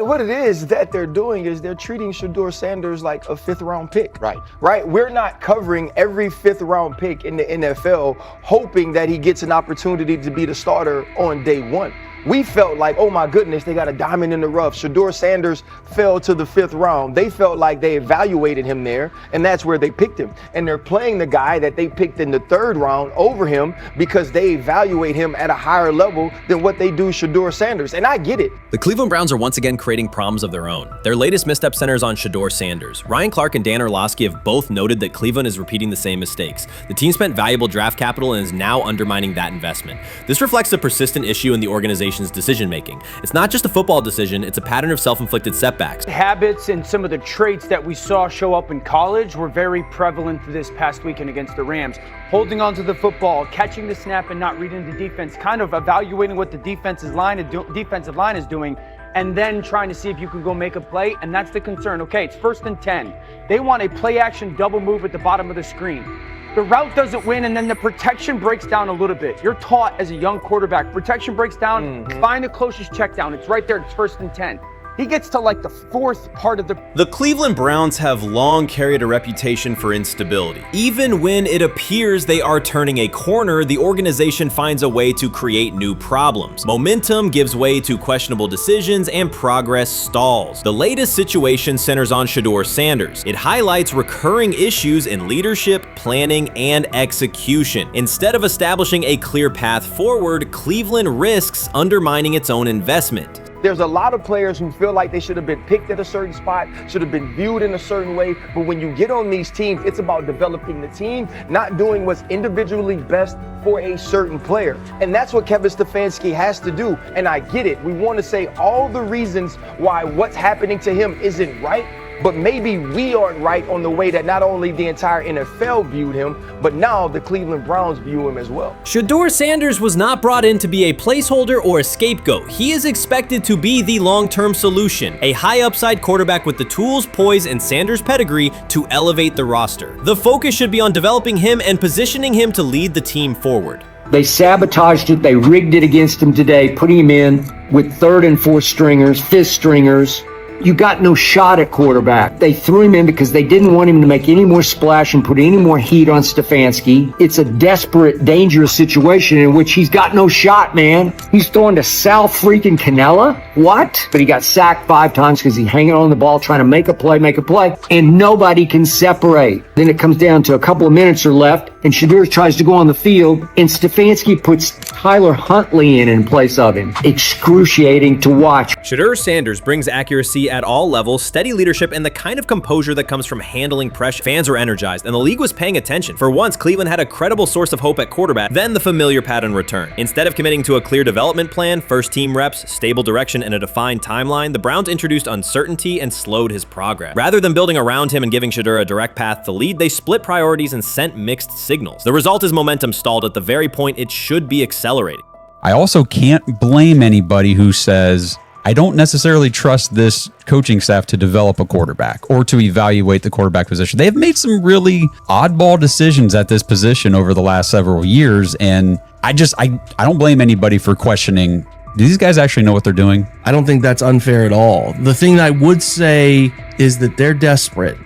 What it is that they're doing is they're treating Shedeur Sanders like a 5th-round pick. Right. We're not covering every 5th-round pick in the NFL hoping that he gets an opportunity to be the starter on day one. We felt like, oh my goodness, they got a diamond in the rough. Shedeur Sanders fell to the 5th round. They felt like they evaluated him there, and that's where they picked him. And they're playing the guy that they picked in the 3rd round over him because they evaluate him at a higher level than what they do Shedeur Sanders. And I get it. The Cleveland Browns are once again creating problems of their own. Their latest misstep centers on Shedeur Sanders. Ryan Clark and Dan Orlovsky have both noted that Cleveland is repeating the same mistakes. The team spent valuable draft capital and is now undermining that investment. This reflects a persistent issue in the organization's decision-making. It's not just a football decision, it's a pattern of self-inflicted setbacks. Habits and some of the traits that we saw show up in college were very prevalent this past weekend against the Rams. Holding onto the football, catching the snap and not reading the defense, kind of evaluating what the defensive line is doing, and then trying to see if you can go make a play, and that's the concern. Okay, it's 1st and 10. They want a play-action double move at the bottom of the screen. The route doesn't win, and then the protection breaks down a little bit. You're taught as a young quarterback, protection breaks down, find the closest check down. It's right there, it's 1st and 10. He gets to like the 4th part of the... The Cleveland Browns have long carried a reputation for instability. Even when it appears they are turning a corner, the organization finds a way to create new problems. Momentum gives way to questionable decisions and progress stalls. The latest situation centers on Shedeur Sanders. It highlights recurring issues in leadership, planning, and execution. Instead of establishing a clear path forward, Cleveland risks undermining its own investment. There's a lot of players who feel like they should have been picked at a certain spot, should have been viewed in a certain way. But when you get on these teams, it's about developing the team, not doing what's individually best for a certain player. And that's what Kevin Stefanski has to do. And I get it. We want to say all the reasons why what's happening to him isn't right. But maybe we aren't right on the way that not only the entire NFL viewed him, but now the Cleveland Browns view him as well. Shedeur Sanders was not brought in to be a placeholder or a scapegoat. He is expected to be the long-term solution, a high-upside quarterback with the tools, poise, and Sanders' pedigree to elevate the roster. The focus should be on developing him and positioning him to lead the team forward. They sabotaged it. They rigged it against him today, putting him in with 3rd and 4th stringers, 5th stringers. You got no shot at quarterback. They threw him in because they didn't want him to make any more splash and put any more heat on Stefanski. It's a desperate, dangerous situation in which he's got no shot, man. He's throwing to Sal freaking Cannella. What? But he got sacked 5 times because he's hanging on the ball trying to make a play, and nobody can separate. Then it comes down to a couple of minutes are left, and Shedeur tries to go on the field, and Stefanski puts Tyler Huntley in place of him. Excruciating to watch. Shedeur Sanders brings accuracy at all levels, steady leadership, and the kind of composure that comes from handling pressure. Fans were energized, and the league was paying attention. For once, Cleveland had a credible source of hope at quarterback, then the familiar pattern returned. Instead of committing to a clear development plan, first-team reps, stable direction, and a defined timeline, the Browns introduced uncertainty and slowed his progress. Rather than building around him and giving Shedeur a direct path to lead, they split priorities and sent mixed signals. The result is momentum stalled at the very point it should be accelerating. I also can't blame anybody who says, I don't necessarily trust this coaching staff to develop a quarterback or to evaluate the quarterback position. They've made some really oddball decisions at this position over the last several years, and I don't blame anybody for questioning, do these guys actually know what they're doing? I don't think that's unfair at all. The thing I would say is that they're desperate.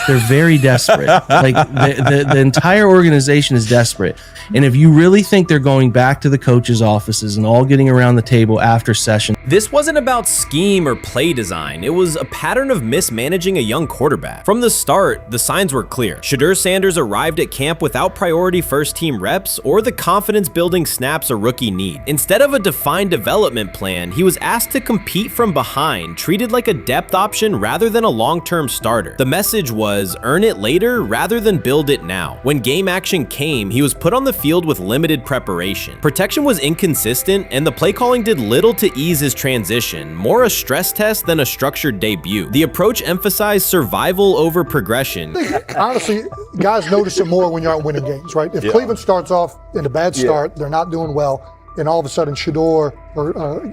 They're very desperate. Like the entire organization is desperate. And if you really think they're going back to the coaches' offices and all getting around the table after session. This wasn't about scheme or play design. It was a pattern of mismanaging a young quarterback. From the start, the signs were clear. Shedeur Sanders arrived at camp without priority first-team reps or the confidence-building snaps a rookie need. Instead of a defined development plan, he was asked to compete from behind, treated like a depth option rather than a long-term starter. The message was, earn it later rather than build it now. When game action came, he was put on the field with limited preparation. Protection was inconsistent, and the play calling did little to ease his transition, more a stress test than a structured debut. The approach emphasized survival over progression. Honestly, guys notice it more when you're out winning games, right? If Cleveland starts off in a bad start, they're not doing well, and all of a sudden Shedeur or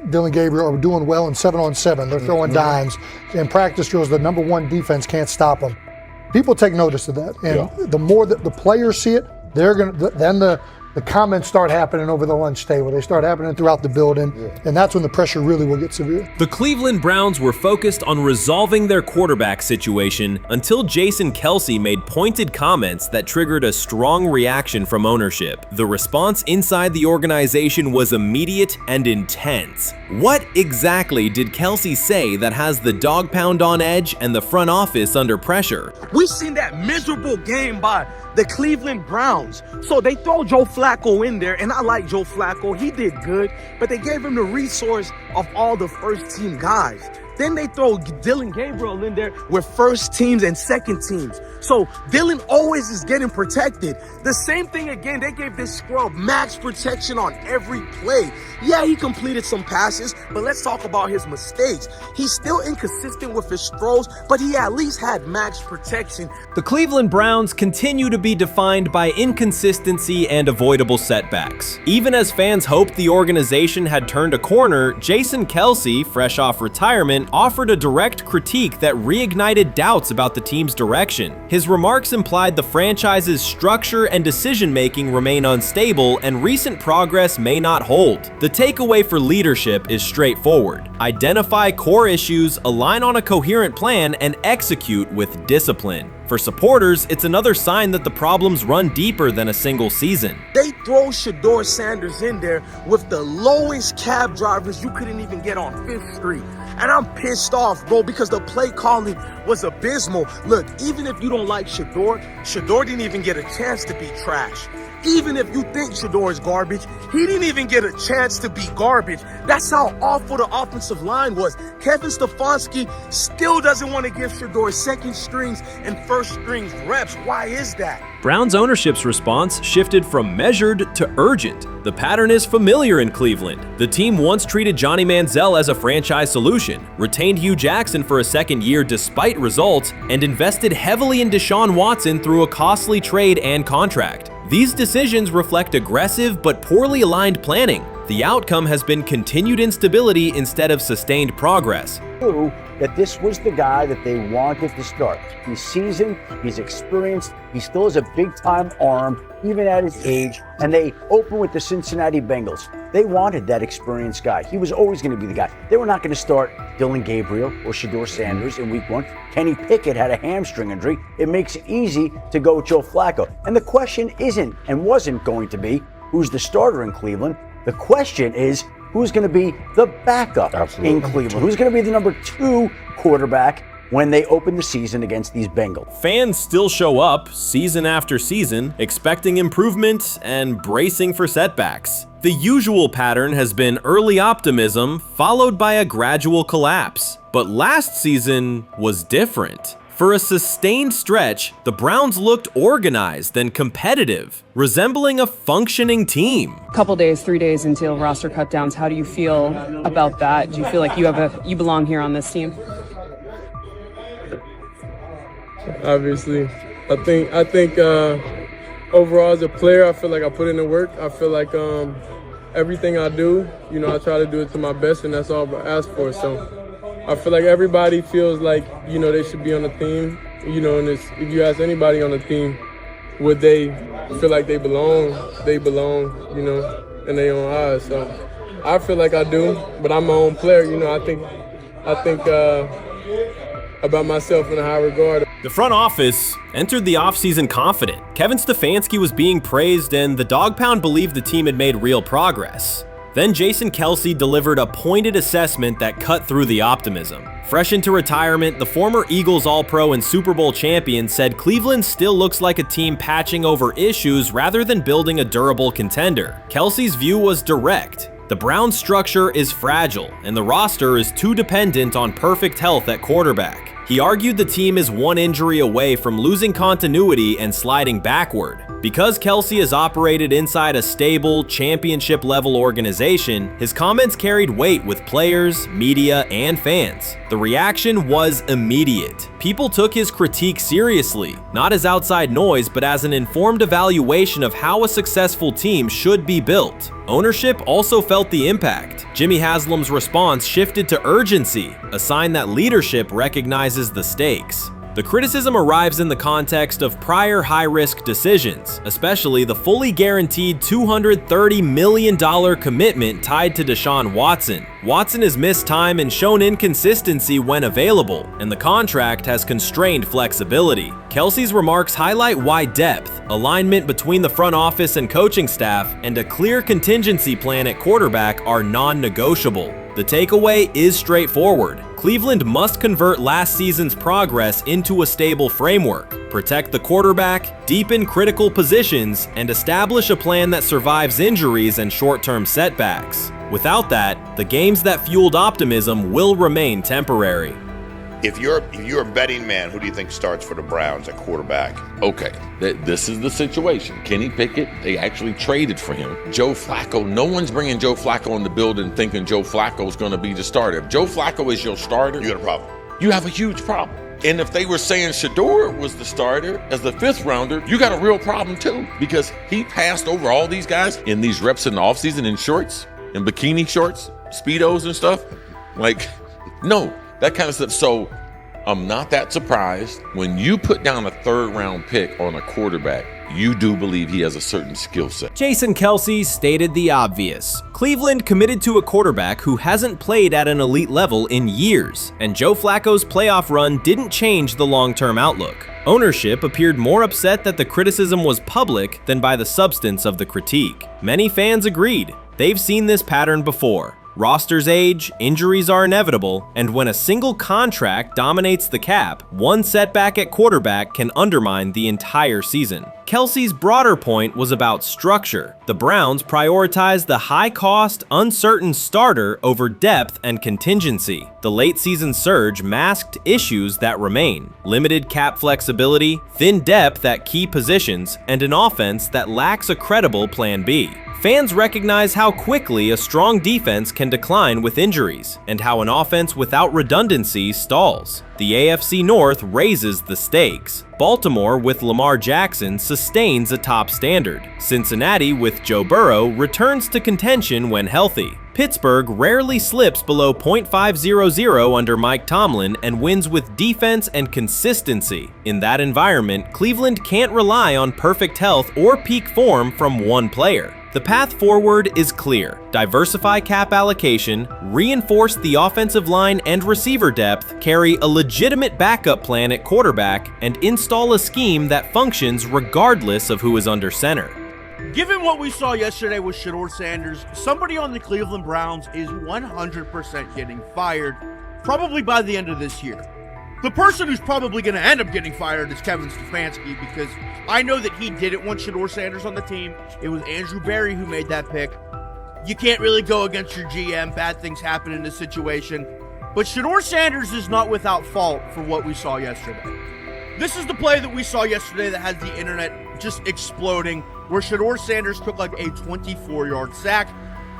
Dylan Gabriel are doing well in 7-on-7. They're throwing dimes. And practice drills, the #1 defense can't stop them. People take notice of that. And the more that the players see it, they're going to, then the the comments start happening over the lunch table. They start happening throughout the building, and that's when the pressure really will get severe. The Cleveland Browns were focused on resolving their quarterback situation until Jason Kelce made pointed comments that triggered a strong reaction from ownership. The response inside the organization was immediate and intense. What exactly did Kelce say that has the dog pound on edge and the front office under pressure? We seen that miserable game by the Cleveland Browns. So they throw Joe Flacco in there, and I like Joe Flacco. He did good, but they gave him the resource of all the first team guys. Then they throw Dylan Gabriel in there with first teams and second teams. So Dylan always is getting protected. The same thing again, they gave this scrub max protection on every play. Yeah, he completed some passes, but let's talk about his mistakes. He's still inconsistent with his throws, but he at least had max protection. The Cleveland Browns continue to be defined by inconsistency and avoidable setbacks. Even as fans hoped the organization had turned a corner, Jason Kelce, fresh off retirement, offered a direct critique that reignited doubts about the team's direction. His remarks implied the franchise's structure and decision-making remain unstable and recent progress may not hold. The takeaway for leadership is straightforward. Identify core issues, align on a coherent plan, and execute with discipline. For supporters, it's another sign that the problems run deeper than a single season. They throw Shedeur Sanders in there with the lowest cab drivers you couldn't even get on 5th Street. And I'm pissed off, bro, because the play calling was abysmal. Look, even if you don't like Shedeur didn't even get a chance to be trash. Even if you think Shedeur is garbage, he didn't even get a chance to be garbage. That's how awful the offensive line was. Kevin Stefanski still doesn't want to give Shedeur second strings and first strings reps. Why is that? Browns ownership's response shifted from measured to urgent. The pattern is familiar in Cleveland. The team once treated Johnny Manziel as a franchise solution, retained Hugh Jackson for a second year despite results, and invested heavily in Deshaun Watson through a costly trade and contract. These decisions reflect aggressive but poorly aligned planning. The outcome has been continued instability instead of sustained progress. That this was the guy that they wanted to start. He's seasoned, he's experienced, he still has a big-time arm, even at his age, and they open with the Cincinnati Bengals. They wanted that experienced guy. He was always going to be the guy. They were not going to start Dylan Gabriel or Shedeur Sanders in week 1. Kenny Pickett had a hamstring injury. It makes it easy to go with Joe Flacco. And the question isn't and wasn't going to be who's the starter in Cleveland. The question is, who's going to be the backup in Cleveland? Who's going to be the number 2 quarterback when they open the season against these Bengals? Fans still show up season after season, expecting improvement and bracing for setbacks. The usual pattern has been early optimism followed by a gradual collapse. But last season was different. For a sustained stretch, the Browns looked organized and competitive, resembling a functioning team. Couple days, 3 days until roster cutdowns, how do you feel about that? Do you feel like you belong here on this team? Obviously, I think overall as a player, I feel like I put in the work. I feel like everything I do, I try to do it to my best, and that's all I ask for. So I feel like everybody feels like, they should be on the team, and if you ask anybody on the team, would they feel like they belong, in their own eyes. So I feel like I do, but I'm my own player, I think about myself in a high regard. The front office entered the offseason confident. Kevin Stefanski was being praised and the Dog Pound believed the team had made real progress. Then Jason Kelce delivered a pointed assessment that cut through the optimism. Fresh into retirement, the former Eagles All-Pro and Super Bowl champion said Cleveland still looks like a team patching over issues rather than building a durable contender. Kelce's view was direct. The Browns' structure is fragile, and the roster is too dependent on perfect health at quarterback. He argued the team is one injury away from losing continuity and sliding backward. Because Kelce has operated inside a stable, championship-level organization, his comments carried weight with players, media, and fans. The reaction was immediate. People took his critique seriously, not as outside noise, but as an informed evaluation of how a successful team should be built. Ownership also felt the impact. Jimmy Haslam's response shifted to urgency, a sign that leadership recognizes the stakes. The criticism arrives in the context of prior high-risk decisions, especially the fully guaranteed $230 million commitment tied to Deshaun Watson. Watson has missed time and shown inconsistency when available, and the contract has constrained flexibility. Kelsey's remarks highlight why depth, alignment between the front office and coaching staff, and a clear contingency plan at quarterback are non-negotiable. The takeaway is straightforward. Cleveland must convert last season's progress into a stable framework, protect the quarterback, deepen critical positions, and establish a plan that survives injuries and short-term setbacks. Without that, the games that fueled optimism will remain temporary. If you're a betting man, who do you think starts for the Browns at quarterback? Okay, this is the situation. Kenny Pickett, they actually traded for him. Joe Flacco, no one's bringing Joe Flacco in the building thinking Joe Flacco's going to be the starter. If Joe Flacco is your starter, you got a problem. You have a huge problem. And if they were saying Shedeur was the starter as the 5th rounder, you got a real problem too, because he passed over all these guys in these reps in the offseason in shorts, in bikini shorts, Speedos and stuff. Like, no. That kind of stuff. So I'm not that surprised when you put down a 3rd round pick on a quarterback. You do believe he has a certain skill set. Jason Kelce stated the obvious. Cleveland committed to a quarterback who hasn't played at an elite level in years, and Joe Flacco's playoff run didn't change the long-term outlook. Ownership appeared more upset that the criticism was public than by the substance of the critique. Many fans agreed. They've seen this pattern before. Rosters age, injuries are inevitable, and when a single contract dominates the cap, one setback at quarterback can undermine the entire season. Kelsey's broader point was about structure. The Browns prioritized the high-cost, uncertain starter over depth and contingency. The late-season surge masked issues that remain: limited cap flexibility, thin depth at key positions, and an offense that lacks a credible plan B. Fans recognize how quickly a strong defense can decline with injuries, and how an offense without redundancy stalls. The AFC North raises the stakes. Baltimore with Lamar Jackson sustains a top standard. Cincinnati with Joe Burrow returns to contention when healthy. Pittsburgh rarely slips below .500 under Mike Tomlin and wins with defense and consistency. In that environment, Cleveland can't rely on perfect health or peak form from one player. The path forward is clear. Diversify cap allocation, reinforce the offensive line and receiver depth, carry a legitimate backup plan at quarterback, and install a scheme that functions regardless of who is under center. Given what we saw yesterday with Shedeur Sanders, somebody on the Cleveland Browns is 100% getting fired, probably by the end of this year. The person who's probably going to end up getting fired is Kevin Stefanski, because I know that he didn't want Shedeur Sanders on the team. It was Andrew Berry who made that pick. You can't really go against your GM. Bad things happen in this situation. But Shedeur Sanders is not without fault for what we saw yesterday. This is the play that we saw yesterday that has the internet just exploding, where Shedeur Sanders took like a 24-yard sack.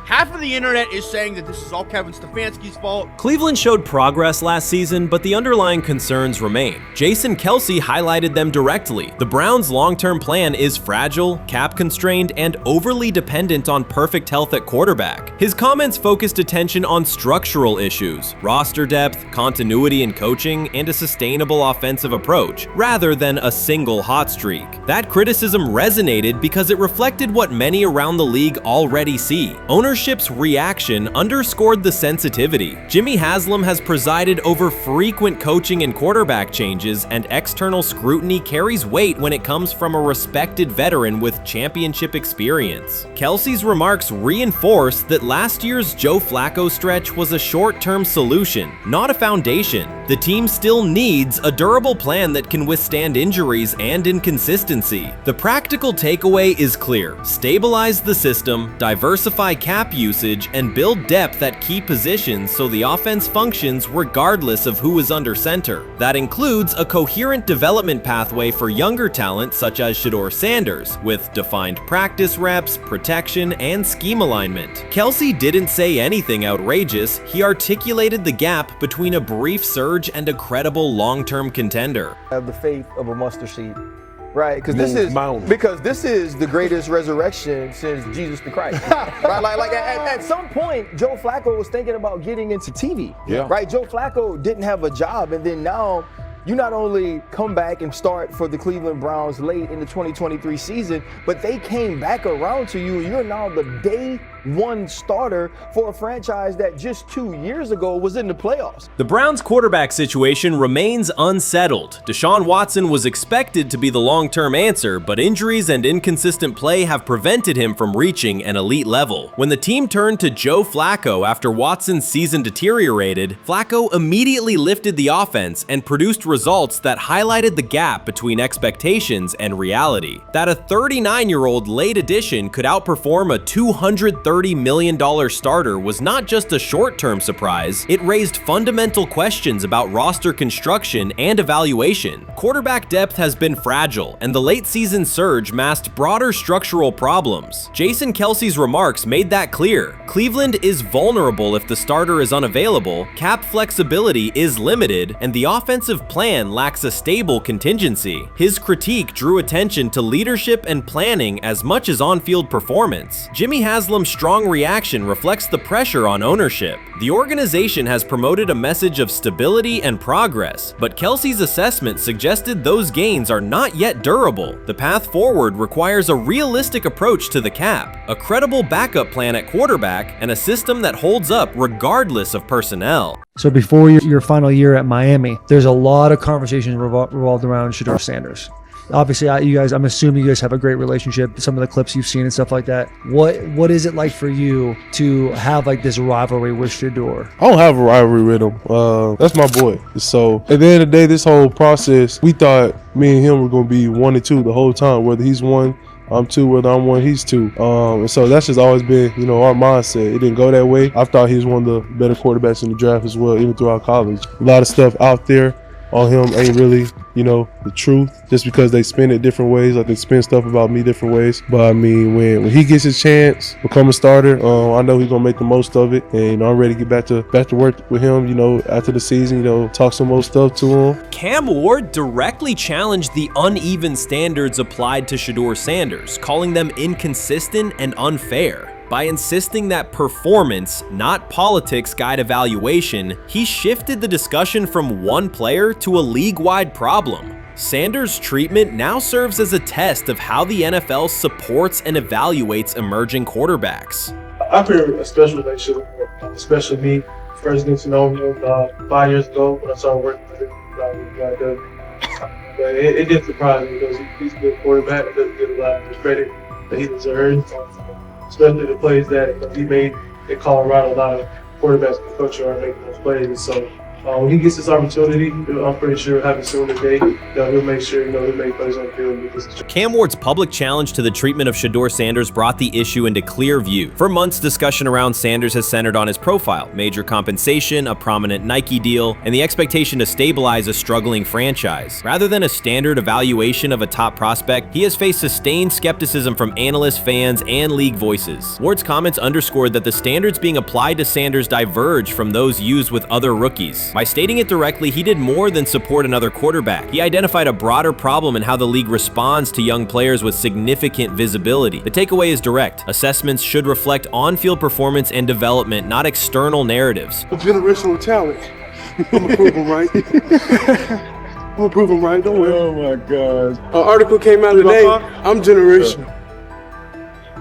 Half of the internet is saying that this is all Kevin Stefanski's fault. Cleveland showed progress last season, but the underlying concerns remain. Jason Kelce highlighted them directly. The Browns' long-term plan is fragile, cap-constrained, and overly dependent on perfect health at quarterback. His comments focused attention on structural issues, roster depth, continuity in coaching, and a sustainable offensive approach, rather than a single hot streak. That criticism resonated because it reflected what many around the league already see. Ownership's reaction underscored the sensitivity. Jimmy Haslam has presided over frequent coaching and quarterback changes, and external scrutiny carries weight when it comes from a respected veteran with championship experience. Kelsey's remarks reinforce that last year's Joe Flacco stretch was a short-term solution, not a foundation. The team still needs a durable plan that can withstand injuries and inconsistency. The practical takeaway is clear: stabilize the system, diversify cap usage, and build depth at key positions so the offense functions regardless of who is under center. That includes a coherent development pathway for younger talent such as Shedeur Sanders, with defined practice reps, protection, and scheme alignment. Kelce didn't say anything outrageous. He articulated the gap between a brief surge and a credible long-term contender. I have the faith of a mustard seed. Right, because this is the greatest resurrection since Jesus the Christ. Right, like at some point, Joe Flacco was thinking about getting into TV. Yeah. Right, Joe Flacco didn't have a job, and then now you not only come back and start for the Cleveland Browns late in the 2023 season, but they came back around to you. You're now the day one starter for a franchise that just 2 years ago was in the playoffs. The Browns' quarterback situation remains unsettled. Deshaun Watson was expected to be the long-term answer, but injuries and inconsistent play have prevented him from reaching an elite level. When the team turned to Joe Flacco after Watson's season deteriorated, Flacco immediately lifted the offense and produced results that highlighted the gap between expectations and reality. That a 39-year-old late addition could outperform a $230 million starter was not just a short-term surprise, it raised fundamental questions about roster construction and evaluation. Quarterback depth has been fragile, and the late-season surge masked broader structural problems. Jason Kelce's remarks made that clear. Cleveland is vulnerable if the starter is unavailable, cap flexibility is limited, and the offensive plan lacks a stable contingency. His critique drew attention to leadership and planning as much as on-field performance. Jimmy Haslam's strong reaction reflects the pressure on ownership. The organization has promoted a message of stability and progress, but Kelce's assessment suggested those gains are not yet durable. The path forward requires a realistic approach to the cap, a credible backup plan at quarterback, and a system that holds up regardless of personnel. So before your final year at Miami, there's a lot of conversations revolved around Shedeur Sanders. Obviously, I'm assuming you guys have a great relationship. Some of the clips you've seen and stuff like that. What is it like for you to have like this rivalry with Shedeur? I don't have a rivalry with him. That's my boy. So at the end of the day, this whole process, we thought me and him were going to be 1 and 2 the whole time. Whether he's 1, I'm 2, whether I'm 1, he's 2. And so that's just always been, our mindset. It didn't go that way. I thought he was one of the better quarterbacks in the draft as well, even throughout college. A lot of stuff out there on him ain't really, the truth, just because they spin it different ways, like they spin stuff about me different ways. But I mean, when he gets his chance, become a starter, I know he's gonna make the most of it, and I'm ready to get back to work with him. After the season, talk some more stuff to him. Cam Ward directly challenged the uneven standards applied to Shedeur Sanders, calling them inconsistent and unfair. By insisting that performance, not politics, guide evaluation, he shifted the discussion from one player to a league-wide problem. Sanders' treatment now serves as a test of how the NFL supports and evaluates emerging quarterbacks. I feel a special relationship with him, especially me. First getting to know him 5 years ago when I started working with him. But it didn't surprise me because he's a good quarterback. It doesn't give a lot of credit that he deserves. Especially the plays that he made in Colorado. A lot of quarterbacks in the country are making those plays. And so when he gets this opportunity, I'm pretty sure having soon today that he'll make sure he'll make plays on the field. Cam Ward's public challenge to the treatment of Shedeur Sanders brought the issue into clear view. For months, discussion around Sanders has centered on his profile, major compensation, a prominent Nike deal, and the expectation to stabilize a struggling franchise. Rather than a standard evaluation of a top prospect, he has faced sustained skepticism from analysts, fans, and league voices. Ward's comments underscored that the standards being applied to Sanders diverge from those used with other rookies. By stating it directly, he did more than support another quarterback. He identified a broader problem in how the league responds to young players with significant visibility. The takeaway is direct. Assessments should reflect on-field performance and development, not external narratives. A generational talent. I'm gonna prove him right. I'm gonna prove him right. Don't worry. Oh my God. An article came out today. I'm generational.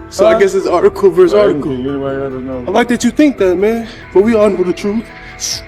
So I guess it's article versus article. I like that you think that, man. But we all know the truth.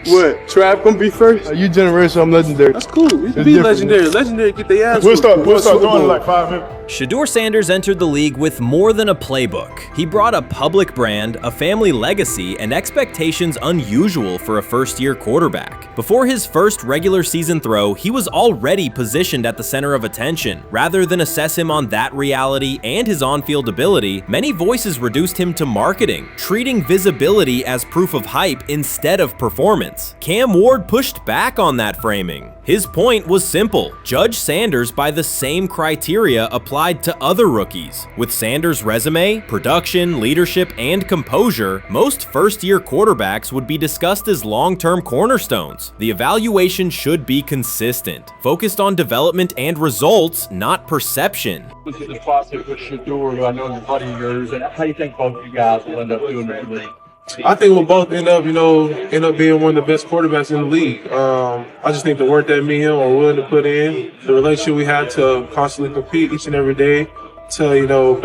What? Trav gonna be first? You generation, I'm legendary. That's cool. We can be legendary. Legendary, get their ass. We'll start doing it in like 5 minutes. Shedeur Sanders entered the league with more than a playbook. He brought a public brand, a family legacy, and expectations unusual for a first-year quarterback. Before his first regular season throw, he was already positioned at the center of attention. Rather than assess him on that reality and his on-field ability, many voices reduced him to marketing, treating visibility as proof of hype instead of performance. Cam Ward pushed back on that framing. His point was simple: judge Sanders by the same criteria applied to other rookies. With Sanders' resume, production, leadership, and composure, most first-year quarterbacks would be discussed as long-term cornerstones. The evaluation should be consistent, focused on development and results, not perception. Look at the process with Shedeur, who I know is a buddy of yours, and how do you think both of you guys will end up doing in the league? I think we'll both end up being one of the best quarterbacks in the league. I just think the work that me and him are willing to put in, the relationship we have to constantly compete each and every day, to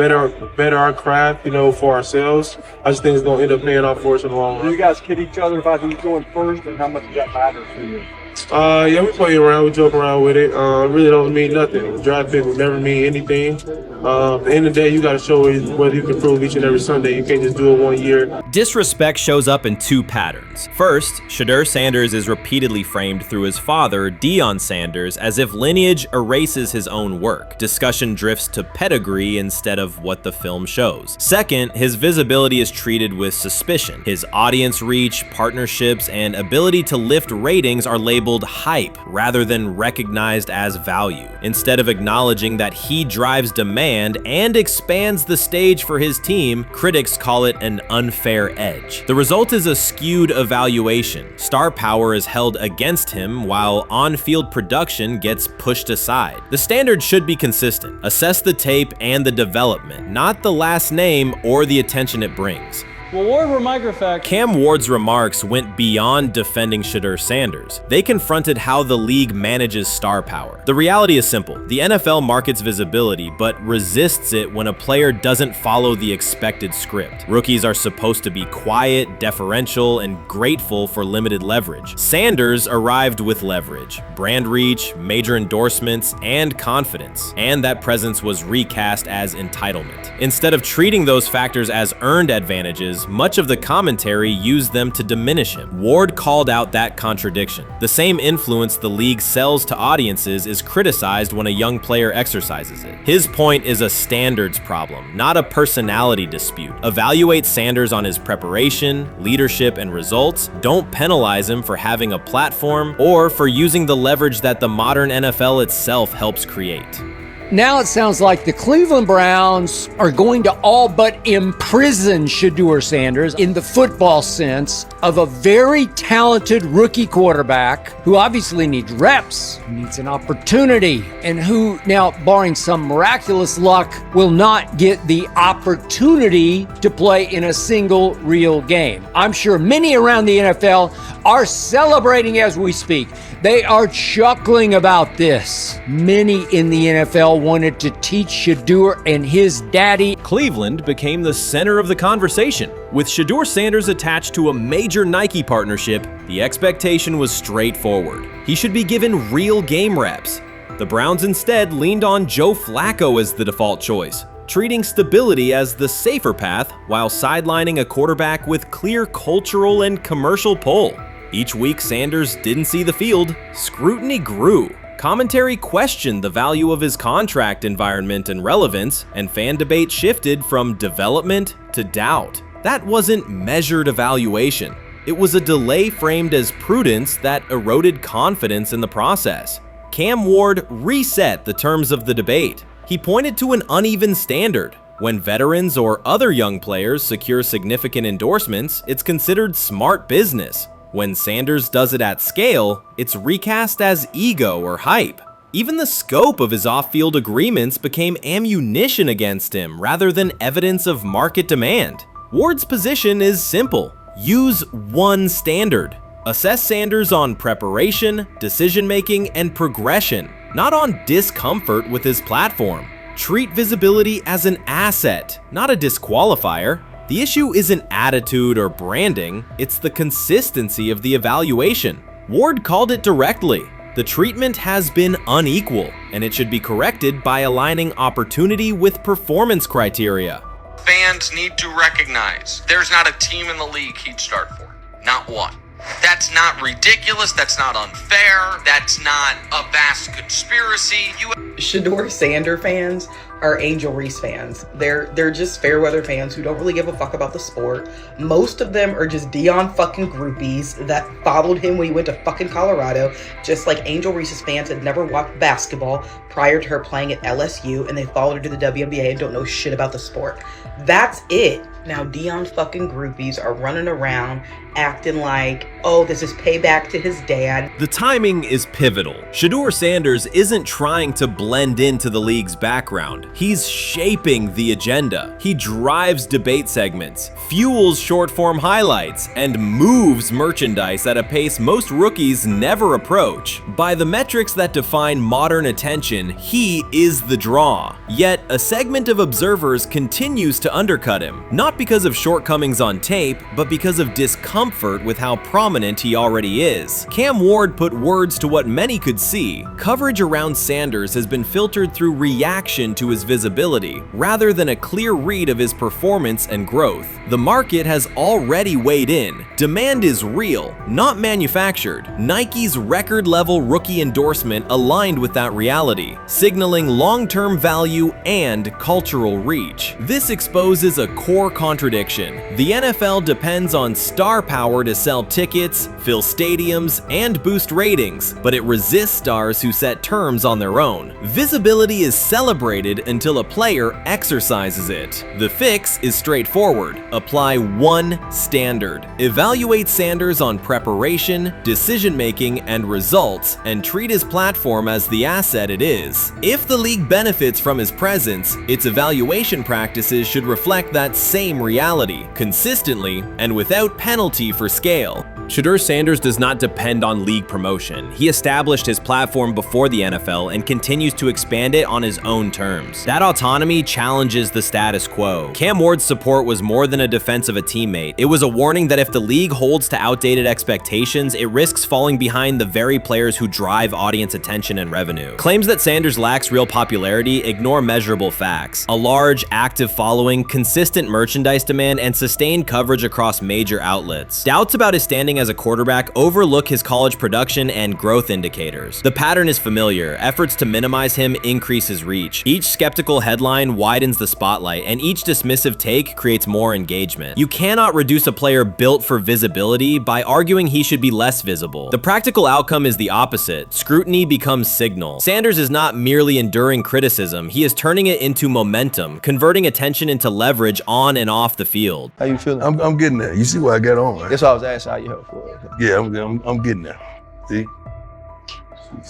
better our craft, for ourselves. I just think it's going to end up paying off for us in the long run. You guys kid each other about who's going first and how much that matters to you? Yeah, we play around, we joke around with it. It really don't mean nothing. The draft pick will never mean anything. At the end of the day, you got to show whether you can prove each and every Sunday. You can't just do it 1 year. Disrespect shows up in two patterns. First, Shedeur Sanders is repeatedly framed through his father, Deion Sanders, as if lineage erases his own work. Discussion drifts to pedigree instead of what the film shows. Second, his visibility is treated with suspicion. His audience reach, partnerships, and ability to lift ratings are labeled hype rather than recognized as value. Instead of acknowledging that he drives demand and expands the stage for his team, critics call it an unfair edge. The result is a skewed evaluation. Star power is held against him while on-field production gets pushed aside. The standard should be consistent. Assess the tape and the development, not the last name or the attention it brings. Well, Ward were microfact. Cam Ward's remarks went beyond defending Shedeur Sanders. They confronted how the league manages star power. The reality is simple. The NFL markets visibility, but resists it when a player doesn't follow the expected script. Rookies are supposed to be quiet, deferential, and grateful for limited leverage. Sanders arrived with leverage, brand reach, major endorsements, and confidence. And that presence was recast as entitlement. Instead of treating those factors as earned advantages, much of the commentary used them to diminish him. Ward called out that contradiction. The same influence the league sells to audiences is criticized when a young player exercises it. His point is a standards problem, not a personality dispute. Evaluate Sanders on his preparation, leadership, and results. Don't penalize him for having a platform or for using the leverage that the modern NFL itself helps create. Now it sounds like the Cleveland Browns are going to all but imprison Shedeur Sanders in the football sense of a very talented rookie quarterback who obviously needs reps, needs an opportunity, and who now, barring some miraculous luck, will not get the opportunity to play in a single real game. I'm sure many around the NFL are celebrating as we speak. They are chuckling about this. Many in the NFL wanted to teach Shedeur and his daddy. Cleveland became the center of the conversation. With Shedeur Sanders attached to a major Nike partnership, the expectation was straightforward. He should be given real game reps. The Browns instead leaned on Joe Flacco as the default choice, treating stability as the safer path while sidelining a quarterback with clear cultural and commercial pull. Each week Sanders didn't see the field, scrutiny grew. Commentary questioned the value of his contract environment and relevance, and fan debate shifted from development to doubt. That wasn't measured evaluation. It was a delay framed as prudence that eroded confidence in the process. Cam Ward reset the terms of the debate. He pointed to an uneven standard. When veterans or other young players secure significant endorsements, it's considered smart business. When Sanders does it at scale, it's recast as ego or hype. Even the scope of his off-field agreements became ammunition against him rather than evidence of market demand. Ward's position is simple. Use one standard. Assess Sanders on preparation, decision-making, and progression, not on discomfort with his platform. Treat visibility as an asset, not a disqualifier. The issue isn't attitude or branding, it's the consistency of the evaluation. Ward called it directly. The treatment has been unequal, and it should be corrected by aligning opportunity with performance criteria. Fans need to recognize there's not a team in the league he'd start for. Not one. That's not ridiculous, that's not unfair, that's not a vast conspiracy. Shedeur Sanders fans are Angel Reese fans. They're just fair weather fans who don't really give a fuck about the sport. Most of them are just Deion fucking groupies that followed him when he went to fucking Colorado, just like Angel Reese's fans had never watched basketball prior to her playing at LSU, and they followed her to the WNBA and don't know shit about the sport. That's it. Now Deion fucking groupies are running around acting like, oh, this is payback to his dad. The timing is pivotal. Shedeur Sanders isn't trying to blend into the league's background. He's shaping the agenda. He drives debate segments, fuels short-form highlights, and moves merchandise at a pace most rookies never approach. By the metrics that define modern attention, he is the draw. Yet, a segment of observers continues to undercut him, not because of shortcomings on tape, but because of discomfort with how prominent he already is. Cam Ward put words to what many could see. Coverage around Sanders has been filtered through reaction to his visibility, rather than a clear read of his performance and growth. The market has already weighed in. Demand is real, not manufactured. Nike's record-level rookie endorsement aligned with that reality, signaling long-term value and cultural reach. This exposes a core contradiction. The NFL depends on star power to sell tickets, fill stadiums, and boost ratings, but it resists stars who set terms on their own. Visibility is celebrated until a player exercises it. The fix is straightforward. Apply one standard. Evaluate Sanders on preparation, decision-making, and results, and treat his platform as the asset it is. If the league benefits from his presence, its evaluation practices should reflect that same reality, consistently and without penalty for scale. Shedeur Sanders does not depend on league promotion. He established his platform before the NFL and continues to expand it on his own terms. That autonomy challenges the status quo. Cam Ward's support was more than a defense of a teammate. It was a warning that if the league holds to outdated expectations, it risks falling behind the very players who drive audience attention and revenue. Claims that Sanders lacks real popularity ignore measurable facts. A large, active following, consistent merchandise demand, and sustained coverage across major outlets. Doubts about his standing as a quarterback overlook his college production and growth indicators. The pattern is familiar. Efforts to minimize him increase his reach. Each skeptical headline widens the spotlight, and each dismissive take creates more engagement. You cannot reduce a player built for visibility by arguing he should be less visible. The practical outcome is the opposite. Scrutiny becomes signal. Sanders is not merely enduring criticism, he is turning it into momentum, converting attention into leverage on and off the field. How you feeling? I'm getting there. You see what I got on, right? That's why I was asking how you help for. Yeah, I'm getting there. See?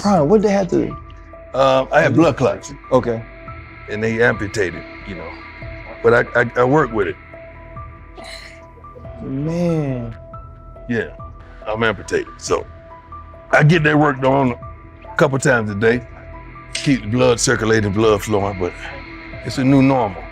Brian, what they had to? I had blood clots. Okay. And they amputated, you know. But I work with it. Man. Yeah, I'm amputated. So I get that work done a couple times a day. Keep the blood circulating, blood flowing, but it's a new normal.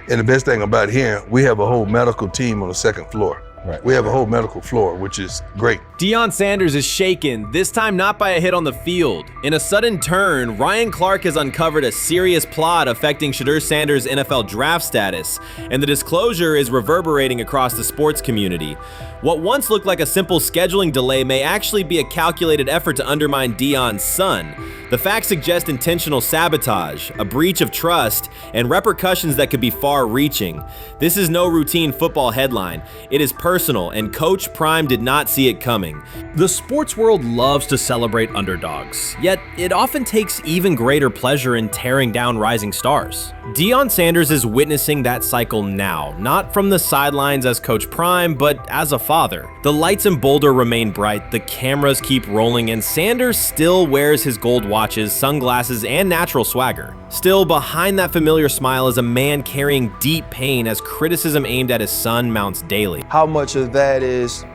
And the best thing about here, we have a whole medical team on the second floor. Right. We have a whole medical floor, which is great. Deion Sanders is shaken, this time not by a hit on the field. In a sudden turn, Ryan Clark has uncovered a serious plot affecting Shedeur Sanders' NFL draft status, and the disclosure is reverberating across the sports community. What once looked like a simple scheduling delay may actually be a calculated effort to undermine Deion's son. The facts suggest intentional sabotage, a breach of trust, and repercussions that could be far-reaching. This is no routine football headline. It is personal, and Coach Prime did not see it coming. The sports world loves to celebrate underdogs, yet it often takes even greater pleasure in tearing down rising stars. Deion Sanders is witnessing that cycle now, not from the sidelines as Coach Prime, but as a father. The lights in Boulder remain bright, the cameras keep rolling, and Sanders still wears his gold watches, sunglasses, and natural swagger. Still, behind that familiar smile is a man carrying deep pain as criticism aimed at his son mounts daily. How much of that is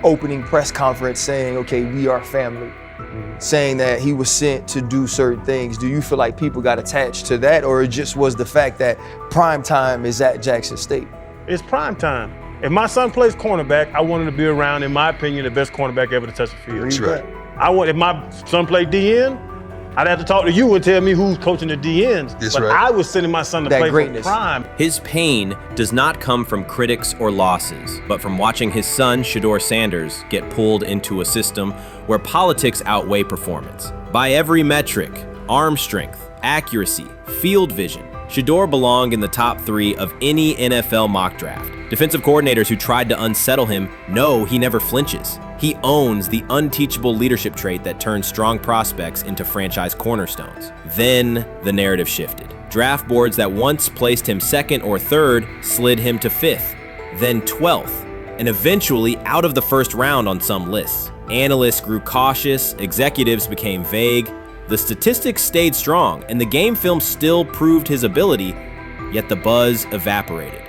opening press conference saying, okay, we are family, saying that he was sent to do certain things? Do you feel like people got attached to that, or it just was the fact that prime time is at Jackson State? It's prime time. If my son plays cornerback, I want him to be around, in my opinion, the best cornerback ever to touch the field. That's right. If my son played DN, I'd have to talk to you and tell me who's coaching the DNs. That's but right. I was sending my son to play for prime. His pain does not come from critics or losses, but from watching his son, Shedeur Sanders, get pulled into a system where politics outweigh performance. By every metric, arm strength, accuracy, field vision, Shedeur belonged in the top 3 of any NFL mock draft. Defensive coordinators who tried to unsettle him know he never flinches. He owns the unteachable leadership trait that turns strong prospects into franchise cornerstones. Then the narrative shifted. Draft boards that once placed him 2nd or 3rd slid him to 5th, then 12th, and eventually out of the 1st round on some lists. Analysts grew cautious, executives became vague, The statistics stayed strong, and the game film still proved his ability, yet the buzz evaporated.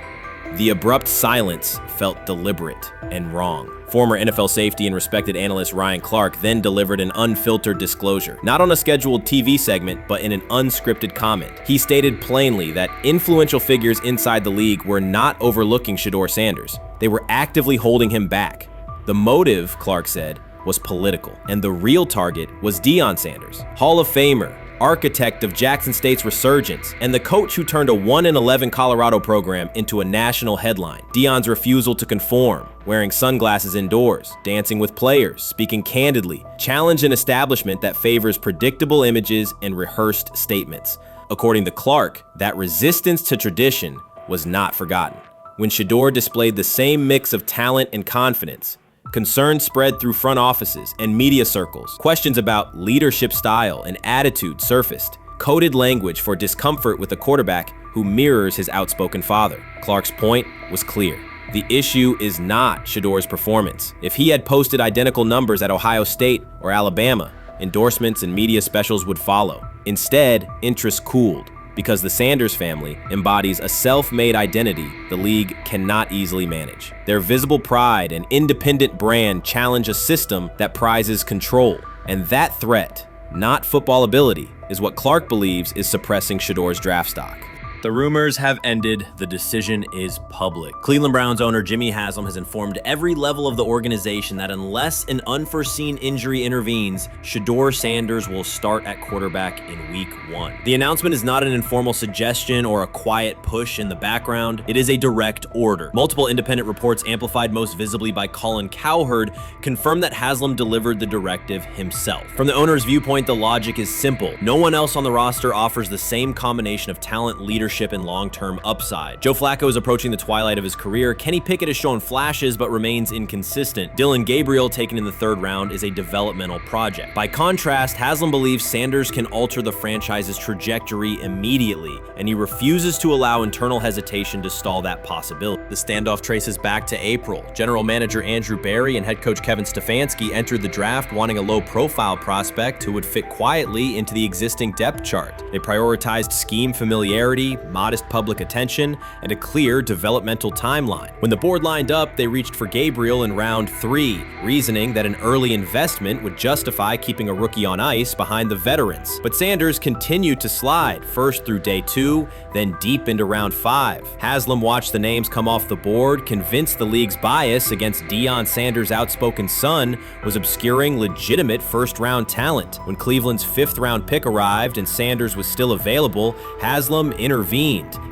The abrupt silence felt deliberate and wrong. Former NFL safety and respected analyst Ryan Clark then delivered an unfiltered disclosure, not on a scheduled TV segment, but in an unscripted comment. He stated plainly that influential figures inside the league were not overlooking Shedeur Sanders. They were actively holding him back. The motive, Clark said, was political, and the real target was Deion Sanders, Hall of Famer, architect of Jackson State's resurgence, and the coach who turned a 1-11 Colorado program into a national headline. Deion's refusal to conform, wearing sunglasses indoors, dancing with players, speaking candidly, challenged an establishment that favors predictable images and rehearsed statements. According to Clark, that resistance to tradition was not forgotten. When Shedeur displayed the same mix of talent and confidence, concern spread through front offices and media circles. Questions about leadership style and attitude surfaced. Coded language for discomfort with a quarterback who mirrors his outspoken father. Clark's point was clear. The issue is not Shedeur's performance. If he had posted identical numbers at Ohio State or Alabama, endorsements and media specials would follow. Instead, interest cooled, because the Sanders family embodies a self-made identity the league cannot easily manage. Their visible pride and independent brand challenge a system that prizes control. And that threat, not football ability, is what Clark believes is suppressing Shedeur's draft stock. The rumors have ended. The decision is public. Cleveland Browns owner Jimmy Haslam has informed every level of the organization that unless an unforeseen injury intervenes, Shedeur Sanders will start at quarterback in week 1. The announcement is not an informal suggestion or a quiet push in the background. It is a direct order. Multiple independent reports, amplified most visibly by Colin Cowherd, confirm that Haslam delivered the directive himself. From the owner's viewpoint, the logic is simple. No one else on the roster offers the same combination of talent, leadership, and long-term upside. Joe Flacco is approaching the twilight of his career. Kenny Pickett has shown flashes but remains inconsistent. Dillon Gabriel, taken in the 3rd round, is a developmental project. By contrast, Haslam believes Sanders can alter the franchise's trajectory immediately, and he refuses to allow internal hesitation to stall that possibility. The standoff traces back to April. General manager Andrew Berry and head coach Kevin Stefanski entered the draft wanting a low-profile prospect who would fit quietly into the existing depth chart. They prioritized scheme familiarity, modest public attention, and a clear developmental timeline. When the board lined up, they reached for Gabriel in round 3, reasoning that an early investment would justify keeping a rookie on ice behind the veterans. But Sanders continued to slide, first through day 2, then deep into round 5. Haslam watched the names come off the board, convinced the league's bias against Deion Sanders' outspoken son was obscuring legitimate first-round talent. When Cleveland's 5th-round pick arrived and Sanders was still available, Haslam intervened.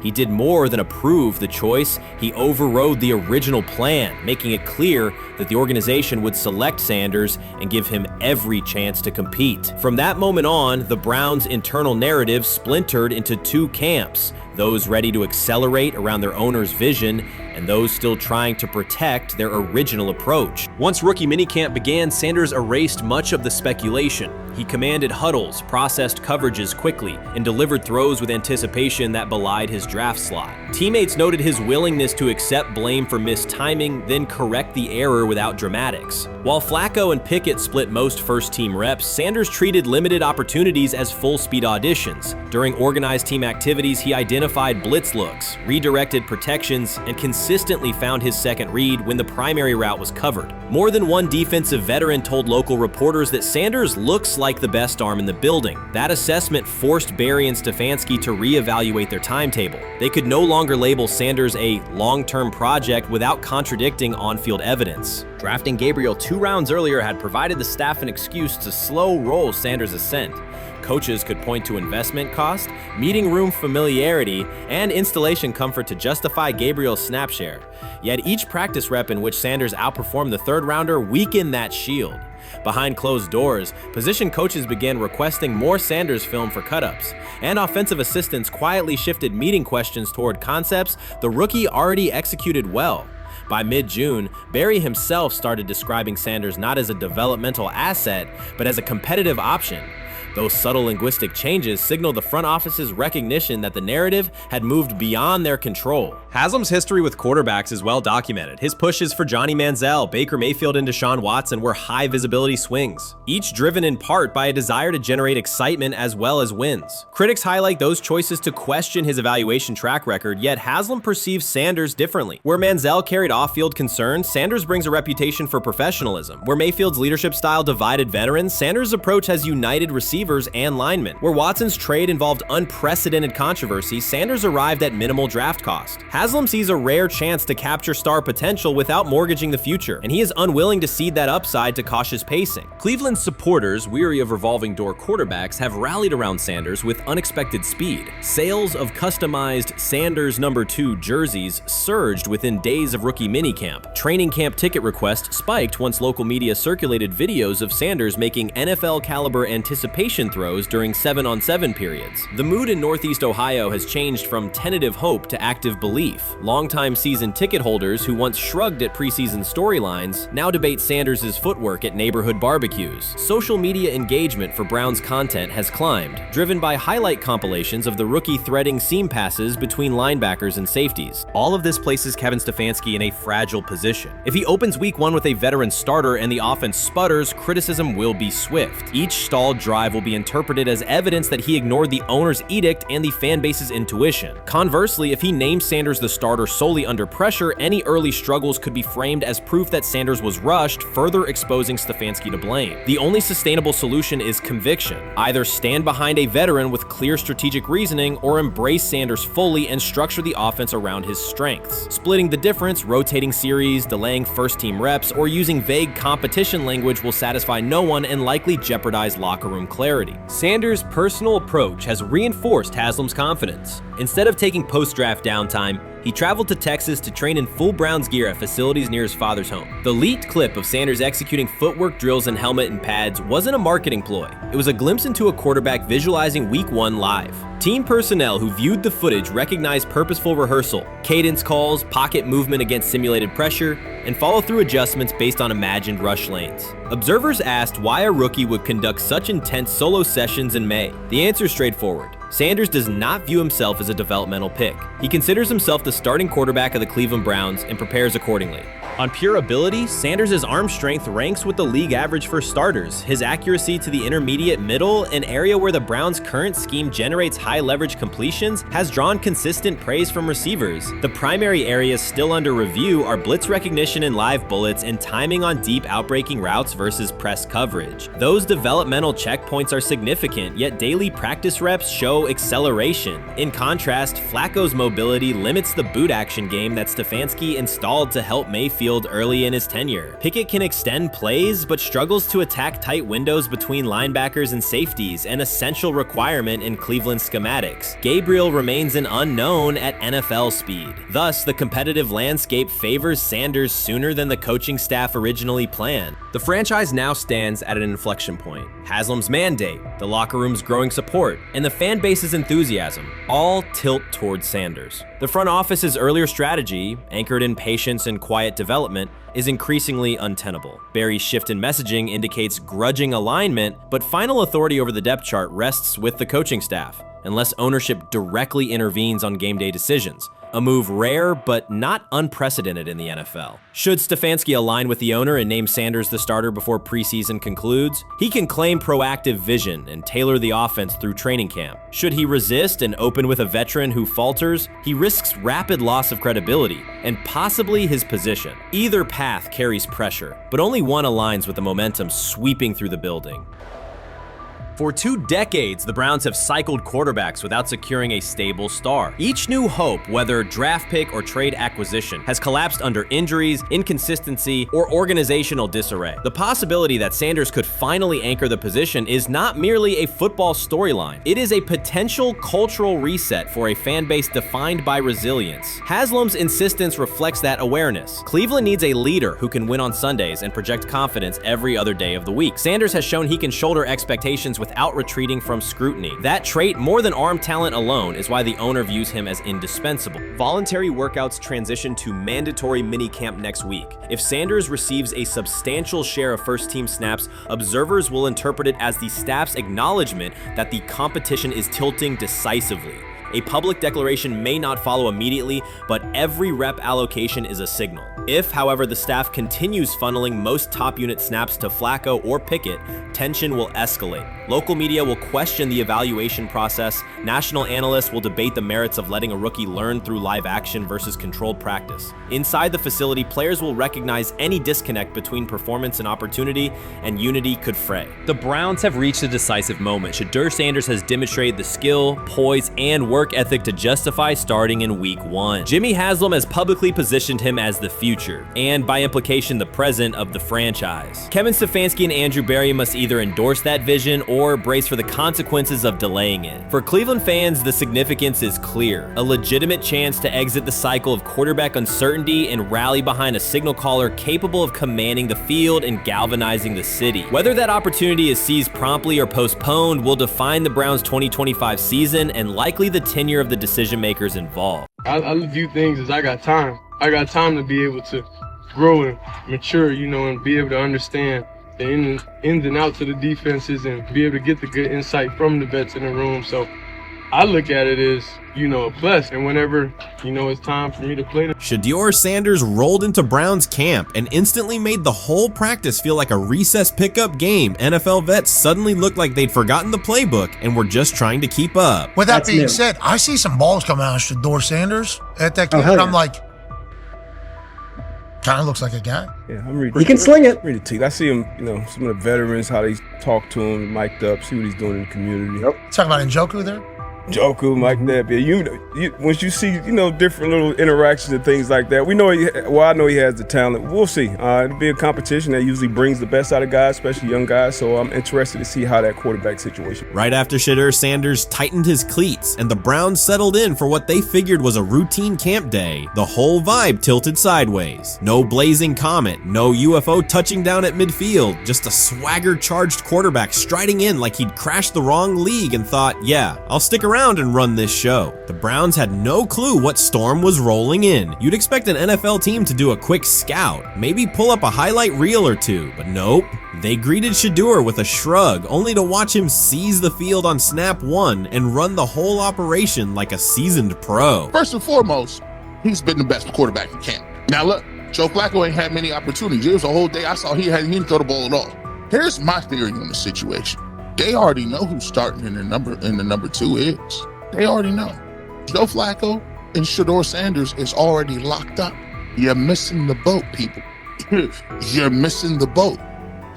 He did more than approve the choice, he overrode the original plan, making it clear that the organization would select Sanders and give him every chance to compete. From that moment on, the Browns' internal narrative splintered into 2 camps, those ready to accelerate around their owner's vision and those still trying to protect their original approach. Once rookie minicamp began, Sanders erased much of the speculation. He commanded huddles, processed coverages quickly, and delivered throws with anticipation that belied his draft slot. Teammates noted his willingness to accept blame for missed timing, then correct the error without dramatics. While Flacco and Pickett split most first-team reps, Sanders treated limited opportunities as full-speed auditions. During organized team activities, he identified blitz looks, redirected protections, and consistently found his second read when the primary route was covered. More than one defensive veteran told local reporters that Sanders looks like the best arm in the building. That assessment forced Berry and Stefanski to reevaluate their timetable. They could no longer label Sanders a long-term project without contradicting on-field evidence. Drafting Gabriel 2 rounds earlier had provided the staff an excuse to slow roll Sanders' ascent. Coaches could point to investment cost, meeting room familiarity, and installation comfort to justify Gabriel's snap share. Yet each practice rep in which Sanders outperformed the 3rd rounder weakened that shield. Behind closed doors, position coaches began requesting more Sanders film for cut-ups, and offensive assistants quietly shifted meeting questions toward concepts the rookie already executed well. By mid-June, Berry himself started describing Sanders not as a developmental asset, but as a competitive option. Those subtle linguistic changes signal the front office's recognition that the narrative had moved beyond their control. Haslam's history with quarterbacks is well documented. His pushes for Johnny Manziel, Baker Mayfield, and Deshaun Watson were high visibility swings, each driven in part by a desire to generate excitement as well as wins. Critics highlight those choices to question his evaluation track record, yet Haslam perceives Sanders differently. Where Manziel carried off-field concerns, Sanders brings a reputation for professionalism. Where Mayfield's leadership style divided veterans, Sanders' approach has united receivers and linemen. Where Watson's trade involved unprecedented controversy, Sanders arrived at minimal draft cost. Haslam sees a rare chance to capture star potential without mortgaging the future, and he is unwilling to cede that upside to cautious pacing. Cleveland's supporters, weary of revolving door quarterbacks, have rallied around Sanders with unexpected speed. Sales of customized Sanders number 2 jerseys surged within days of rookie minicamp. Training camp ticket requests spiked once local media circulated videos of Sanders making NFL-caliber anticipation throws during 7-on-7 periods. The mood in Northeast Ohio has changed from tentative hope to active belief. Longtime season ticket holders who once shrugged at preseason storylines now debate Sanders' footwork at neighborhood barbecues. Social media engagement for Brown's content has climbed, driven by highlight compilations of the rookie threading seam passes between linebackers and safeties. All of this places Kevin Stefanski in a fragile position. If he opens week 1 with a veteran starter and the offense sputters, criticism will be swift. Each stalled drive will be interpreted as evidence that he ignored the owner's edict and the fan base's intuition. Conversely, if he names Sanders the starter solely under pressure, any early struggles could be framed as proof that Sanders was rushed, further exposing Stefanski to blame. The only sustainable solution is conviction. Either stand behind a veteran with clear strategic reasoning or embrace Sanders fully and structure the offense around his strengths. Splitting the difference, rotating series, delaying first-team reps, or using vague competition language will satisfy no one and likely jeopardize locker room clarity. Sanders' personal approach has reinforced Haslam's confidence. Instead of taking post-draft downtime, he traveled to Texas to train in full Browns gear at facilities near his father's home. The leaked clip of Sanders executing footwork drills in helmet and pads wasn't a marketing ploy. It was a glimpse into a quarterback visualizing Week 1 live. Team personnel who viewed the footage recognized purposeful rehearsal, cadence calls, pocket movement against simulated pressure, and follow-through adjustments based on imagined rush lanes. Observers asked why a rookie would conduct such intense solo sessions in May. The answer is straightforward. Sanders does not view himself as a developmental pick. He considers himself the starting quarterback of the Cleveland Browns and prepares accordingly. On pure ability, Sanders' arm strength ranks with the league average for starters. His accuracy to the intermediate middle, an area where the Browns' current scheme generates high leverage completions, has drawn consistent praise from receivers. The primary areas still under review are blitz recognition and live bullets and timing on deep outbreaking routes versus press coverage. Those developmental checkpoints are significant, yet daily practice reps show acceleration. In contrast, Flacco's mobility limits the boot action game that Stefanski installed to help Mayfield early in his tenure. Pickett can extend plays, but struggles to attack tight windows between linebackers and safeties, an essential requirement in Cleveland schematics. Gabriel remains an unknown at NFL speed. Thus, the competitive landscape favors Sanders sooner than the coaching staff originally planned. The franchise now stands at an inflection point. Haslam's mandate, the locker room's growing support, and the fan base's enthusiasm all tilt towards Sanders. The front office's earlier strategy, anchored in patience and quiet development, is increasingly untenable. Barry's shift in messaging indicates grudging alignment, but final authority over the depth chart rests with the coaching staff, unless ownership directly intervenes on game day decisions. A move rare but not unprecedented in the NFL. Should Stefanski align with the owner and name Sanders the starter before preseason concludes, he can claim proactive vision and tailor the offense through training camp. Should he resist and open with a veteran who falters, he risks rapid loss of credibility and possibly his position. Either path carries pressure, but only one aligns with the momentum sweeping through the building. For 2 decades, the Browns have cycled quarterbacks without securing a stable star. Each new hope, whether draft pick or trade acquisition, has collapsed under injuries, inconsistency, or organizational disarray. The possibility that Sanders could finally anchor the position is not merely a football storyline. It is a potential cultural reset for a fan base defined by resilience. Haslam's insistence reflects that awareness. Cleveland needs a leader who can win on Sundays and project confidence every other day of the week. Sanders has shown he can shoulder expectations without retreating from scrutiny. That trait, more than arm talent alone, is why the owner views him as indispensable. Voluntary workouts transition to mandatory minicamp next week. If Sanders receives a substantial share of first-team snaps, observers will interpret it as the staff's acknowledgement that the competition is tilting decisively. A public declaration may not follow immediately, but every rep allocation is a signal. If, however, the staff continues funneling most top unit snaps to Flacco or Pickett, tension will escalate. Local media will question the evaluation process. National analysts will debate the merits of letting a rookie learn through live action versus controlled practice. Inside the facility, players will recognize any disconnect between performance and opportunity, and unity could fray. The Browns have reached a decisive moment. Shedeur Sanders has demonstrated the skill, poise, and work ethic to justify starting in week 1. Jimmy Haslam has publicly positioned him as the future, and by implication the present, of the franchise. Kevin Stefanski and Andrew Berry must either endorse that vision or brace for the consequences of delaying it. For Cleveland fans, the significance is clear. A legitimate chance to exit the cycle of quarterback uncertainty and rally behind a signal caller capable of commanding the field and galvanizing the city. Whether that opportunity is seized promptly or postponed will define the Browns' 2025 season and likely the tenure of the decision makers involved. I view things as I got time. I got time to be able to grow and mature, and be able to understand the ins and outs of the defenses and be able to get the good insight from the vets in the room. So I look at it as, a plus. And whenever, it's time for me to play. Shedeur Sanders rolled into Browns camp and instantly made the whole practice feel like a recess pickup game. NFL vets suddenly looked like they'd forgotten the playbook and were just trying to keep up. With that being said, I see some balls coming out of Shedeur Sanders at that camp, and I'm like, kind of looks like a guy. Yeah, I'm ready. He can sling it. Ready to. I see him, some of the veterans, how they talk to him, mic'd up, see what he's doing in the community. Talking about Njoku there? Njoku, Mike that, but once you see, different little interactions and things like that, I know he has the talent. We'll see. It'll be a competition that usually brings the best out of guys, especially young guys, so I'm interested to see how that quarterback situation. Right after Shedeur Sanders tightened his cleats and the Browns settled in for what they figured was a routine camp day, the whole vibe tilted sideways. No blazing comet, no UFO touching down at midfield, just a swagger-charged quarterback striding in like he'd crashed the wrong league and thought, yeah, I'll stick around and run this show. The Browns had no clue what storm was rolling in. You'd expect an NFL team to do a quick scout, maybe pull up a highlight reel or two, but nope. They greeted Shedeur with a shrug, only to watch him seize the field on snap 1 and run the whole operation like a seasoned pro. First and foremost, he's been the best quarterback in camp. Now look, Joe Flacco ain't had many opportunities. There was a whole day I saw he didn't throw the ball at all. Here's my theory on the situation. They already know who's starting in the number 2 is. They already know. Joe Flacco and Shedeur Sanders is already locked up. You're missing the boat, people. You're missing the boat.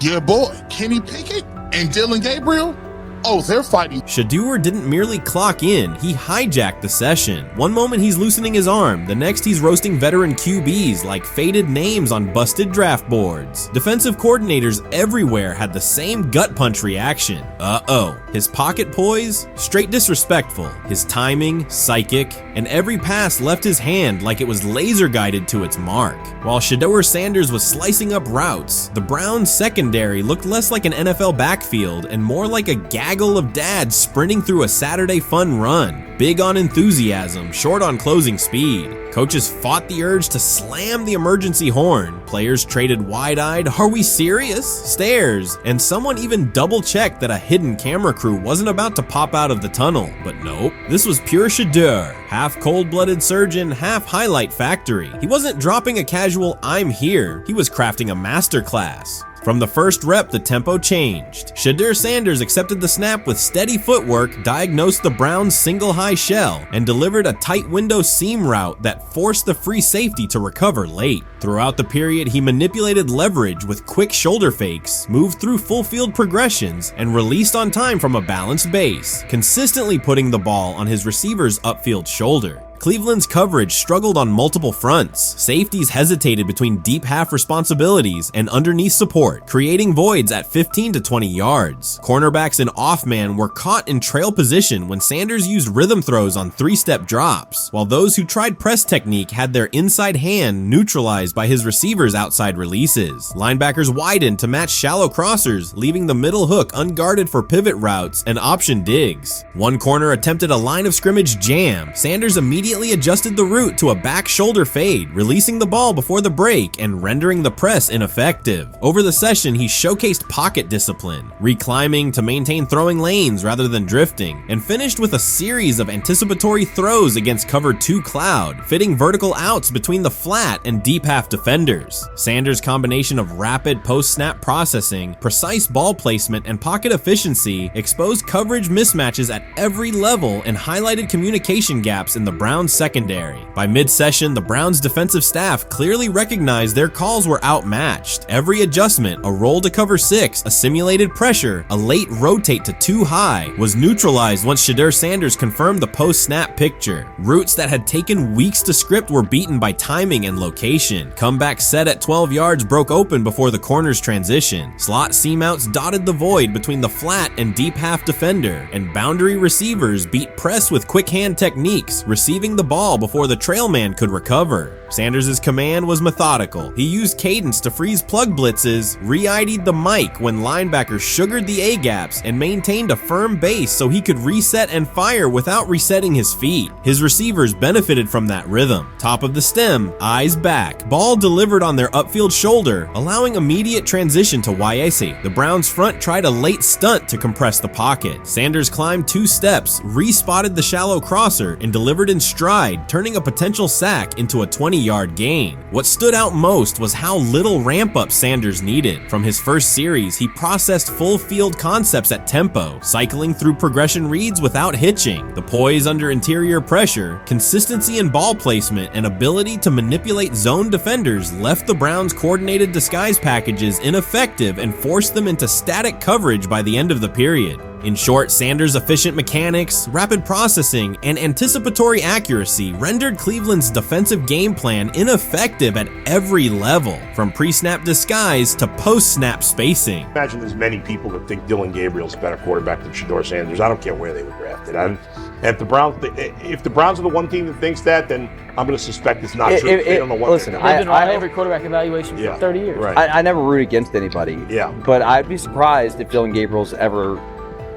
Your boy, Kenny Pickett and Dylan Gabriel, oh, they're fighting. Shedeur didn't merely clock in, he hijacked the session. One moment he's loosening his arm, the next he's roasting veteran QBs like faded names on busted draft boards. Defensive coordinators everywhere had the same gut punch reaction. Uh-oh. His pocket poise? Straight disrespectful. His timing? Psychic. And every pass left his hand like it was laser guided to its mark. While Shedeur Sanders was slicing up routes, the Browns secondary looked less like an NFL backfield and more like a gaggle of dads sprinting through a Saturday fun run. Big on enthusiasm, short on closing speed. Coaches fought the urge to slam the emergency horn. Players traded wide-eyed, "Are we serious?" stares, and someone even double-checked that a hidden camera crew wasn't about to pop out of the tunnel. But nope, this was pure Shedeur. Half cold-blooded surgeon, half highlight factory. He wasn't dropping a casual "I'm here," he was crafting a masterclass. From the first rep, the tempo changed. Shedeur Sanders accepted the snap with steady footwork, diagnosed the Browns' single high shell, and delivered a tight window seam route that forced the free safety to recover late. Throughout the period, he manipulated leverage with quick shoulder fakes, moved through full field progressions, and released on time from a balanced base, consistently putting the ball on his receiver's upfield shoulder. Cleveland's coverage struggled on multiple fronts. Safeties hesitated between deep half responsibilities and underneath support, creating voids at 15 to 20 yards. Cornerbacks and off-man were caught in trail position when Sanders used rhythm throws on 3-step drops, while those who tried press technique had their inside hand neutralized by his receivers' outside releases. Linebackers widened to match shallow crossers, leaving the middle hook unguarded for pivot routes and option digs. One corner attempted a line of scrimmage jam. Sanders immediately adjusted the route to a back shoulder fade, releasing the ball before the break and rendering the press ineffective. Over the session, he showcased pocket discipline, reclimbing to maintain throwing lanes rather than drifting, and finished with a series of anticipatory throws against cover 2 cloud, fitting vertical outs between the flat and deep half defenders. Sanders' combination of rapid post-snap processing, precise ball placement, and pocket efficiency exposed coverage mismatches at every level and highlighted communication gaps in the Browns secondary. By mid-session, the Browns defensive staff clearly recognized their calls were outmatched. Every adjustment, a roll to cover 6, a simulated pressure, a late rotate to 2 high, was neutralized once Shedeur Sanders confirmed the post-snap picture. Routes that had taken weeks to script were beaten by timing and location. Comeback set at 12 yards broke open before the corner's transition. Slot seam outs dotted the void between the flat and deep half defender, and boundary receivers beat press with quick hand techniques, receiving the ball before the trail man could recover. Sanders' command was methodical. He used cadence to freeze plug blitzes, re-ID'd the mic when linebackers sugared the A-gaps, and maintained a firm base so he could reset and fire without resetting his feet. His receivers benefited from that rhythm. Top of the stem, eyes back, ball delivered on their upfield shoulder, allowing immediate transition to YAC. The Browns front tried a late stunt to compress the pocket. Sanders climbed 2 steps, re-spotted the shallow crosser, and delivered in stride, turning a potential sack into a 20-yard gain. What stood out most was how little ramp-up Sanders needed. From his first series, he processed full field concepts at tempo, cycling through progression reads without hitching. The poise under interior pressure, consistency in ball placement, and ability to manipulate zone defenders left the Browns' coordinated disguise packages ineffective and forced them into static coverage by the end of the period. In short, Sanders' efficient mechanics, rapid processing, and anticipatory accuracy rendered Cleveland's defensive game plan ineffective at every level, from pre-snap disguise to post-snap spacing. Imagine there's many people that think Dylan Gabriel's a better quarterback than Shedeur Sanders. I don't care where they were drafted. And if the Browns are the one team that thinks that, then I'm going to suspect it's not true. They don't know what listen, they're doing. I every quarterback evaluation for 30 years. Right. I never root against anybody. Yeah. But I'd be surprised if Dylan Gabriel's ever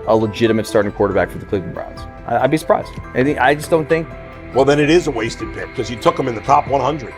a legitimate starting quarterback for the Cleveland Browns. I'd be surprised. I just don't think. Well, then it is a wasted pick because you took him in the top 100.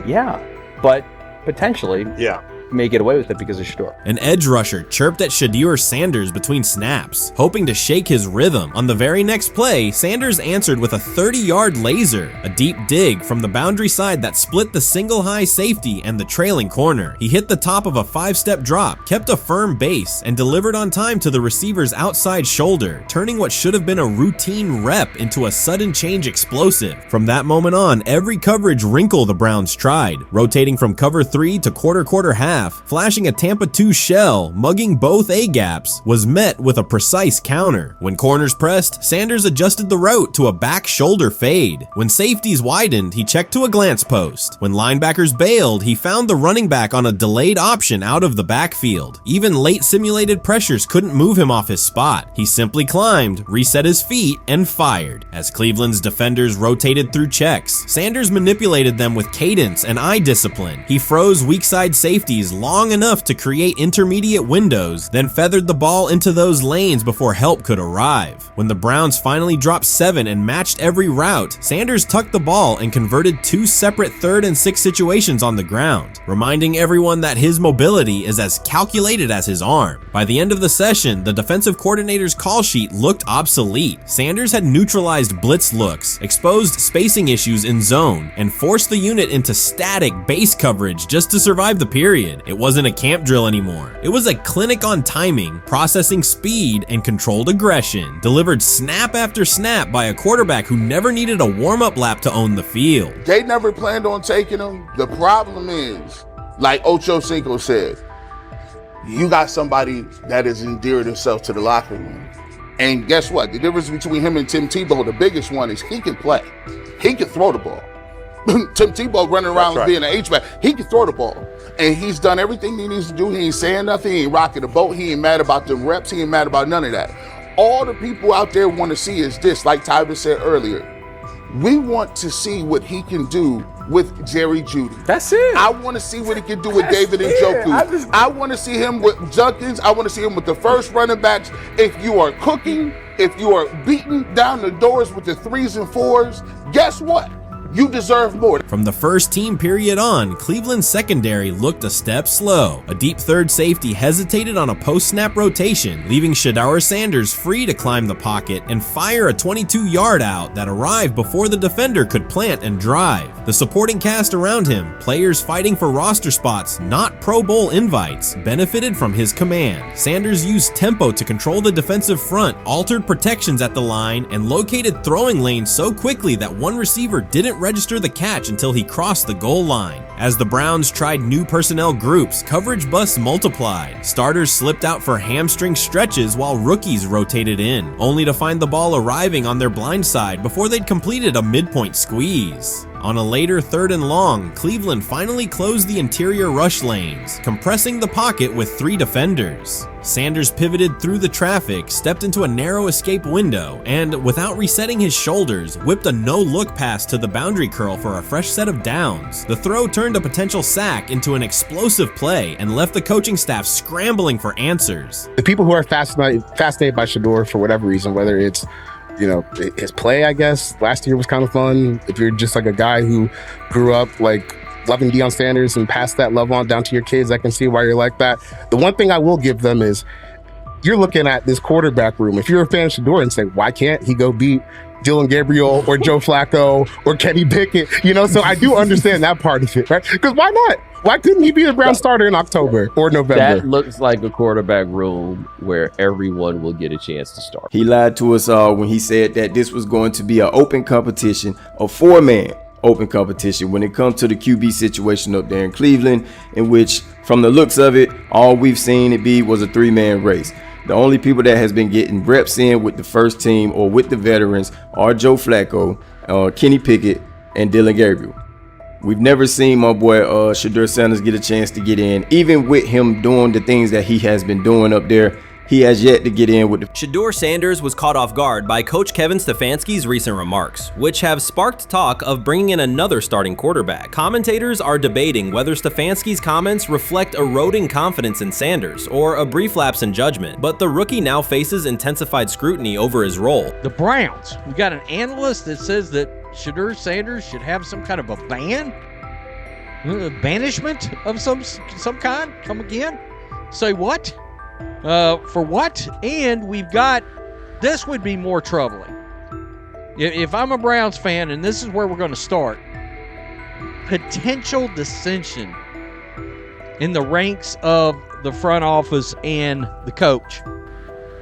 Yeah, but potentially. Yeah. May get away with it because of Shedeur. An edge rusher chirped at Shedeur Sanders between snaps, hoping to shake his rhythm. On the very next play, Sanders answered with a 30-yard laser, a deep dig from the boundary side that split the single high safety and the trailing corner. He hit the top of a 5-step drop, kept a firm base, and delivered on time to the receiver's outside shoulder, turning what should have been a routine rep into a sudden change explosive. From that moment on, every coverage wrinkle the Browns tried, rotating from cover 3 to quarter half, flashing a Tampa 2 shell, mugging both A-gaps, was met with a precise counter. When corners pressed, Sanders adjusted the route to a back shoulder fade. When safeties widened, he checked to a glance post. When linebackers bailed, he found the running back on a delayed option out of the backfield. Even late simulated pressures couldn't move him off his spot. He simply climbed, reset his feet, and fired. As Cleveland's defenders rotated through checks, Sanders manipulated them with cadence and eye discipline. He froze weak side safeties long enough to create intermediate windows, then feathered the ball into those lanes before help could arrive. When the Browns finally dropped 7 and matched every route, Sanders tucked the ball and converted 2 separate 3rd and 6 situations on the ground, reminding everyone that his mobility is as calculated as his arm. By the end of the session, the defensive coordinator's call sheet looked obsolete. Sanders had neutralized blitz looks, exposed spacing issues in zone, and forced the unit into static base coverage just to survive the period. It wasn't a camp drill anymore. It was a clinic on timing, processing speed, and controlled aggression, delivered snap after snap by a quarterback who never needed a warm-up lap to own the field. They never planned on taking him. The problem is, like Ocho Cinco said, you got somebody that has endeared himself to the locker room. And guess what? The difference between him and Tim Tebow, the biggest one, is he can play. He can throw the ball. Tim Tebow running around being an H-back. He can throw the ball. And he's done everything he needs to do. He ain't saying nothing. He ain't rocking the boat. He ain't mad about the reps. He ain't mad about none of that. All the people out there want to see is this, like Tyler said earlier. We want to see what he can do with Jerry Jeudy. That's it. I want to see what he can do with David Njoku. I want to see him with Junkins. I want to see him with the first running backs. If you are cooking, if you are beating down the doors with the 3s and 4s, guess what? You deserve more. From the first team period on, Cleveland's secondary looked a step slow. A deep third safety hesitated on a post-snap rotation, leaving Shedeur Sanders free to climb the pocket and fire a 22-yard out that arrived before the defender could plant and drive. The supporting cast around him, players fighting for roster spots, not Pro Bowl invites, benefited from his command. Sanders used tempo to control the defensive front, altered protections at the line, and located throwing lanes so quickly that one receiver didn't register the catch until he crossed the goal line. As the Browns tried new personnel groups, coverage busts multiplied. Starters slipped out for hamstring stretches while rookies rotated in, only to find the ball arriving on their blind side before they'd completed a midpoint squeeze. On a later 3rd and long, Cleveland finally closed the interior rush lanes, compressing the pocket with 3 defenders. Sanders pivoted through the traffic, stepped into a narrow escape window, and without resetting his shoulders, whipped a no-look pass to the boundary curl for a fresh set of downs. The throw turned a potential sack into an explosive play and left the coaching staff scrambling for answers. The people who are fascinated by Shedeur for whatever reason, whether it's his play, I guess, last year was kind of fun. If you're just like a guy who grew up like loving Deion Sanders and passed that love on down to your kids, I can see why you're like that. The one thing I will give them is you're looking at this quarterback room. If you're a fan of Shedeur and say, why can't he go beat Dylan Gabriel or Joe Flacco or Kenny Pickett? So I do understand that part of it, right? Because why not? Why couldn't he be the Brown starter in October or November? That looks like a quarterback room where everyone will get a chance to start. He lied to us all when he said that this was going to be an open competition, a 4-man open competition when it comes to the QB situation up there in Cleveland, in which, from the looks of it, all we've seen it be was a 3-man race. The only people that has been getting reps in with the first team or with the veterans are Joe Flacco, Kenny Pickett, and Dylan Gabriel. We've never seen my boy Shedeur Sanders get a chance to get in. Even with him doing the things that he has been doing up there, he has yet to get in with the... Shedeur Sanders was caught off guard by Coach Kevin Stefanski's recent remarks, which have sparked talk of bringing in another starting quarterback. Commentators are debating whether Stefanski's comments reflect eroding confidence in Sanders or a brief lapse in judgment, but the rookie now faces intensified scrutiny over his role. The Browns, we got an analyst that says that Shedeur Sanders should have some kind of a ban? Banishment of some kind? Come again? Say what? For what? And we've got, this would be more troubling. If I'm a Browns fan, and this is where we're going to start, potential dissension in the ranks of the front office and the coach.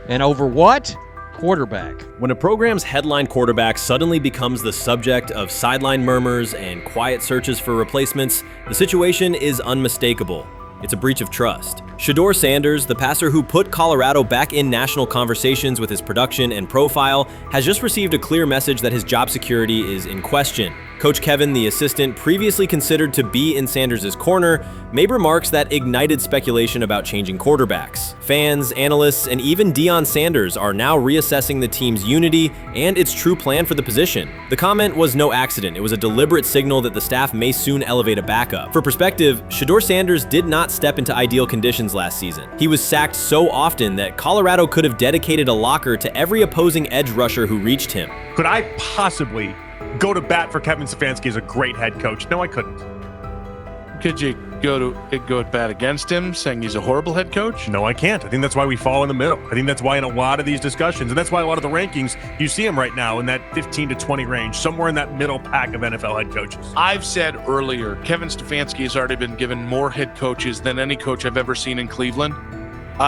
And over what? Quarterback. When a program's headline quarterback suddenly becomes the subject of sideline murmurs and quiet searches for replacements, the situation is unmistakable. It's a breach of trust. Shedeur Sanders, the passer who put Colorado back in national conversations with his production and profile, has just received a clear message that his job security is in question. Coach Kevin, the assistant previously considered to be in Sanders' corner, made remarks that ignited speculation about changing quarterbacks. Fans, analysts, and even Deion Sanders are now reassessing the team's unity and its true plan for the position. The comment was no accident. It was a deliberate signal that the staff may soon elevate a backup. For perspective, Shedeur Sanders did not step into ideal conditions last season. He was sacked so often that Colorado could have dedicated a locker to every opposing edge rusher who reached him. Could I possibly go to bat for Kevin Stefanski as a great head coach? No, I couldn't. Could you go to bat against him, saying he's a horrible head coach? No, I can't. I think that's why we fall in the middle. I think that's why in a lot of these discussions, and that's why a lot of the rankings, you see him right now in that 15 to 20 range, somewhere in that middle pack of NFL head coaches. I've said earlier, Kevin Stefanski has already been given more head coaches than any coach I've ever seen in Cleveland.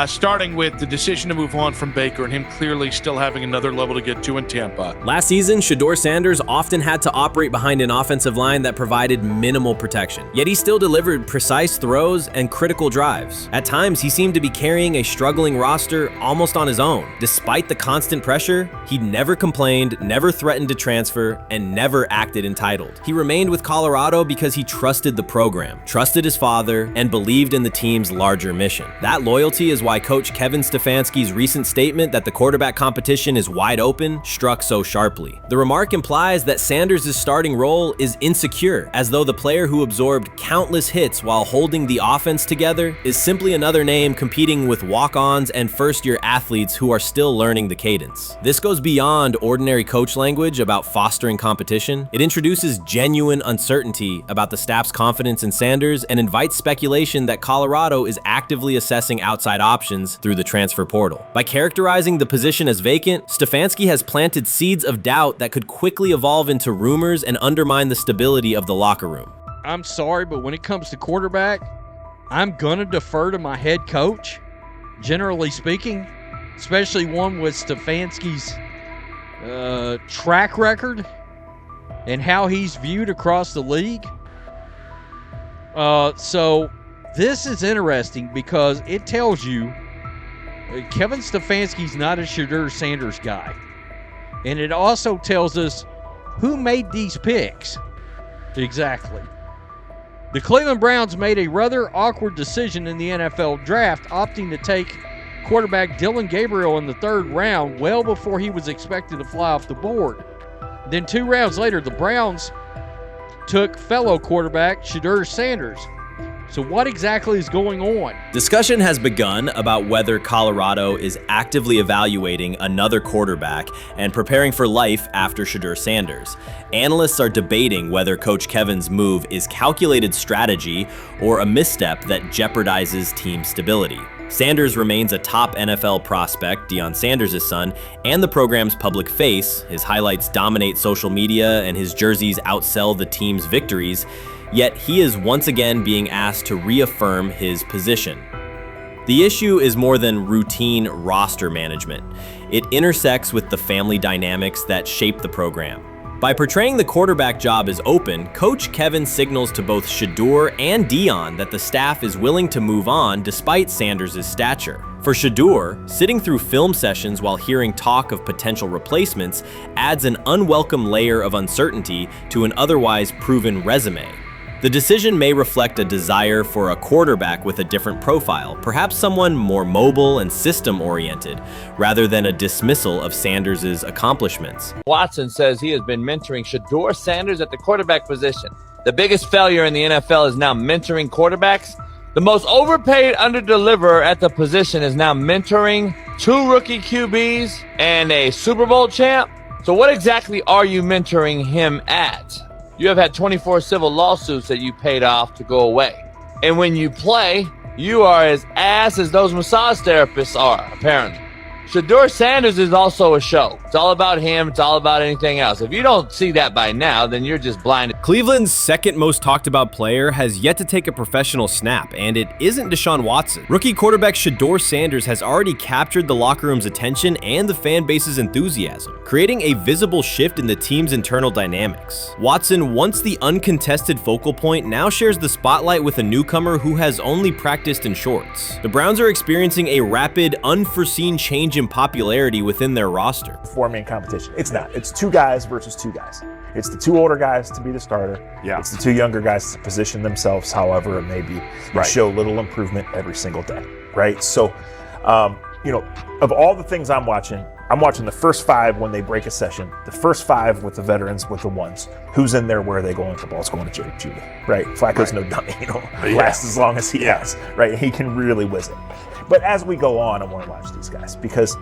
starting with the decision to move on from Baker and him clearly still having another level to get to in Tampa. Last season, Shedeur Sanders often had to operate behind an offensive line that provided minimal protection, yet he still delivered precise throws and critical drives. At times, he seemed to be carrying a struggling roster almost on his own. Despite the constant pressure, he never complained, never threatened to transfer, and never acted entitled. He remained with Colorado because he trusted the program, trusted his father, and believed in the team's larger mission. That loyalty is why Coach Kevin Stefanski's recent statement that the quarterback competition is wide open struck so sharply. The remark implies that Sanders' starting role is insecure, as though the player who absorbed countless hits while holding the offense together is simply another name competing with walk-ons and first-year athletes who are still learning the cadence. This goes beyond ordinary coach language about fostering competition. It introduces genuine uncertainty about the staff's confidence in Sanders and invites speculation that Colorado is actively assessing outside options through the transfer portal. By characterizing the position as vacant, Stefanski has planted seeds of doubt that could quickly evolve into rumors and undermine the stability of the locker room. I'm sorry, but when it comes to quarterback, I'm going to defer to my head coach, generally speaking, especially one with Stefanski's track record and how he's viewed across the league. So this is interesting because it tells you Kevin Stefanski's not a Shedeur Sanders guy. And it also tells us who made these picks. Exactly. The Cleveland Browns made a rather awkward decision in the NFL draft, opting to take quarterback Dillon Gabriel in the 3rd round well before he was expected to fly off the board. Then 2 rounds later, the Browns took fellow quarterback Shedeur Sanders. So what exactly is going on? Discussion has begun about whether Colorado is actively evaluating another quarterback and preparing for life after Shedeur Sanders. Analysts are debating whether Coach Kevin's move is calculated strategy or a misstep that jeopardizes team stability. Sanders remains a top NFL prospect, Deion Sanders' son, and the program's public face. His highlights dominate social media and his jerseys outsell the team's victories, yet he is once again being asked to reaffirm his position. The issue is more than routine roster management. It intersects with the family dynamics that shape the program. By portraying the quarterback job as open, Coach Kevin signals to both Shedeur and Deion that the staff is willing to move on despite Sanders' stature. For Shedeur, sitting through film sessions while hearing talk of potential replacements adds an unwelcome layer of uncertainty to an otherwise proven resume. The decision may reflect a desire for a quarterback with a different profile, perhaps someone more mobile and system-oriented, rather than a dismissal of Sanders' accomplishments. Watson says he has been mentoring Shedeur Sanders at the quarterback position. The biggest failure in the NFL is now mentoring quarterbacks. The most overpaid under-deliverer at the position is now mentoring 2 rookie QBs and a Super Bowl champ. So what exactly are you mentoring him at? You have had 24 civil lawsuits that you paid off to go away. And when you play, you are as ass as those massage therapists are, apparently. Shedeur Sanders is also a show. It's all about him. It's all about anything else. If you don't see that by now, then you're just blinded. Cleveland's second most talked about player has yet to take a professional snap, and it isn't Deshaun Watson. Rookie quarterback Shedeur Sanders has already captured the locker room's attention and the fan base's enthusiasm, creating a visible shift in the team's internal dynamics. Watson, once the uncontested focal point, now shares the spotlight with a newcomer who has only practiced in shorts. The Browns are experiencing a rapid, unforeseen change in popularity within their roster. Four-man competition. It's not. It's 2 guys versus 2 guys. It's the 2 older guys to be the starter. Yeah. It's the 2 younger guys to position themselves however it may be. Right. Show little improvement every single day, right? So, of all the things I'm watching the first 5 when they break a session, the first 5 with the veterans, with the ones. Who's in there, where are they going? The ball's going to Jerry Judy, right? Flacco's no dummy, lasts as long as he has, right? He can really whiz it. But as we go on, I want to watch these guys because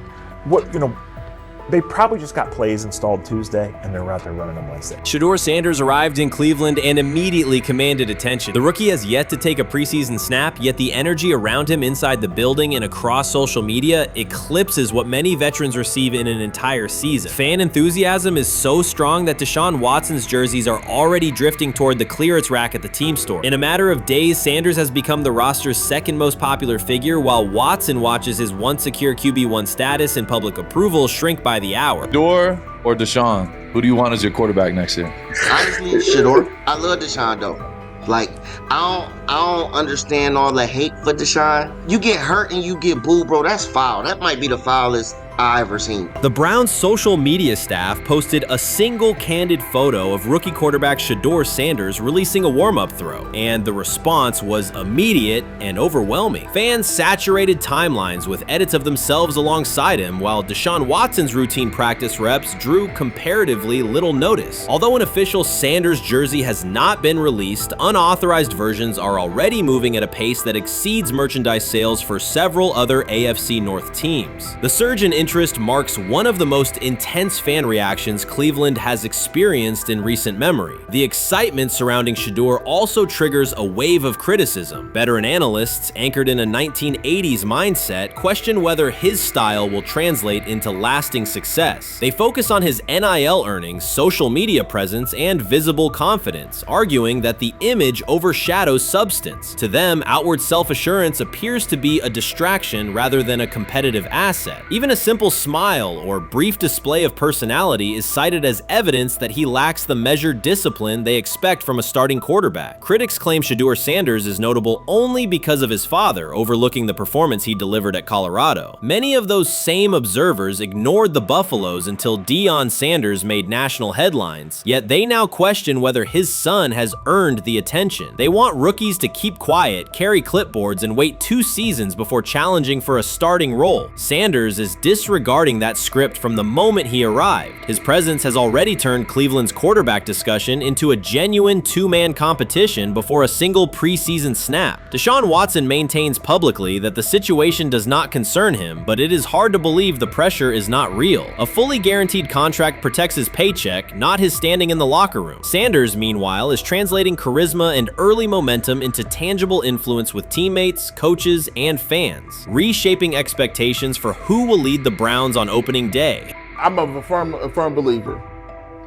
They probably just got plays installed Tuesday, and they're out there running them Wednesday. Shedeur Sanders arrived in Cleveland and immediately commanded attention. The rookie has yet to take a preseason snap, yet the energy around him inside the building and across social media eclipses what many veterans receive in an entire season. Fan enthusiasm is so strong that Deshaun Watson's jerseys are already drifting toward the clearance rack at the team store. In a matter of days, Sanders has become the roster's second most popular figure, while Watson watches his once secure QB1 status and public approval shrink by the hour. Shedeur or Deshaun? Who do you want as your quarterback next year? Honestly, Shedeur. I love Deshaun though. Like, I don't understand all the hate for Deshaun. You get hurt and you get booed, bro. That's foul. That might be the foulest I ever seen. The Browns' social media staff posted a single candid photo of rookie quarterback Shedeur Sanders releasing a warm-up throw, and the response was immediate and overwhelming. Fans saturated timelines with edits of themselves alongside him, while Deshaun Watson's routine practice reps drew comparatively little notice. Although an official Sanders jersey has not been released, unauthorized versions are already moving at a pace that exceeds merchandise sales for several other AFC North teams. The surge in interest marks one of the most intense fan reactions Cleveland has experienced in recent memory. The excitement surrounding Shedeur also triggers a wave of criticism. Veteran analysts, anchored in a 1980s mindset, question whether his style will translate into lasting success. They focus on his NIL earnings, social media presence, and visible confidence, arguing that the image overshadows substance. To them, outward self-assurance appears to be a distraction rather than a competitive asset. Even a simple smile or brief display of personality is cited as evidence that he lacks the measured discipline they expect from a starting quarterback. Critics claim Shedeur Sanders is notable only because of his father, overlooking the performance he delivered at Colorado. Many of those same observers ignored the Buffaloes until Deion Sanders made national headlines, yet they now question whether his son has earned the attention. They want rookies to keep quiet, carry clipboards, and wait 2 seasons before challenging for a starting role. Sanders is disregarding that script from the moment he arrived. His presence has already turned Cleveland's quarterback discussion into a genuine two-man competition before a single preseason snap. Deshaun Watson maintains publicly that the situation does not concern him, but it is hard to believe the pressure is not real. A fully guaranteed contract protects his paycheck, not his standing in the locker room. Sanders, meanwhile, is translating charisma and early momentum into tangible influence with teammates, coaches, and fans, reshaping expectations for who will lead the Browns on opening day. I'm a firm believer.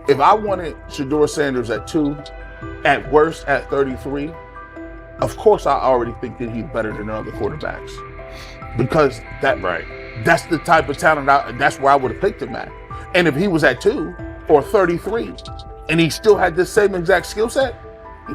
If I wanted Shedeur Sanders at 2, at worst at 33, of course I already think that he's better than other quarterbacks. Because that's the type of talent, that's where I would have picked him at. And if he was at 2 or 33, and he still had the same exact skill set,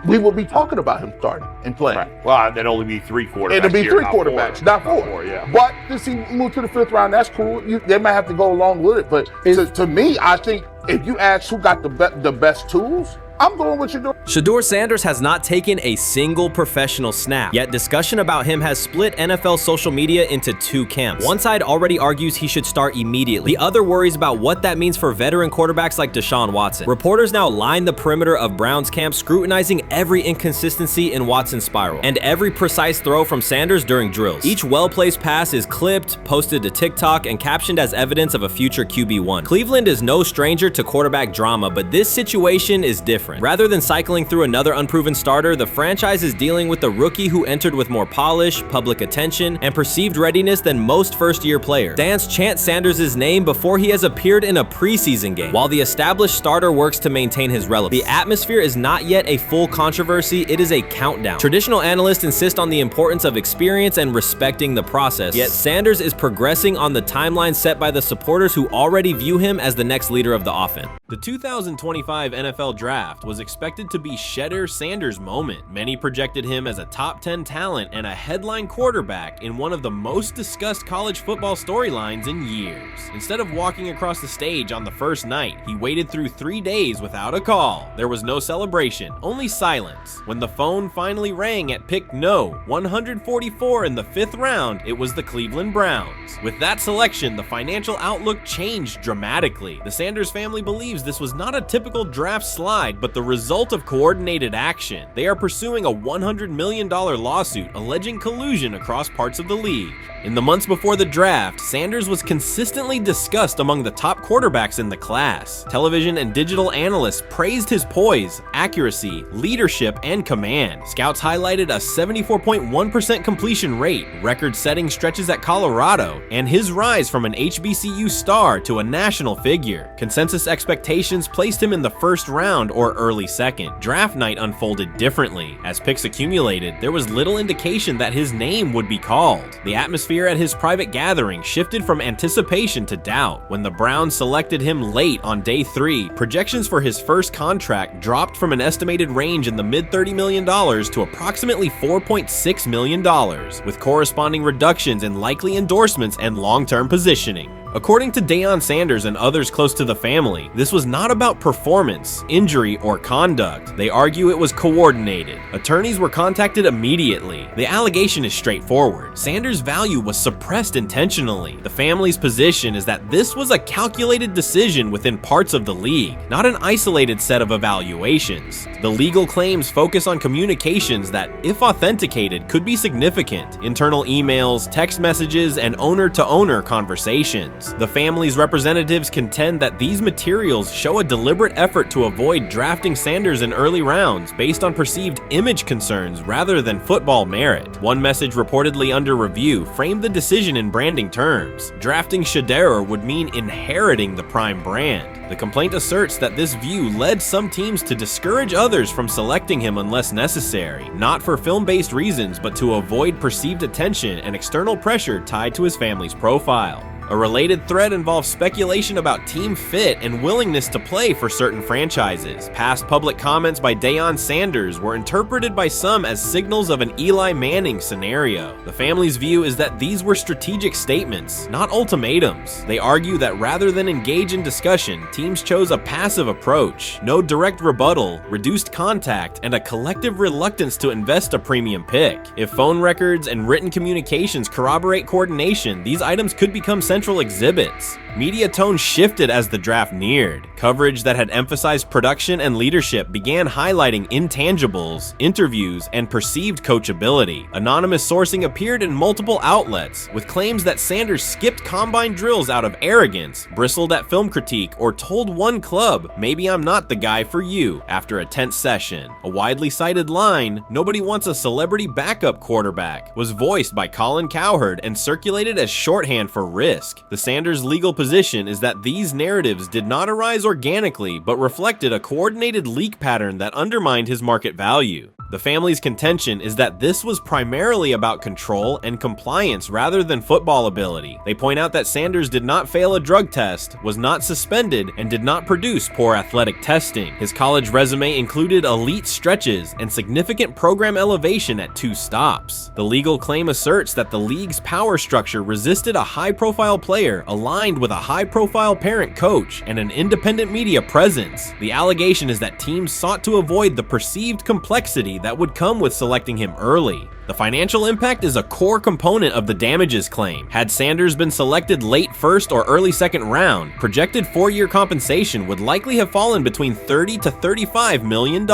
we will be talking about him starting and playing. Right. Well, there'd only be 3 quarterbacks. It'll be here, 3 quarterbacks, not 4. Yeah. But since he moved to the 5th round, that's cool. They might have to go along with it. But to me, I think if you ask who got the best tools, I'm going with Shedeur. Shedeur Sanders has not taken a single professional snap, yet discussion about him has split NFL social media into 2 camps. One side already argues he should start immediately. The other worries about what that means for veteran quarterbacks like Deshaun Watson. Reporters now line the perimeter of Browns camp, scrutinizing every inconsistency in Watson's spiral and every precise throw from Sanders during drills. Each well-placed pass is clipped, posted to TikTok, and captioned as evidence of a future QB1. Cleveland is no stranger to quarterback drama, but this situation is different. Rather than cycling through another unproven starter, the franchise is dealing with a rookie who entered with more polish, public attention, and perceived readiness than most first-year players. Fans chant Sanders' name before he has appeared in a preseason game, while the established starter works to maintain his relevance. The atmosphere is not yet a full controversy, it is a countdown. Traditional analysts insist on the importance of experience and respecting the process, yet Sanders is progressing on the timeline set by the supporters who already view him as the next leader of the offense. The 2025 NFL Draft was expected to be Shedeur Sanders' moment. Many projected him as a top 10 talent and a headline quarterback in one of the most discussed college football storylines in years. Instead of walking across the stage on the first night, he waited through 3 days without a call. There was no celebration, only silence. When the phone finally rang at pick no. 144 in the 5th round, it was the Cleveland Browns. With that selection, the financial outlook changed dramatically. The Sanders family believes this was not a typical draft slide, but but the result of coordinated action. They are pursuing a $100 million lawsuit alleging collusion across parts of the league. In the months before the draft, Sanders was consistently discussed among the top quarterbacks in the class. Television and digital analysts praised his poise, accuracy, leadership, and command. Scouts highlighted a 74.1% completion rate, record-setting stretches at Colorado, and his rise from an HBCU star to a national figure. Consensus expectations placed him in the first round or early second. Draft night unfolded differently. As picks accumulated, there was little indication that his name would be called. The atmosphere at his private gathering shifted from anticipation to doubt. When the Browns selected him late on day 3, projections for his first contract dropped from an estimated range in the mid-$30 million to approximately $4.6 million, with corresponding reductions in likely endorsements and long-term positioning. According to Deion Sanders and others close to the family, this was not about performance, injury, or conduct. They argue it was coordinated. Attorneys were contacted immediately. The allegation is straightforward. Sanders' value was suppressed intentionally. The family's position is that this was a calculated decision within parts of the league, not an isolated set of evaluations. The legal claims focus on communications that, if authenticated, could be significant: internal emails, text messages, and owner-to-owner conversations. The family's representatives contend that these materials show a deliberate effort to avoid drafting Sanders in early rounds based on perceived image concerns rather than football merit. One message reportedly under review framed the decision in branding terms. Drafting Shedeur would mean inheriting the Prime brand. The complaint asserts that this view led some teams to discourage others from selecting him unless necessary, not for film-based reasons, but to avoid perceived attention and external pressure tied to his family's profile. A related thread involves speculation about team fit and willingness to play for certain franchises. Past public comments by Deion Sanders were interpreted by some as signals of an Eli Manning scenario. The family's view is that these were strategic statements, not ultimatums. They argue that rather than engage in discussion, teams chose a passive approach, no direct rebuttal, reduced contact, and a collective reluctance to invest a premium pick. If phone records and written communications corroborate coordination, these items could become central exhibits. Media tone shifted as the draft neared. Coverage that had emphasized production and leadership began highlighting intangibles, interviews, and perceived coachability. Anonymous sourcing appeared in multiple outlets, with claims that Sanders skipped combine drills out of arrogance, bristled at film critique, or told one club, "Maybe I'm not the guy for you," after a tense session. A widely cited line, "Nobody wants a celebrity backup quarterback," was voiced by Colin Cowherd and circulated as shorthand for risk. The Sanders legal position is that these narratives did not arise organically, but reflected a coordinated leak pattern that undermined his market value. The family's contention is that this was primarily about control and compliance rather than football ability. They point out that Sanders did not fail a drug test, was not suspended, and did not produce poor athletic testing. His college resume included elite stretches and significant program elevation at 2 stops. The legal claim asserts that the league's power structure resisted a high-profile player aligned with a high-profile parent coach and an independent media presence. The allegation is that teams sought to avoid the perceived complexity that would come with selecting him early. The financial impact is a core component of the damages claim. Had Sanders been selected late first or early second round, projected 4-year compensation would likely have fallen between $30 to $35 million,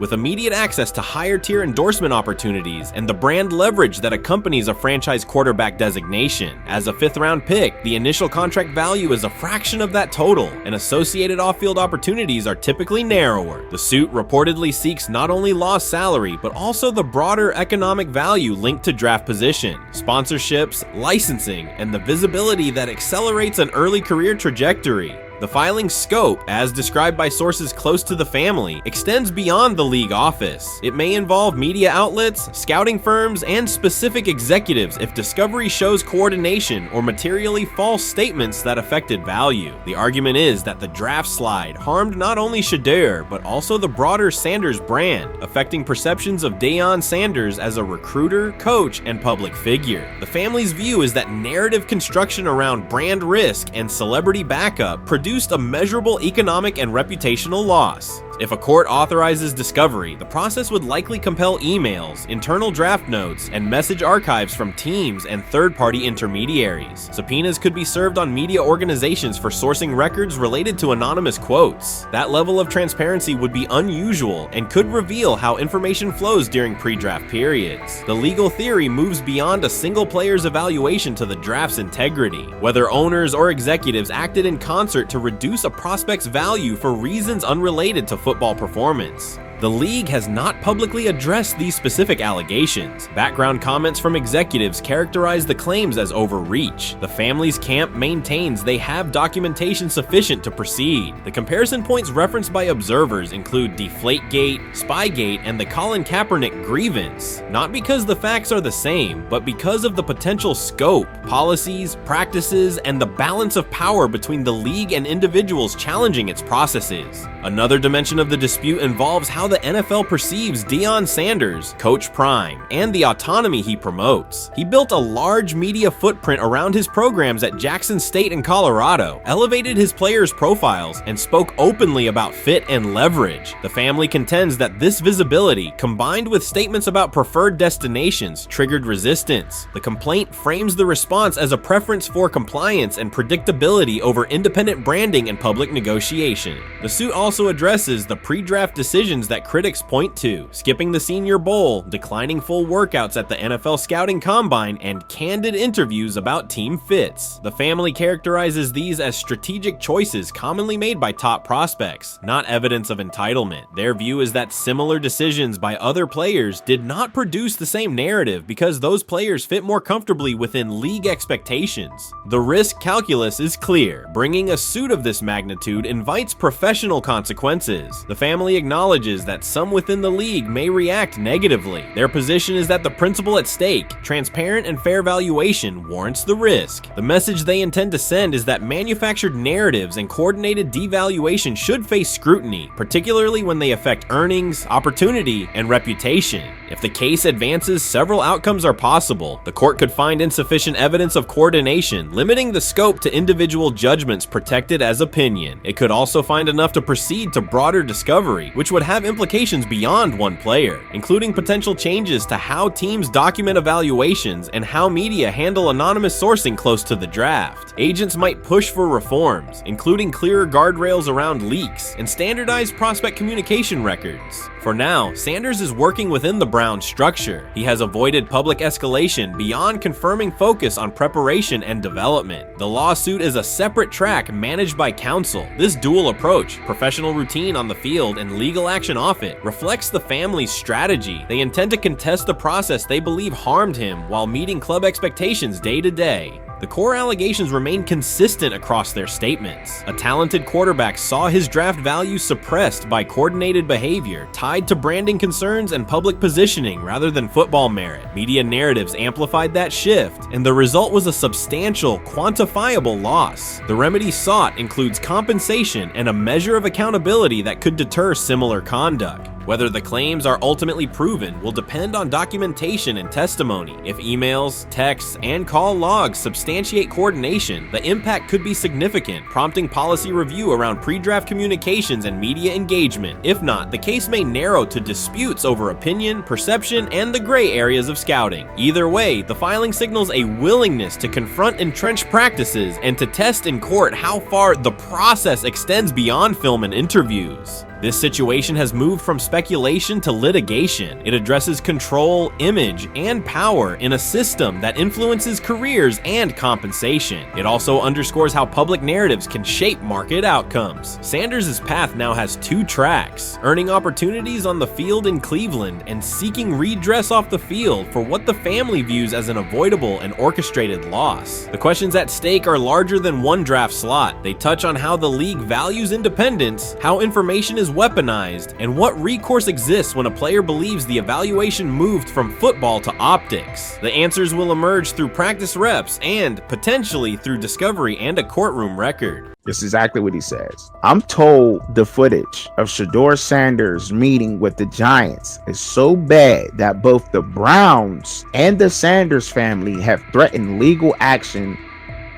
with immediate access to higher tier endorsement opportunities and the brand leverage that accompanies a franchise quarterback designation. As a 5th-round pick, the initial contract value is a fraction of that total, and associated off-field opportunities are typically narrower. The suit reportedly seeks not only lost salary, but also the broader economic value linked to draft position, sponsorships, licensing, and the visibility that accelerates an early career trajectory. The filing's scope, as described by sources close to the family, extends beyond the league office. It may involve media outlets, scouting firms, and specific executives if discovery shows coordination or materially false statements that affected value. The argument is that the draft slide harmed not only Shedeur, but also the broader Sanders brand, affecting perceptions of Deion Sanders as a recruiter, coach, and public figure. The family's view is that narrative construction around brand risk and celebrity backup produced a measurable economic and reputational loss. If a court authorizes discovery, the process would likely compel emails, internal draft notes, and message archives from teams and third-party intermediaries. Subpoenas could be served on media organizations for sourcing records related to anonymous quotes. That level of transparency would be unusual and could reveal how information flows during pre-draft periods. The legal theory moves beyond a single player's evaluation to the draft's integrity, whether owners or executives acted in concert to reduce a prospect's value for reasons unrelated to football performance. The league has not publicly addressed these specific allegations. Background comments from executives characterize the claims as overreach. The family's camp maintains they have documentation sufficient to proceed. The comparison points referenced by observers include Deflategate, Spygate, and the Colin Kaepernick grievance, not because the facts are the same, but because of the potential scope, policies, practices, and the balance of power between the league and individuals challenging its processes. Another dimension of the dispute involves how the NFL perceives Deion Sanders, Coach Prime, and the autonomy he promotes. He built a large media footprint around his programs at Jackson State and Colorado, elevated his players' profiles, and spoke openly about fit and leverage. The family contends that this visibility, combined with statements about preferred destinations, triggered resistance. The complaint frames the response as a preference for compliance and predictability over independent branding and public negotiation. The suit also addresses the pre-draft decisions that critics point to: skipping the Senior Bowl, declining full workouts at the NFL Scouting Combine, and candid interviews about team fits. The family characterizes these as strategic choices commonly made by top prospects, not evidence of entitlement. Their view is that similar decisions by other players did not produce the same narrative because those players fit more comfortably within league expectations. The risk calculus is clear. Bringing a suit of this magnitude invites professional consequences. The family acknowledges that some within the league may react negatively. Their position is that the principle at stake, transparent and fair valuation, warrants the risk. The message they intend to send is that manufactured narratives and coordinated devaluation should face scrutiny, particularly when they affect earnings, opportunity, and reputation. If the case advances, several outcomes are possible. The court could find insufficient evidence of coordination, limiting the scope to individual judgments protected as opinion. It could also find enough to proceed to broader discovery, which would have implications beyond one player, including potential changes to how teams document evaluations and how media handle anonymous sourcing close to the draft. Agents might push for reforms, including clearer guardrails around leaks and standardized prospect communication records. For now, Sanders is working within the Browns structure. He has avoided public escalation beyond confirming focus on preparation and development. The lawsuit is a separate track managed by counsel. This dual approach, professional routine on the field and legal action off it, reflects the family's strategy. They intend to contest the process they believe harmed him while meeting club expectations day to day. The core allegations remain consistent across their statements. A talented quarterback saw his draft value suppressed by coordinated behavior tied to branding concerns and public positioning rather than football merit. Media narratives amplified that shift, and the result was a substantial, quantifiable loss. The remedy sought includes compensation and a measure of accountability that could deter similar conduct. Whether the claims are ultimately proven will depend on documentation and testimony. If emails, texts, and call logs substantiate coordination, the impact could be significant, prompting policy review around pre-draft communications and media engagement. If not, the case may narrow to disputes over opinion, perception, and the gray areas of scouting. Either way, the filing signals a willingness to confront entrenched practices and to test in court how far the process extends beyond film and interviews. This situation has moved from speculation to litigation. It addresses control, image, and power in a system that influences careers and compensation. It also underscores how public narratives can shape market outcomes. Sanders' path now has two tracks: earning opportunities on the field in Cleveland and seeking redress off the field for what the family views as an avoidable and orchestrated loss. The questions at stake are larger than one draft slot. They touch on how the league values independence, how information is weaponized, and what recourse exists when a player believes the evaluation moved from football to optics. The answers will emerge through practice reps and, potentially, through discovery and a courtroom record. That's exactly what he says. I'm told the footage of Shedeur Sanders meeting with the Giants is so bad that both the Browns and the Sanders family have threatened legal action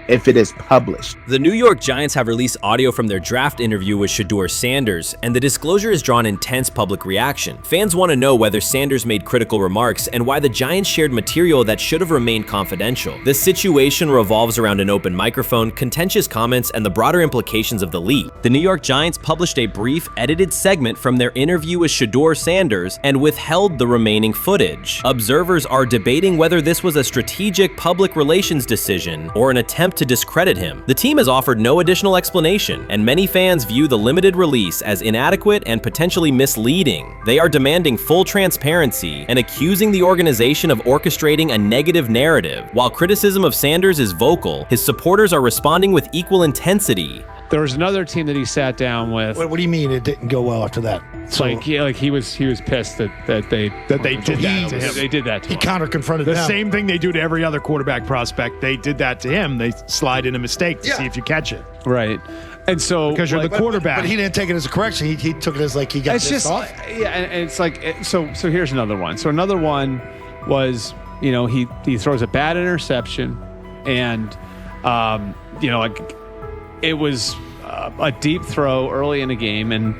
if it is published. The New York Giants have released audio from their draft interview with Shedeur Sanders, and the disclosure has drawn intense public reaction. Fans want to know whether Sanders made critical remarks and why the Giants shared material that should have remained confidential. The situation revolves around an open microphone, contentious comments, and the broader implications of the league. The New York Giants published a brief, edited segment from their interview with Shedeur Sanders and withheld the remaining footage. Observers are debating whether this was a strategic public relations decision or an attempt to discredit him. The team has offered no additional explanation, and many fans view the limited release as inadequate and potentially misleading. They are demanding full transparency and accusing the organization of orchestrating a negative narrative. While criticism of Sanders is vocal, his supporters are responding with equal intensity. There was another team that he sat down with. What do you mean it didn't go well after that? So, he was pissed that they did that to him. They did that to him. He counter confronted the them. same thing they do to every other quarterback prospect. They did that to him. They slide in a mistake to see if you catch it. Right. And so because you're the quarterback. But he didn't take it as a correction. He took it as like he got pissed off. Yeah, and it's like so here's another one. So another one was, he throws a bad interception, and it was a deep throw early in the game, and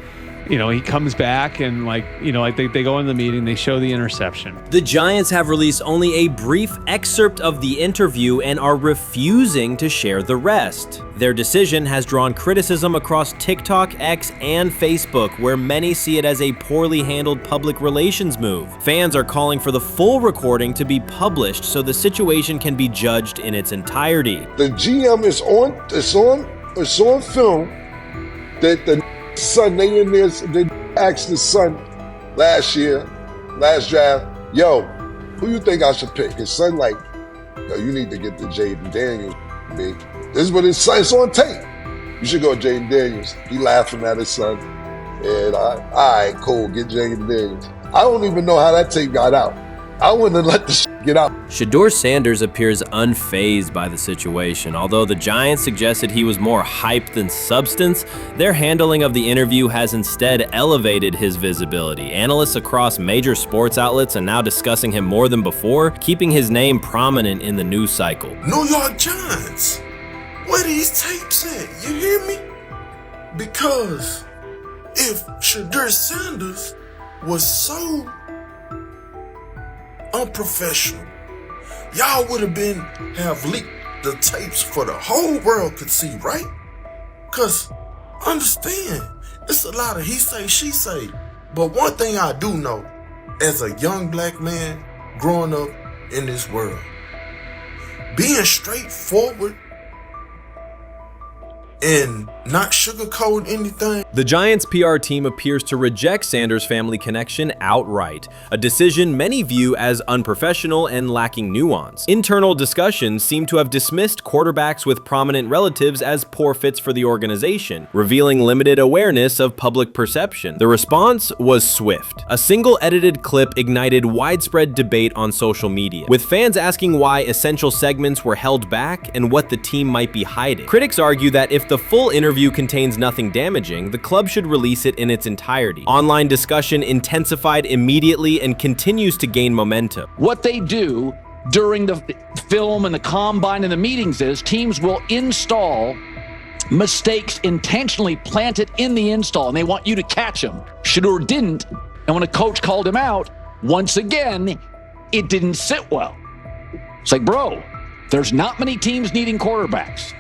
he comes back and they go in the meeting, they show the interception. The Giants have released only a brief excerpt of the interview and are refusing to share the rest. Their decision has drawn criticism across TikTok, X, and Facebook, where many see it as a poorly handled public relations move. Fans are calling for the full recording to be published so the situation can be judged in its entirety. The GM is on film that the son, they asked the son last draft, yo, who you think I should pick? His son yo, you need to get the Jaden Daniels, big. This is what his son, it's on tape. You should go Jaden Daniels. He laughing at his son. And all right, cool, get Jaden Daniels. I don't even know how that tape got out. I wouldn't have let the shit get out. Shedeur Sanders appears unfazed by the situation. Although the Giants suggested he was more hype than substance, their handling of the interview has instead elevated his visibility. Analysts across major sports outlets are now discussing him more than before, keeping his name prominent in the news cycle. New York Giants, where these tapes at? You hear me? Because if Shedeur Sanders was so unprofessional, y'all would have leaked the tapes for the whole world could see, right? Cause understand, it's a lot of he say, she say. But one thing I do know, as a young black man growing up in this world, being straightforward and not sugarcoat anything. The Giants' PR team appears to reject Sanders' family connection outright, a decision many view as unprofessional and lacking nuance. Internal discussions seem to have dismissed quarterbacks with prominent relatives as poor fits for the organization, revealing limited awareness of public perception. The response was swift. A single edited clip ignited widespread debate on social media, with fans asking why essential segments were held back and what the team might be hiding. Critics argue that if the full interview contains nothing damaging, the club should release it in its entirety. Online discussion intensified immediately and continues to gain momentum. What they do during the film and the combine and the meetings is teams will install mistakes intentionally planted in the install, and they want you to catch them. Shedeur didn't, and when a coach called him out, once again, it didn't sit well. It's like, bro, there's not many teams needing quarterbacks,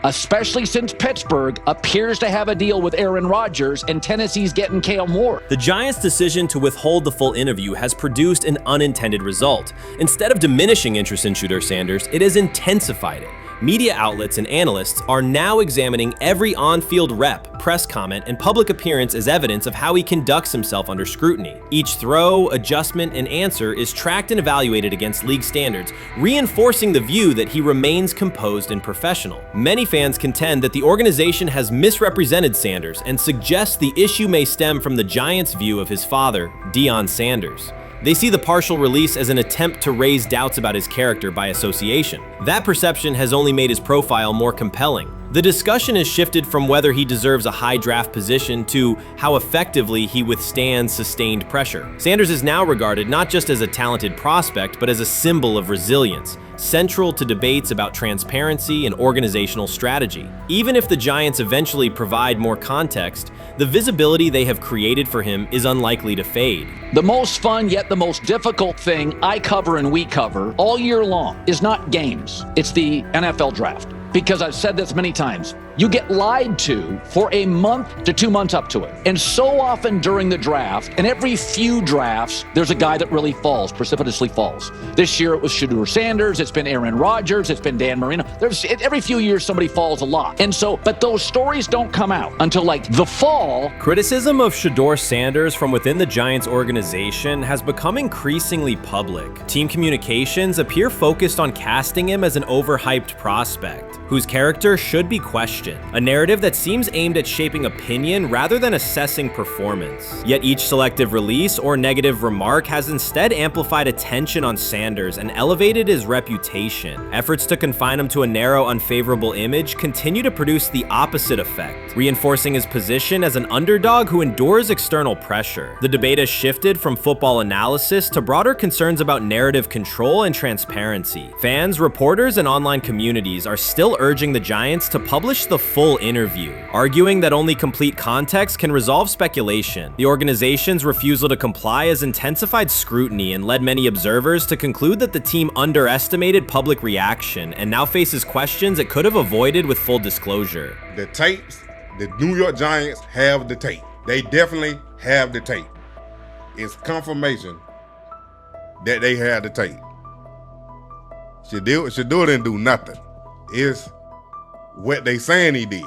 especially since Pittsburgh appears to have a deal with Aaron Rodgers and Tennessee's getting Kale Moore. The Giants' decision to withhold the full interview has produced an unintended result. Instead of diminishing interest in Shedeur Sanders, it has intensified it. Media outlets and analysts are now examining every on-field rep, press comment, and public appearance as evidence of how he conducts himself under scrutiny. Each throw, adjustment, and answer is tracked and evaluated against league standards, reinforcing the view that he remains composed and professional. Many fans contend that the organization has misrepresented Sanders and suggest the issue may stem from the Giants' view of his father, Deion Sanders. They see the partial release as an attempt to raise doubts about his character by association. That perception has only made his profile more compelling. The discussion has shifted from whether he deserves a high draft position to how effectively he withstands sustained pressure. Sanders is now regarded not just as a talented prospect, but as a symbol of resilience, central to debates about transparency and organizational strategy. Even if the Giants eventually provide more context, the visibility they have created for him is unlikely to fade. The most fun yet the most difficult thing I cover and we cover all year long is not games. It's the NFL draft. Because I've said this many times, you get lied to for a month to 2 months up to it. And so often during the draft, and every few drafts, there's a guy that really falls, precipitously falls. This year it was Shedeur Sanders, it's been Aaron Rodgers, it's been Dan Marino. Every few years somebody falls a lot. And so, but those stories don't come out until like the fall. Criticism of Shedeur Sanders from within the Giants organization has become increasingly public. Team communications appear focused on casting him as an overhyped prospect, whose character should be questioned. A narrative that seems aimed at shaping opinion rather than assessing performance. Yet each selective release or negative remark has instead amplified attention on Sanders and elevated his reputation. Efforts to confine him to a narrow, unfavorable image continue to produce the opposite effect, reinforcing his position as an underdog who endures external pressure. The debate has shifted from football analysis to broader concerns about narrative control and transparency. Fans, reporters, and online communities are still urging the Giants to publish the full interview, arguing that only complete context can resolve speculation. The organization's refusal to comply has intensified scrutiny and led many observers to conclude that the team underestimated public reaction and now faces questions it could have avoided with full disclosure. The tapes, the New York Giants have the tape. They definitely have the tape. It's confirmation that they had the tape. Shedeur didn't do nothing. It's what they saying he did.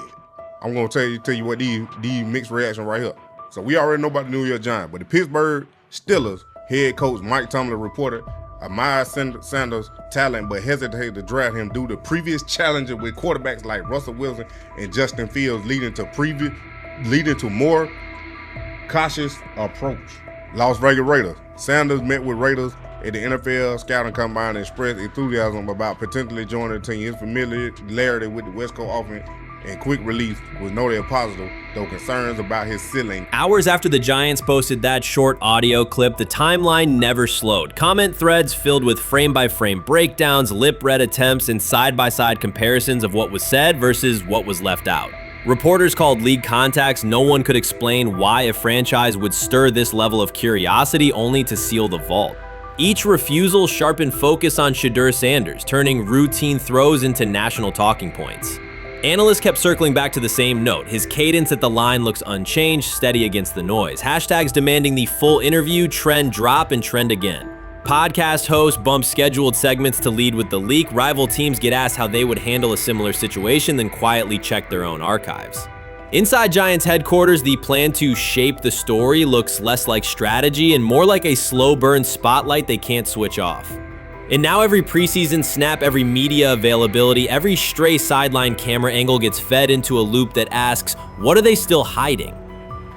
I'm gonna tell you what these mixed reaction right here. So we already know about the New York Giants, but the Pittsburgh Steelers head coach Mike Tomlin reported Miles Sanders' talent, but hesitated to draft him due to previous challenges with quarterbacks like Russell Wilson and Justin Fields, leading to more cautious approach. Las Vegas Raiders. Sanders met with Raiders at the NFL scouting combine and expressed enthusiasm about potentially joining the team. His familiarity with the West Coast offense and quick release was noted positive, though concerns about his ceiling. Hours after the Giants posted that short audio clip, the timeline never slowed. Comment threads filled with frame-by-frame breakdowns, lip-read attempts, and side-by-side comparisons of what was said versus what was left out. Reporters called league contacts. No one could explain why a franchise would stir this level of curiosity only to seal the vault. Each refusal sharpened focus on Shedeur Sanders, turning routine throws into national talking points. Analysts kept circling back to the same note. His cadence at the line looks unchanged, steady against the noise. Hashtags demanding the full interview, trend drop, and trend again. Podcast hosts bump scheduled segments to lead with the leak. Rival teams get asked how they would handle a similar situation, then quietly check their own archives. Inside Giants headquarters, the plan to shape the story looks less like strategy and more like a slow burn spotlight they can't switch off. And now every preseason snap, every media availability, every stray sideline camera angle gets fed into a loop that asks, what are they still hiding?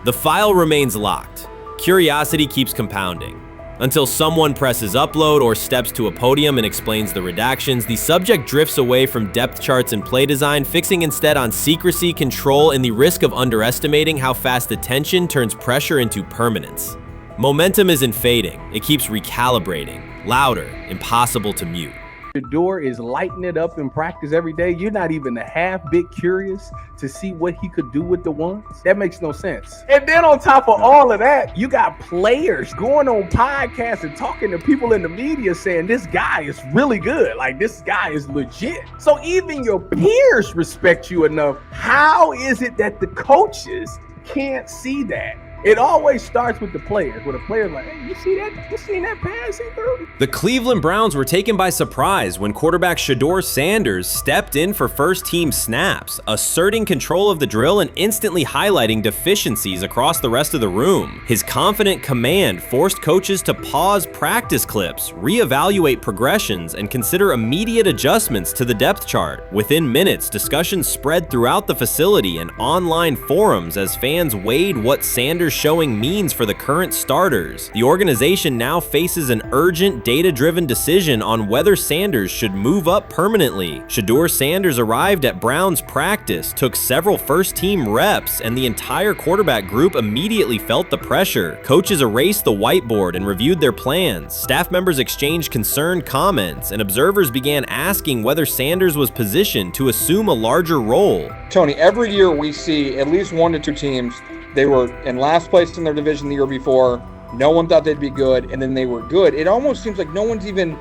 The file remains locked. Curiosity keeps compounding. Until someone presses upload or steps to a podium and explains the redactions, the subject drifts away from depth charts and play design, fixing instead on secrecy, control, and the risk of underestimating how fast attention turns pressure into permanence. Momentum isn't fading, it keeps recalibrating, louder, impossible to mute. Shedeur is lighting it up in practice every day. You're not even a half bit curious to see what he could do with the ones. That makes no sense. And then on top of all of that, you got players going on podcasts and talking to people in the media saying this guy is really good. Like, this guy is legit. So even your peers respect you enough. How is it that the coaches can't see that? It always starts with the players, where the player's like, hey, you see that? You seen that pass he threw? The Cleveland Browns were taken by surprise when quarterback Shedeur Sanders stepped in for first-team snaps, asserting control of the drill and instantly highlighting deficiencies across the rest of the room. His confident command forced coaches to pause practice clips, reevaluate progressions, and consider immediate adjustments to the depth chart. Within minutes, discussions spread throughout the facility and online forums as fans weighed what Sanders Sanders showing means for the current starters. The organization now faces an urgent, data-driven decision on whether Sanders should move up permanently. Shedeur Sanders arrived at Browns practice, took several first-team reps, and the entire quarterback group immediately felt the pressure. Coaches erased the whiteboard and reviewed their plans. Staff members exchanged concerned comments, and observers began asking whether Sanders was positioned to assume a larger role. Tony, every year we see at least 1 to 2 teams. They were in last place in their division the year before. No one thought they'd be good, and then they were good. It almost seems like no one's even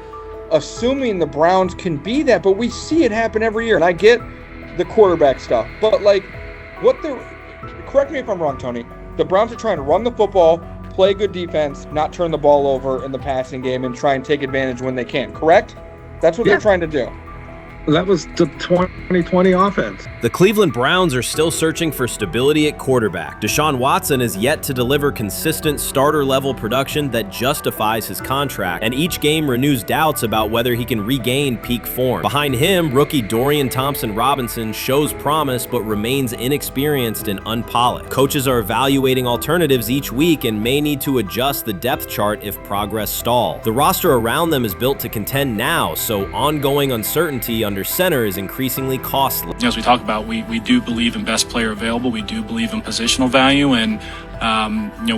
assuming the Browns can be that, but we see it happen every year. And I get the quarterback stuff, but like, correct me if I'm wrong, Tony. The Browns are trying to run the football, play good defense, not turn the ball over in the passing game, and try and take advantage when they can, correct? That's what they're trying to do. That was the 2020 offense. The Cleveland Browns are still searching for stability at quarterback. Deshaun Watson is yet to deliver consistent starter-level production that justifies his contract, and each game renews doubts about whether he can regain peak form. Behind him, rookie Dorian Thompson-Robinson shows promise but remains inexperienced and unpolished. Coaches are evaluating alternatives each week and may need to adjust the depth chart if progress stalls. The roster around them is built to contend now, so ongoing uncertainty under center is increasingly costly. As we talk about, we do believe in best player available. We do believe in positional value, and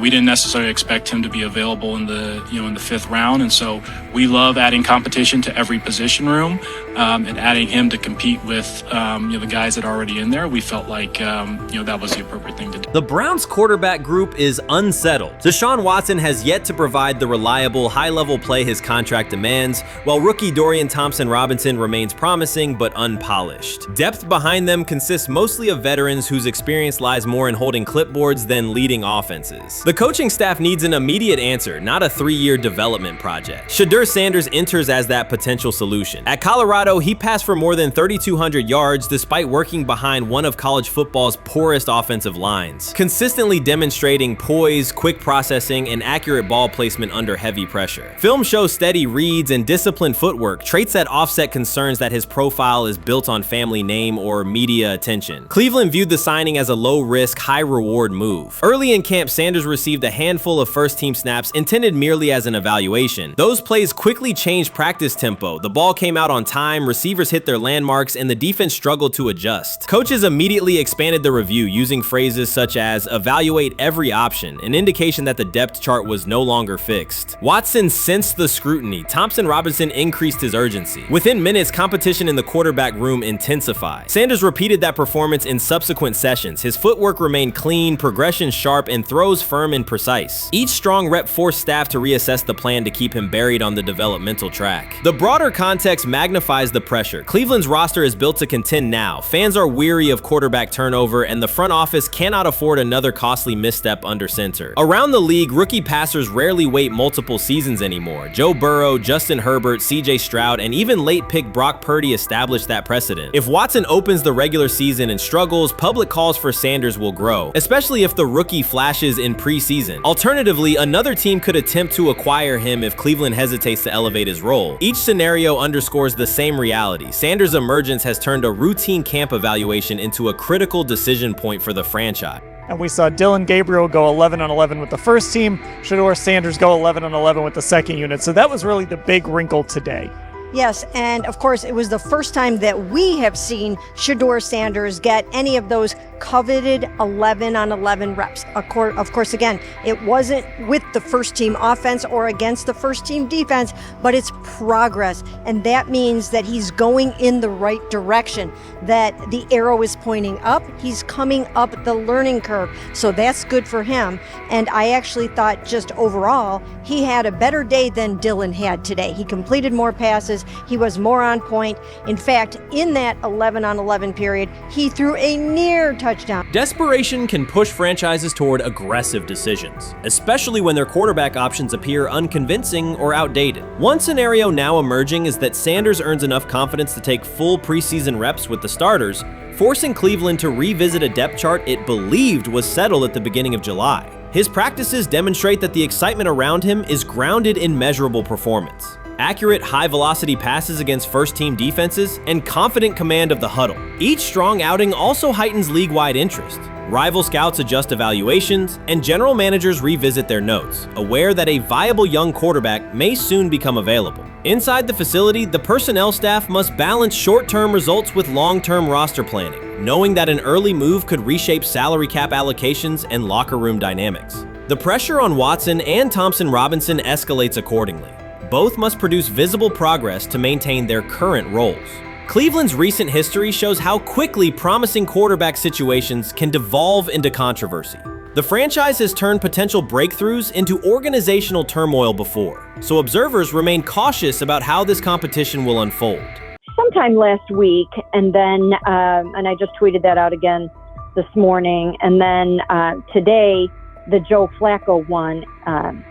we didn't necessarily expect him to be available in the in the 5th round, and so we love adding competition to every position room and adding him to compete with the guys that are already in there. We felt like that was the appropriate thing to do. The Browns quarterback group is unsettled. Deshaun Watson has yet to provide the reliable, high-level play his contract demands, while rookie Dorian Thompson-Robinson remains promising but unpolished. Depth behind them consists mostly of veterans whose experience lies more in holding clipboards than leading offenses. The coaching staff needs an immediate answer, not a 3-year development project. Shedeur Sanders enters as that potential solution. At Colorado, he passed for more than 3,200 yards despite working behind one of college football's poorest offensive lines, consistently demonstrating poise, quick processing, and accurate ball placement under heavy pressure. Film shows steady reads and disciplined footwork, traits that offset concerns that his profile is built on family name or media attention. Cleveland viewed the signing as a low-risk, high-reward move. Early in camp, Sanders received a handful of first-team snaps intended merely as an evaluation. Those plays quickly changed practice tempo. The ball came out on time, receivers hit their landmarks, and the defense struggled to adjust. Coaches immediately expanded the review using phrases such as evaluate every option, an indication that the depth chart was no longer fixed. Watson sensed the scrutiny. Thompson-Robinson increased his urgency. Within minutes, competition in the quarterback room intensified. Sanders repeated that performance in subsequent sessions. His footwork remained clean, progression sharp, and throws firm and precise. Each strong rep forced staff to reassess the plan to keep him buried on the developmental track. The broader context magnifies the pressure. Cleveland's roster is built to contend now. Fans are weary of quarterback turnover, and the front office cannot afford another costly misstep under center. Around the league, rookie passers rarely wait multiple seasons anymore. Joe Burrow, Justin Herbert, CJ Stroud, and even late pick Brock Purdy established that precedent. If Watson opens the regular season and struggles, public calls for Sanders will grow, especially if the rookie flashes in preseason. Alternatively, another team could attempt to acquire him if Cleveland hesitates to elevate his role. Each scenario underscores the same reality. Sanders' emergence has turned a routine camp evaluation into a critical decision point for the franchise. And we saw Dillon Gabriel go 11-on-11 with the first team, Shedeur Sanders go 11-on-11 with the second unit. So that was really the big wrinkle today. Yes, and of course, it was the first time that we have seen Shedeur Sanders get any of those coveted 11-on-11 reps. Of course, again, it wasn't with the first team offense or against the first team defense, but it's progress. And that means that he's going in the right direction, that the arrow is pointing up. He's coming up the learning curve. So that's good for him. And I actually thought just overall, he had a better day than Dillon had today. He completed more passes. He was more on point. In fact, in that 11-on-11 period, he threw a near touchdown. Desperation can push franchises toward aggressive decisions, especially when their quarterback options appear unconvincing or outdated. One scenario now emerging is that Sanders earns enough confidence to take full preseason reps with the starters, forcing Cleveland to revisit a depth chart it believed was settled at the beginning of July. His practices demonstrate that the excitement around him is grounded in measurable performance. accurate high-velocity passes against first-team defenses, and confident command of the huddle. Each strong outing also heightens league-wide interest. Rival scouts adjust evaluations, and general managers revisit their notes, aware that a viable young quarterback may soon become available. Inside the facility, the personnel staff must balance short-term results with long-term roster planning, knowing that an early move could reshape salary cap allocations and locker room dynamics. The pressure on Watson and Thompson Robinson escalates accordingly. Both must produce visible progress to maintain their current roles. Cleveland's recent history shows how quickly promising quarterback situations can devolve into controversy. The franchise has turned potential breakthroughs into organizational turmoil before, so observers remain cautious about how this competition will unfold. Sometime last week, and then, and I just tweeted that out again this morning, and then today, the Joe Flacco one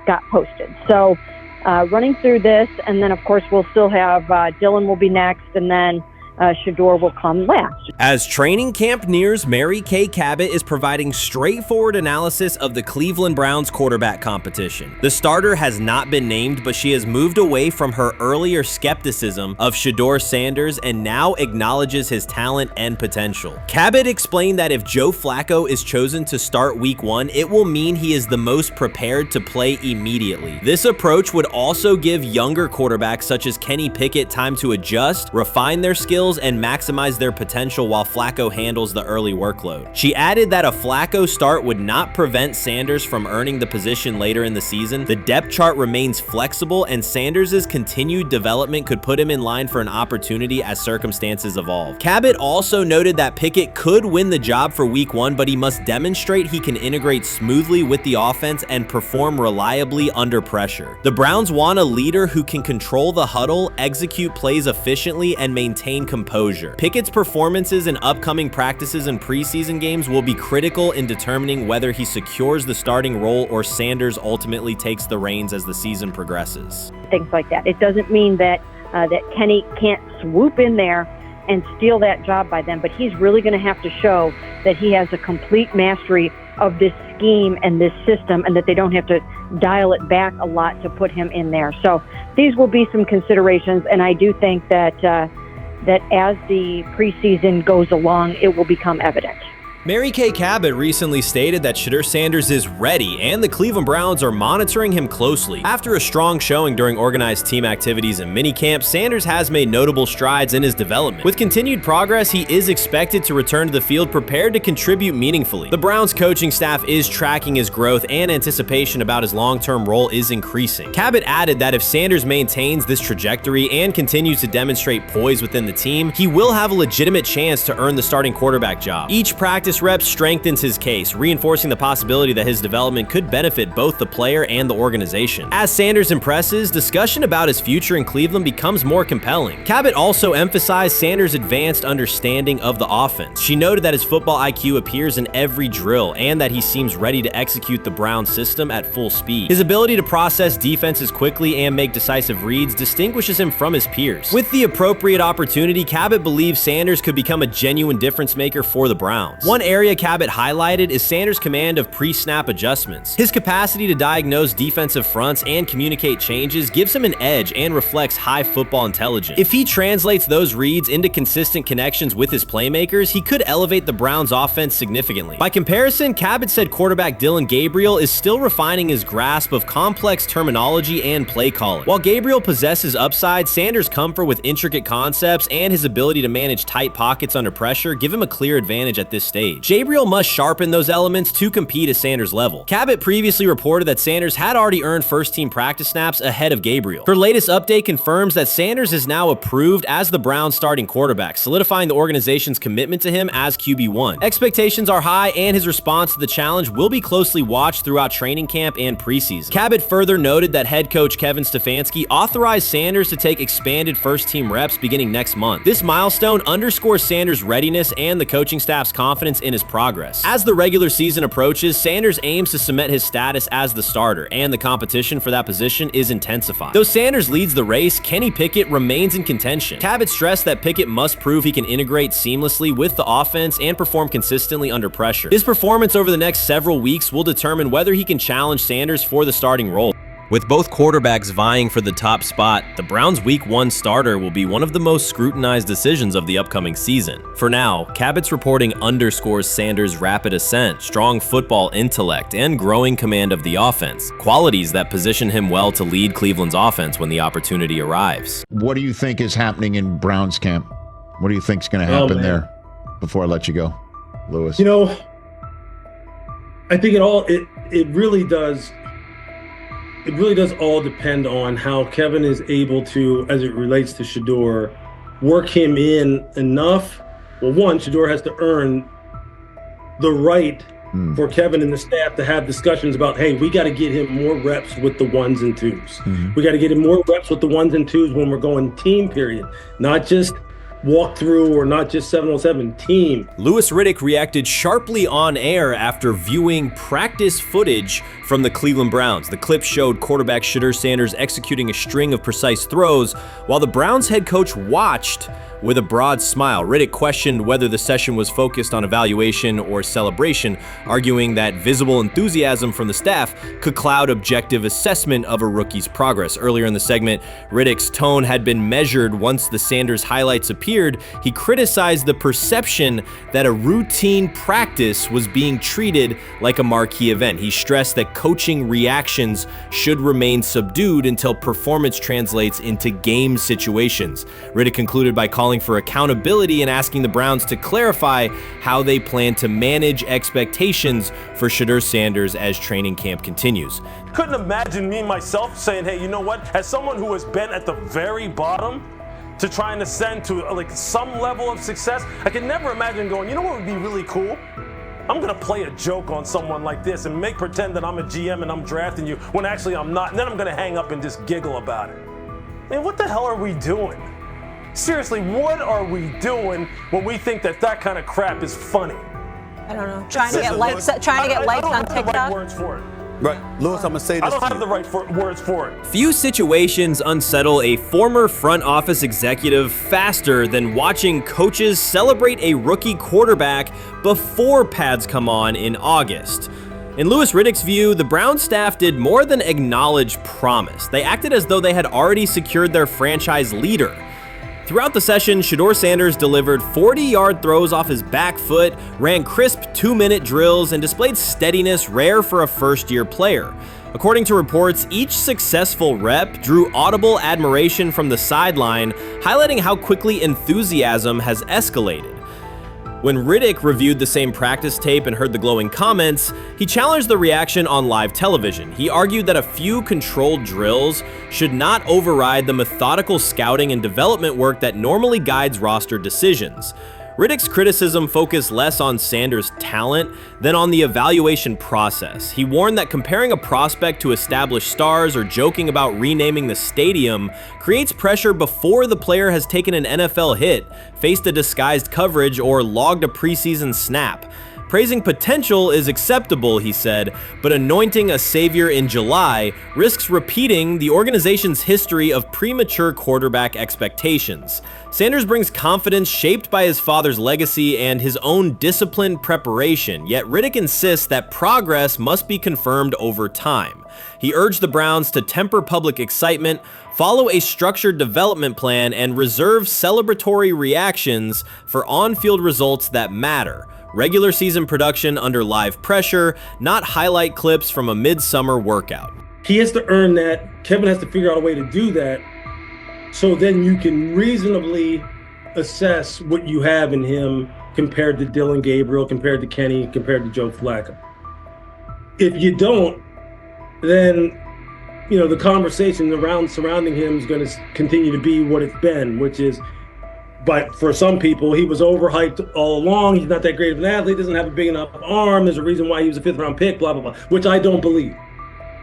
got posted. So running through this, and then of course we'll still have Dylan will be next, and then Shedeur will come last. As training camp nears, Mary Kay Cabot is providing straightforward analysis of the Cleveland Browns quarterback competition. The starter has not been named, but she has moved away from her earlier skepticism of Shedeur Sanders and now acknowledges his talent and potential. Cabot explained that if Joe Flacco is chosen to start week 1, it will mean he is the most prepared to play immediately. This approach would also give younger quarterbacks such as Kenny Pickett time to adjust, refine their skills, and maximize their potential while Flacco handles the early workload. She added that a Flacco start would not prevent Sanders from earning the position later in the season. The depth chart remains flexible, and Sanders' continued development could put him in line for an opportunity as circumstances evolve. Cabot also noted that Pickett could win the job for week 1, but he must demonstrate he can integrate smoothly with the offense and perform reliably under pressure. The Browns want a leader who can control the huddle, execute plays efficiently, and maintain composure. Pickett's performances in upcoming practices and preseason games will be critical in determining whether he secures the starting role or Sanders ultimately takes the reins as the season progresses. Things like that. It doesn't mean that that Kenny can't swoop in there and steal that job by them, but he's really going to have to show that he has a complete mastery of this scheme and this system, and that they don't have to dial it back a lot to put him in there. So these will be some considerations, and I do think that that as the preseason goes along, it will become evident. Mary Kay Cabot recently stated that Shedeur Sanders is ready, and the Cleveland Browns are monitoring him closely. After a strong showing during organized team activities and minicamp, Sanders has made notable strides in his development. With continued progress, he is expected to return to the field prepared to contribute meaningfully. The Browns coaching staff is tracking his growth, and anticipation about his long-term role is increasing. Cabot added that if Sanders maintains this trajectory and continues to demonstrate poise within the team, he will have a legitimate chance to earn the starting quarterback job. Each practice rep strengthens his case, reinforcing the possibility that his development could benefit both the player and the organization. As Sanders impresses, discussion about his future in Cleveland becomes more compelling. Cabot also emphasized Sanders' advanced understanding of the offense. She noted that his football IQ appears in every drill and that he seems ready to execute the Browns system at full speed. His ability to process defenses quickly and make decisive reads distinguishes him from his peers. With the appropriate opportunity, Cabot believes Sanders could become a genuine difference maker for the Browns. One area Cabot highlighted is Sanders' command of pre-snap adjustments. His capacity to diagnose defensive fronts and communicate changes gives him an edge and reflects high football intelligence. If he translates those reads into consistent connections with his playmakers, he could elevate the Browns' offense significantly. By comparison, Cabot said quarterback Dylan Gabriel is still refining his grasp of complex terminology and play calling. While Gabriel possesses upside, Sanders' comfort with intricate concepts and his ability to manage tight pockets under pressure give him a clear advantage at this stage. Gabriel must sharpen those elements to compete at Sanders' level. Cabot previously reported that Sanders had already earned first-team practice snaps ahead of Gabriel. Her latest update confirms that Sanders is now approved as the Browns' starting quarterback, solidifying the organization's commitment to him as QB1. Expectations are high, and his response to the challenge will be closely watched throughout training camp and preseason. Cabot further noted that head coach Kevin Stefanski authorized Sanders to take expanded first-team reps beginning next month. This milestone underscores Sanders' readiness and the coaching staff's confidence in his progress. As the regular season approaches, Sanders aims to cement his status as the starter, and the competition for that position is intensified. Though Sanders leads the race, Kenny Pickett remains in contention. Cabot stressed that Pickett must prove he can integrate seamlessly with the offense and perform consistently under pressure. His performance over the next several weeks will determine whether he can challenge Sanders for the starting role. With both quarterbacks vying for the top spot, the Browns' Week 1 starter will be one of the most scrutinized decisions of the upcoming season. For now, Cabot's reporting underscores Sanders' rapid ascent, strong football intellect, and growing command of the offense, qualities that position him well to lead Cleveland's offense when the opportunity arrives. What do you think is happening in Browns camp? What do you think is going to happen there before I let you go, Lewis? You know, I think it really does. It really does all depend on how Kevin is able to, as it relates to Shedeur, work him in enough. Well, one, Shedeur has to earn the right for Kevin and the staff to have discussions about, hey, we got to get him more reps with the ones and twos. We got to get him more reps with the ones and twos when we're going team period, not just walk through or not just 7-on-7 team. Louis Riddick reacted sharply on air after viewing practice footage from the Cleveland Browns. The clip showed quarterback Shedeur Sanders executing a string of precise throws while the Browns head coach watched with a broad smile. Riddick questioned whether the session was focused on evaluation or celebration, arguing that visible enthusiasm from the staff could cloud objective assessment of a rookie's progress. Earlier in the segment, Riddick's tone had been measured once the Sanders highlights appeared. He criticized the perception that a routine practice was being treated like a marquee event. He stressed that coaching reactions should remain subdued until performance translates into game situations. Riddick concluded by calling for accountability and asking the Browns to clarify how they plan to manage expectations for Shedeur Sanders as training camp continues. Couldn't imagine me myself saying, hey, you know what? As someone who has been at the very bottom to try and ascend to like some level of success, I could never imagine going, you know what would be really cool? I'm gonna play a joke on someone like this and make pretend that I'm a GM and I'm drafting you when actually I'm not, and then I'm gonna hang up and just giggle about it. I mean, what the hell are we doing? Seriously, what are we doing when we think that that kind of crap is funny? I don't know. Trying to get likes on TikTok. I don't have the right words for it. Right, Lewis, I'm gonna say this. I don't have the right words for it. Few situations unsettle a former front office executive faster than watching coaches celebrate a rookie quarterback before pads come on in August. In Louis Riddick's view, the Browns staff did more than acknowledge promise. They acted as though they had already secured their franchise leader. Throughout the session, Shedeur Sanders delivered 40-yard throws off his back foot, ran crisp 2-minute drills, and displayed steadiness rare for a first-year player. According to reports, each successful rep drew audible admiration from the sideline, highlighting how quickly enthusiasm has escalated. When Riddick reviewed the same practice tape and heard the glowing comments, he challenged the reaction on live television. He argued that a few controlled drills should not override the methodical scouting and development work that normally guides roster decisions. Riddick's criticism focused less on Sanders' talent than on the evaluation process. He warned that comparing a prospect to established stars or joking about renaming the stadium creates pressure before the player has taken an NFL hit, faced a disguised coverage, or logged a preseason snap. Praising potential is acceptable, he said, but anointing a savior in July risks repeating the organization's history of premature quarterback expectations. Sanders brings confidence shaped by his father's legacy and his own disciplined preparation, yet Riddick insists that progress must be confirmed over time. He urged the Browns to temper public excitement, follow a structured development plan, and reserve celebratory reactions for on-field results that matter. Regular season production under live pressure, not highlight clips from a midsummer workout. He has to earn that. Kevin has to figure out a way to do that, so then you can reasonably assess what you have in him compared to Dylan Gabriel, compared to Kenny, compared to Joe Flacco. If you don't, then the conversation surrounding him is going to continue to be what it's been, which is, but for some people, he was overhyped all along. He's not that great of an athlete, doesn't have a big enough arm. There's a reason why he was a 5th-round pick, blah, blah, blah, which I don't believe.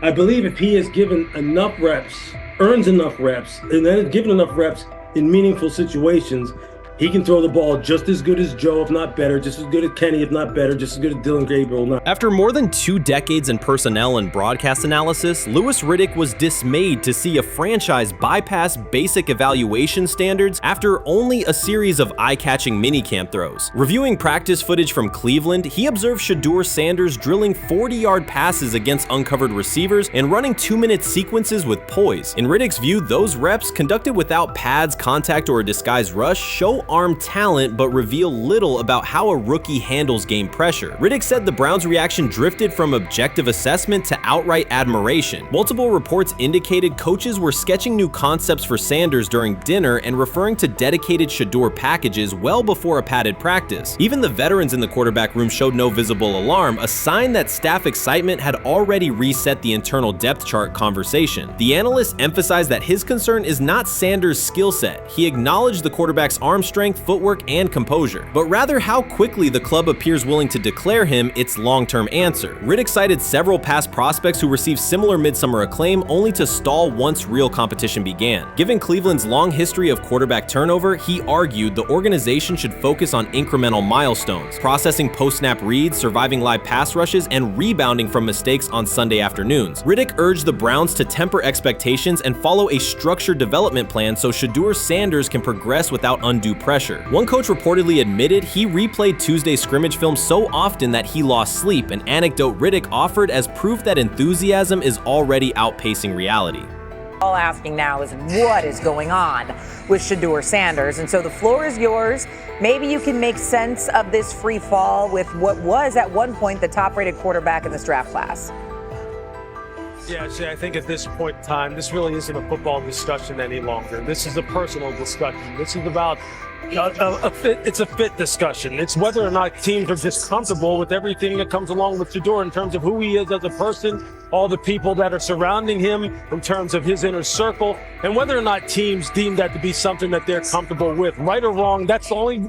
I believe if he is given enough reps, earns enough reps, and then is given enough reps in meaningful situations, He can throw the ball just as good as Joe, if not better, just as good as Kenny, if not better, just as good as Dylan Gabriel. After more than 2 decades in personnel and broadcast analysis, Louis Riddick was dismayed to see a franchise bypass basic evaluation standards after only a series of eye-catching minicamp throws. Reviewing practice footage from Cleveland, he observed Shedeur Sanders drilling 40-yard passes against uncovered receivers and running 2-minute sequences with poise. In Riddick's view, those reps, conducted without pads, contact, or a disguised rush, show arm talent but reveal little about how a rookie handles game pressure. Riddick said the Browns' reaction drifted from objective assessment to outright admiration. Multiple reports indicated coaches were sketching new concepts for Sanders during dinner and referring to dedicated Shedeur packages well before a padded practice. Even the veterans in the quarterback room showed no visible alarm, a sign that staff excitement had already reset the internal depth chart conversation. The analyst emphasized that his concern is not Sanders' skill set. He acknowledged the quarterback's arm strength, footwork, and composure, but rather how quickly the club appears willing to declare him its long-term answer. Riddick cited several past prospects who received similar midsummer acclaim only to stall once real competition began. Given Cleveland's long history of quarterback turnover, he argued the organization should focus on incremental milestones, processing post-snap reads, surviving live pass rushes, and rebounding from mistakes on Sunday afternoons. Riddick urged the Browns to temper expectations and follow a structured development plan so Shedeur Sanders can progress without undue pressure. One coach reportedly admitted he replayed Tuesday's scrimmage film so often that he lost sleep, an anecdote Riddick offered as proof that enthusiasm is already outpacing reality. All asking now is what is going on with Shedeur Sanders, and so the floor is yours. Maybe you can make sense of this free fall with what was at one point the top-rated quarterback in this draft class. Yeah, see, I think at this point in time, this really isn't a football discussion any longer. This is a personal discussion. This is about it's a fit discussion. It's whether or not teams are just comfortable with everything that comes along with Shedeur in terms of who he is as a person, all the people that are surrounding him in terms of his inner circle, and whether or not teams deem that to be something that they're comfortable with. Right or wrong, that's the only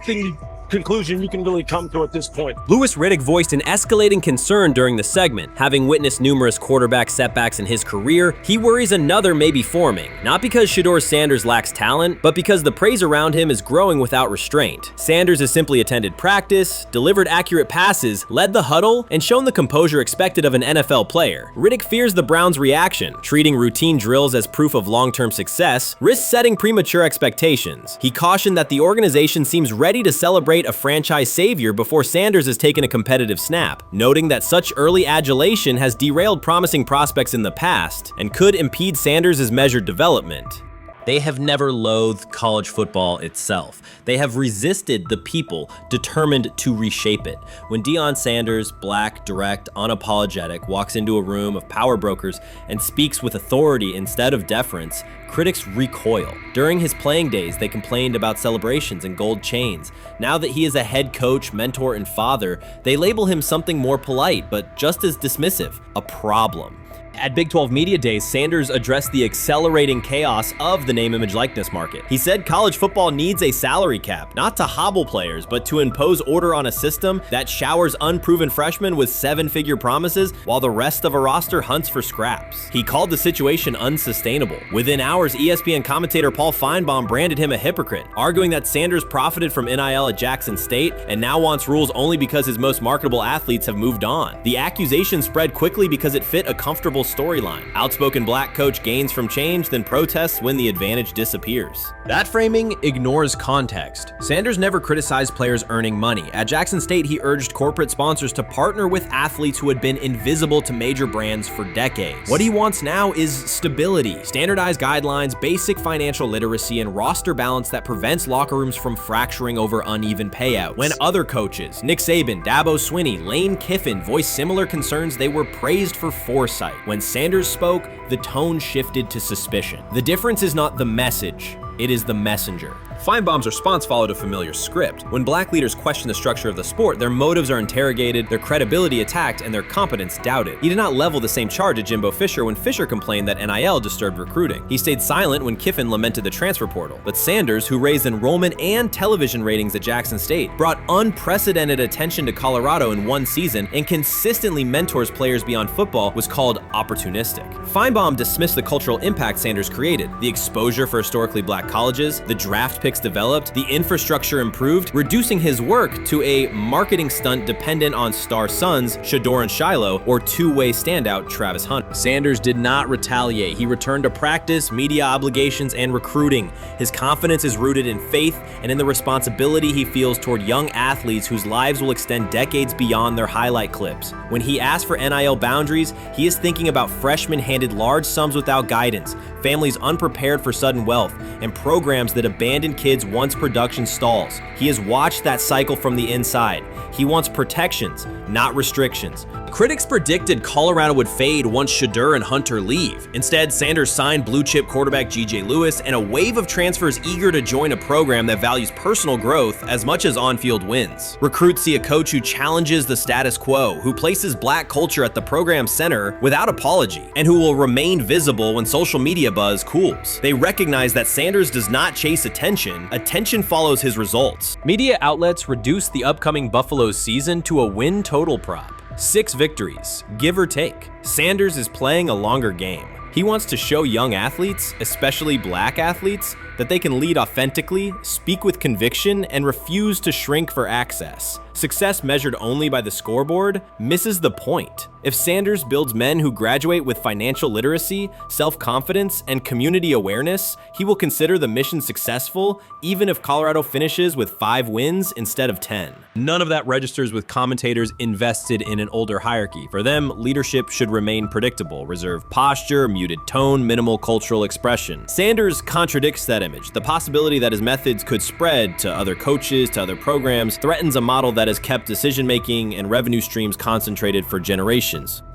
conclusion you can really come to at this point. Louis Riddick voiced an escalating concern during the segment. Having witnessed numerous quarterback setbacks in his career, he worries another may be forming, not because Shedeur Sanders lacks talent, but because the praise around him is growing without restraint. Sanders has simply attended practice, delivered accurate passes, led the huddle, and shown the composure expected of an NFL player. Riddick fears the Browns' reaction, treating routine drills as proof of long-term success, risks setting premature expectations. He cautioned that the organization seems ready to celebrate a franchise savior before Sanders has taken a competitive snap, noting that such early adulation has derailed promising prospects in the past and could impede Sanders' measured development. They have never loathed college football itself. They have resisted the people determined to reshape it. When Deion Sanders, black, direct, unapologetic, walks into a room of power brokers and speaks with authority instead of deference, critics recoil. During his playing days, they complained about celebrations and gold chains. Now that he is a head coach, mentor, and father, they label him something more polite, but just as dismissive, a problem. At Big 12 Media Days, Sanders addressed the accelerating chaos of the name, image, likeness market. He said college football needs a salary cap, not to hobble players, but to impose order on a system that showers unproven freshmen with 7-figure promises while the rest of a roster hunts for scraps. He called the situation unsustainable. Within hours, ESPN commentator Paul Feinbaum branded him a hypocrite, arguing that Sanders profited from NIL at Jackson State and now wants rules only because his most marketable athletes have moved on. The accusation spread quickly because it fit a comfortable storyline. Outspoken black coach gains from change, then protests when the advantage disappears. That framing ignores context. Sanders never criticized players earning money. At Jackson State, he urged corporate sponsors to partner with athletes who had been invisible to major brands for decades. What he wants now is stability, standardized guidelines, basic financial literacy, and roster balance that prevents locker rooms from fracturing over uneven payouts. When other coaches, Nick Saban, Dabo Swinney, Lane Kiffin, voiced similar concerns, they were praised for foresight. When Sanders spoke, the tone shifted to suspicion. The difference is not the message, it is the messenger. Feinbaum's response followed a familiar script. When black leaders question the structure of the sport, their motives are interrogated, their credibility attacked, and their competence doubted. He did not level the same charge at Jimbo Fisher when Fisher complained that NIL disturbed recruiting. He stayed silent when Kiffin lamented the transfer portal. But Sanders, who raised enrollment and television ratings at Jackson State, brought unprecedented attention to Colorado in one season and consistently mentors players beyond football, was called opportunistic. Feinbaum dismissed the cultural impact Sanders created, the exposure for historically black colleges, the draft pick picks developed, the infrastructure improved, reducing his work to a marketing stunt dependent on star sons Shedeur and Shiloh or two-way standout Travis Hunter. Sanders did not retaliate. He returned to practice, media obligations, and recruiting. His confidence is rooted in faith and in the responsibility he feels toward young athletes whose lives will extend decades beyond their highlight clips. When he asks for NIL boundaries, he is thinking about freshmen handed large sums without guidance, families unprepared for sudden wealth, and programs that abandon kids once production stalls. He has watched that cycle from the inside. He wants protections, not restrictions. Critics predicted Colorado would fade once Shedeur and Hunter leave. Instead, Sanders signed blue-chip quarterback G.J. Lewis and a wave of transfers eager to join a program that values personal growth as much as on-field wins. Recruits see a coach who challenges the status quo, who places black culture at the program's center without apology, and who will remain visible when social media buzz cools. They recognize that Sanders does not chase attention. Attention follows his results. Media outlets reduced the upcoming Buffalo season to a win total prop. 6 victories, give or take. Sanders is playing a longer game. He wants to show young athletes, especially black athletes, that they can lead authentically, speak with conviction, and refuse to shrink for access. Success measured only by the scoreboard misses the point. If Sanders builds men who graduate with financial literacy, self-confidence, and community awareness, he will consider the mission successful, even if Colorado finishes with 5 wins instead of 10. None of that registers with commentators invested in an older hierarchy. For them, leadership should remain predictable, reserved posture, muted tone, minimal cultural expression. Sanders contradicts that image. The possibility that his methods could spread to other coaches, to other programs, threatens a model that has kept decision-making and revenue streams concentrated for generations.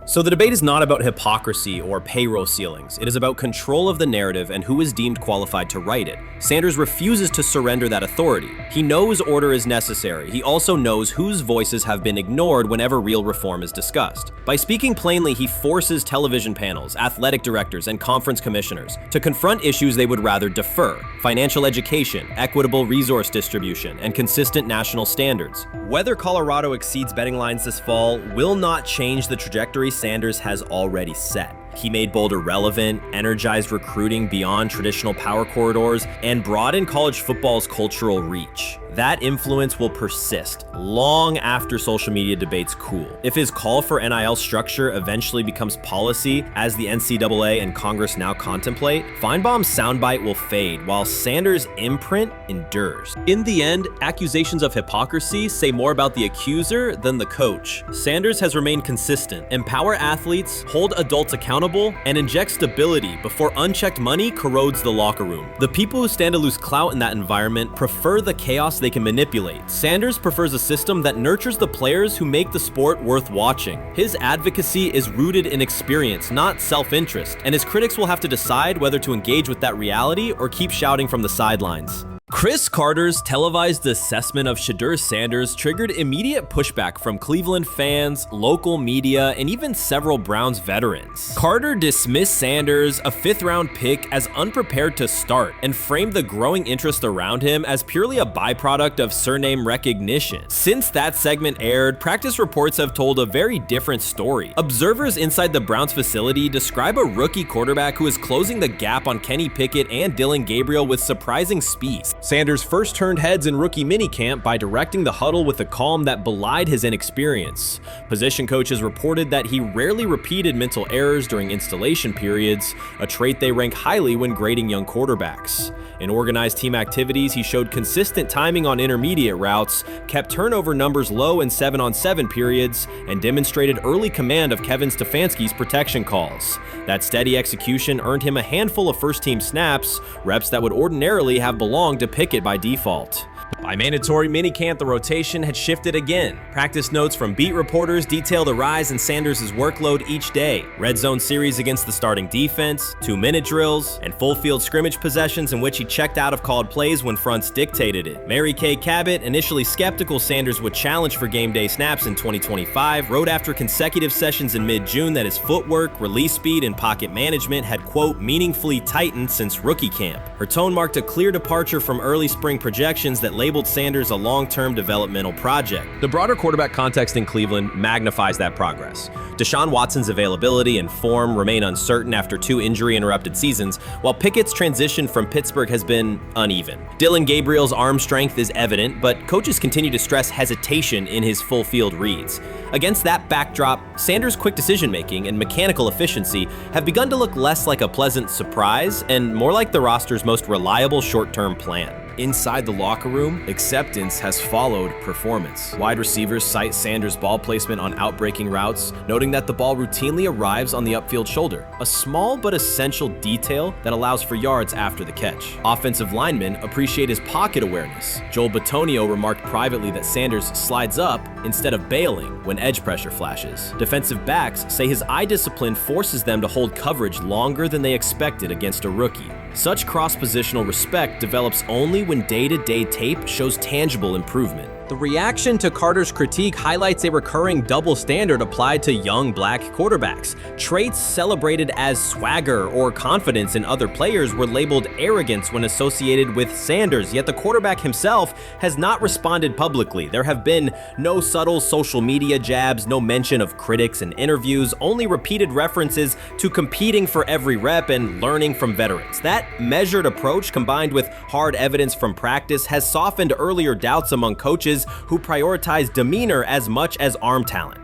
So the debate is not about hypocrisy or payroll ceilings. It is about control of the narrative and who is deemed qualified to write it. Sanders refuses to surrender that authority. He knows order is necessary. He also knows whose voices have been ignored whenever real reform is discussed. By speaking plainly, he forces television panels, athletic directors, and conference commissioners to confront issues they would rather defer: financial education, equitable resource distribution, and consistent national standards. Whether Colorado exceeds betting lines this fall will not change the trajectory Sanders has already set. He made Boulder relevant, energized recruiting beyond traditional power corridors, and broadened college football's cultural reach. That influence will persist long after social media debates cool. If his call for NIL structure eventually becomes policy, as the NCAA and Congress now contemplate, Feinbaum's soundbite will fade while Sanders' imprint endures. In the end, accusations of hypocrisy say more about the accuser than the coach. Sanders has remained consistent: empower athletes, hold adults accountable, and inject stability before unchecked money corrodes the locker room. The people who stand to lose clout in that environment prefer the chaos they can manipulate. Sanders prefers a system that nurtures the players who make the sport worth watching. His advocacy is rooted in experience, not self-interest, and his critics will have to decide whether to engage with that reality or keep shouting from the sidelines. Chris Carter's televised assessment of Shedeur Sanders triggered immediate pushback from Cleveland fans, local media, and even several Browns veterans. Carter dismissed Sanders, a 5th-round pick, as unprepared to start and framed the growing interest around him as purely a byproduct of surname recognition. Since that segment aired, practice reports have told a very different story. Observers inside the Browns facility describe a rookie quarterback who is closing the gap on Kenny Pickett and Dillon Gabriel with surprising speed. Sanders first turned heads in rookie minicamp by directing the huddle with a calm that belied his inexperience. Position coaches reported that he rarely repeated mental errors during installation periods, a trait they rank highly when grading young quarterbacks. In organized team activities, he showed consistent timing on intermediate routes, kept turnover numbers low in 7-on-7 periods, and demonstrated early command of Kevin Stefanski's protection calls. That steady execution earned him a handful of first-team snaps, reps that would ordinarily have belonged to Pickett by default. By mandatory minicamp, the rotation had shifted again. Practice notes from beat reporters detail the rise in Sanders' workload each day. Red zone series against the starting defense, 2-minute drills, and full field scrimmage possessions in which he checked out of called plays when fronts dictated it. Mary Kay Cabot, initially skeptical Sanders would challenge for game day snaps in 2025, wrote after consecutive sessions in mid-June that his footwork, release speed, and pocket management had, quote, meaningfully tightened since rookie camp. Her tone marked a clear departure from early spring projections that labeled Sanders a long-term developmental project. The broader quarterback context in Cleveland magnifies that progress. Deshaun Watson's availability and form remain uncertain after 2 injury-interrupted seasons, while Pickett's transition from Pittsburgh has been uneven. Dillon Gabriel's arm strength is evident, but coaches continue to stress hesitation in his full-field reads. Against that backdrop, Sanders' quick decision-making and mechanical efficiency have begun to look less like a pleasant surprise and more like the roster's most reliable short-term plan. Inside the locker room, acceptance has followed performance. Wide receivers cite Sanders' ball placement on outbreaking routes, noting that the ball routinely arrives on the upfield shoulder, a small but essential detail that allows for yards after the catch. Offensive linemen appreciate his pocket awareness. Joel Bitonio remarked privately that Sanders slides up instead of bailing when edge pressure flashes. Defensive backs say his eye discipline forces them to hold coverage longer than they expected against a rookie. Such cross-positional respect develops only when day-to-day tape shows tangible improvement. The reaction to Carter's critique highlights a recurring double standard applied to young black quarterbacks. Traits celebrated as swagger or confidence in other players were labeled arrogance when associated with Sanders, yet the quarterback himself has not responded publicly. There have been no subtle social media jabs, no mention of critics in interviews, only repeated references to competing for every rep and learning from veterans. That measured approach, combined with hard evidence from practice, has softened earlier doubts among coaches who prioritize demeanor as much as arm talent.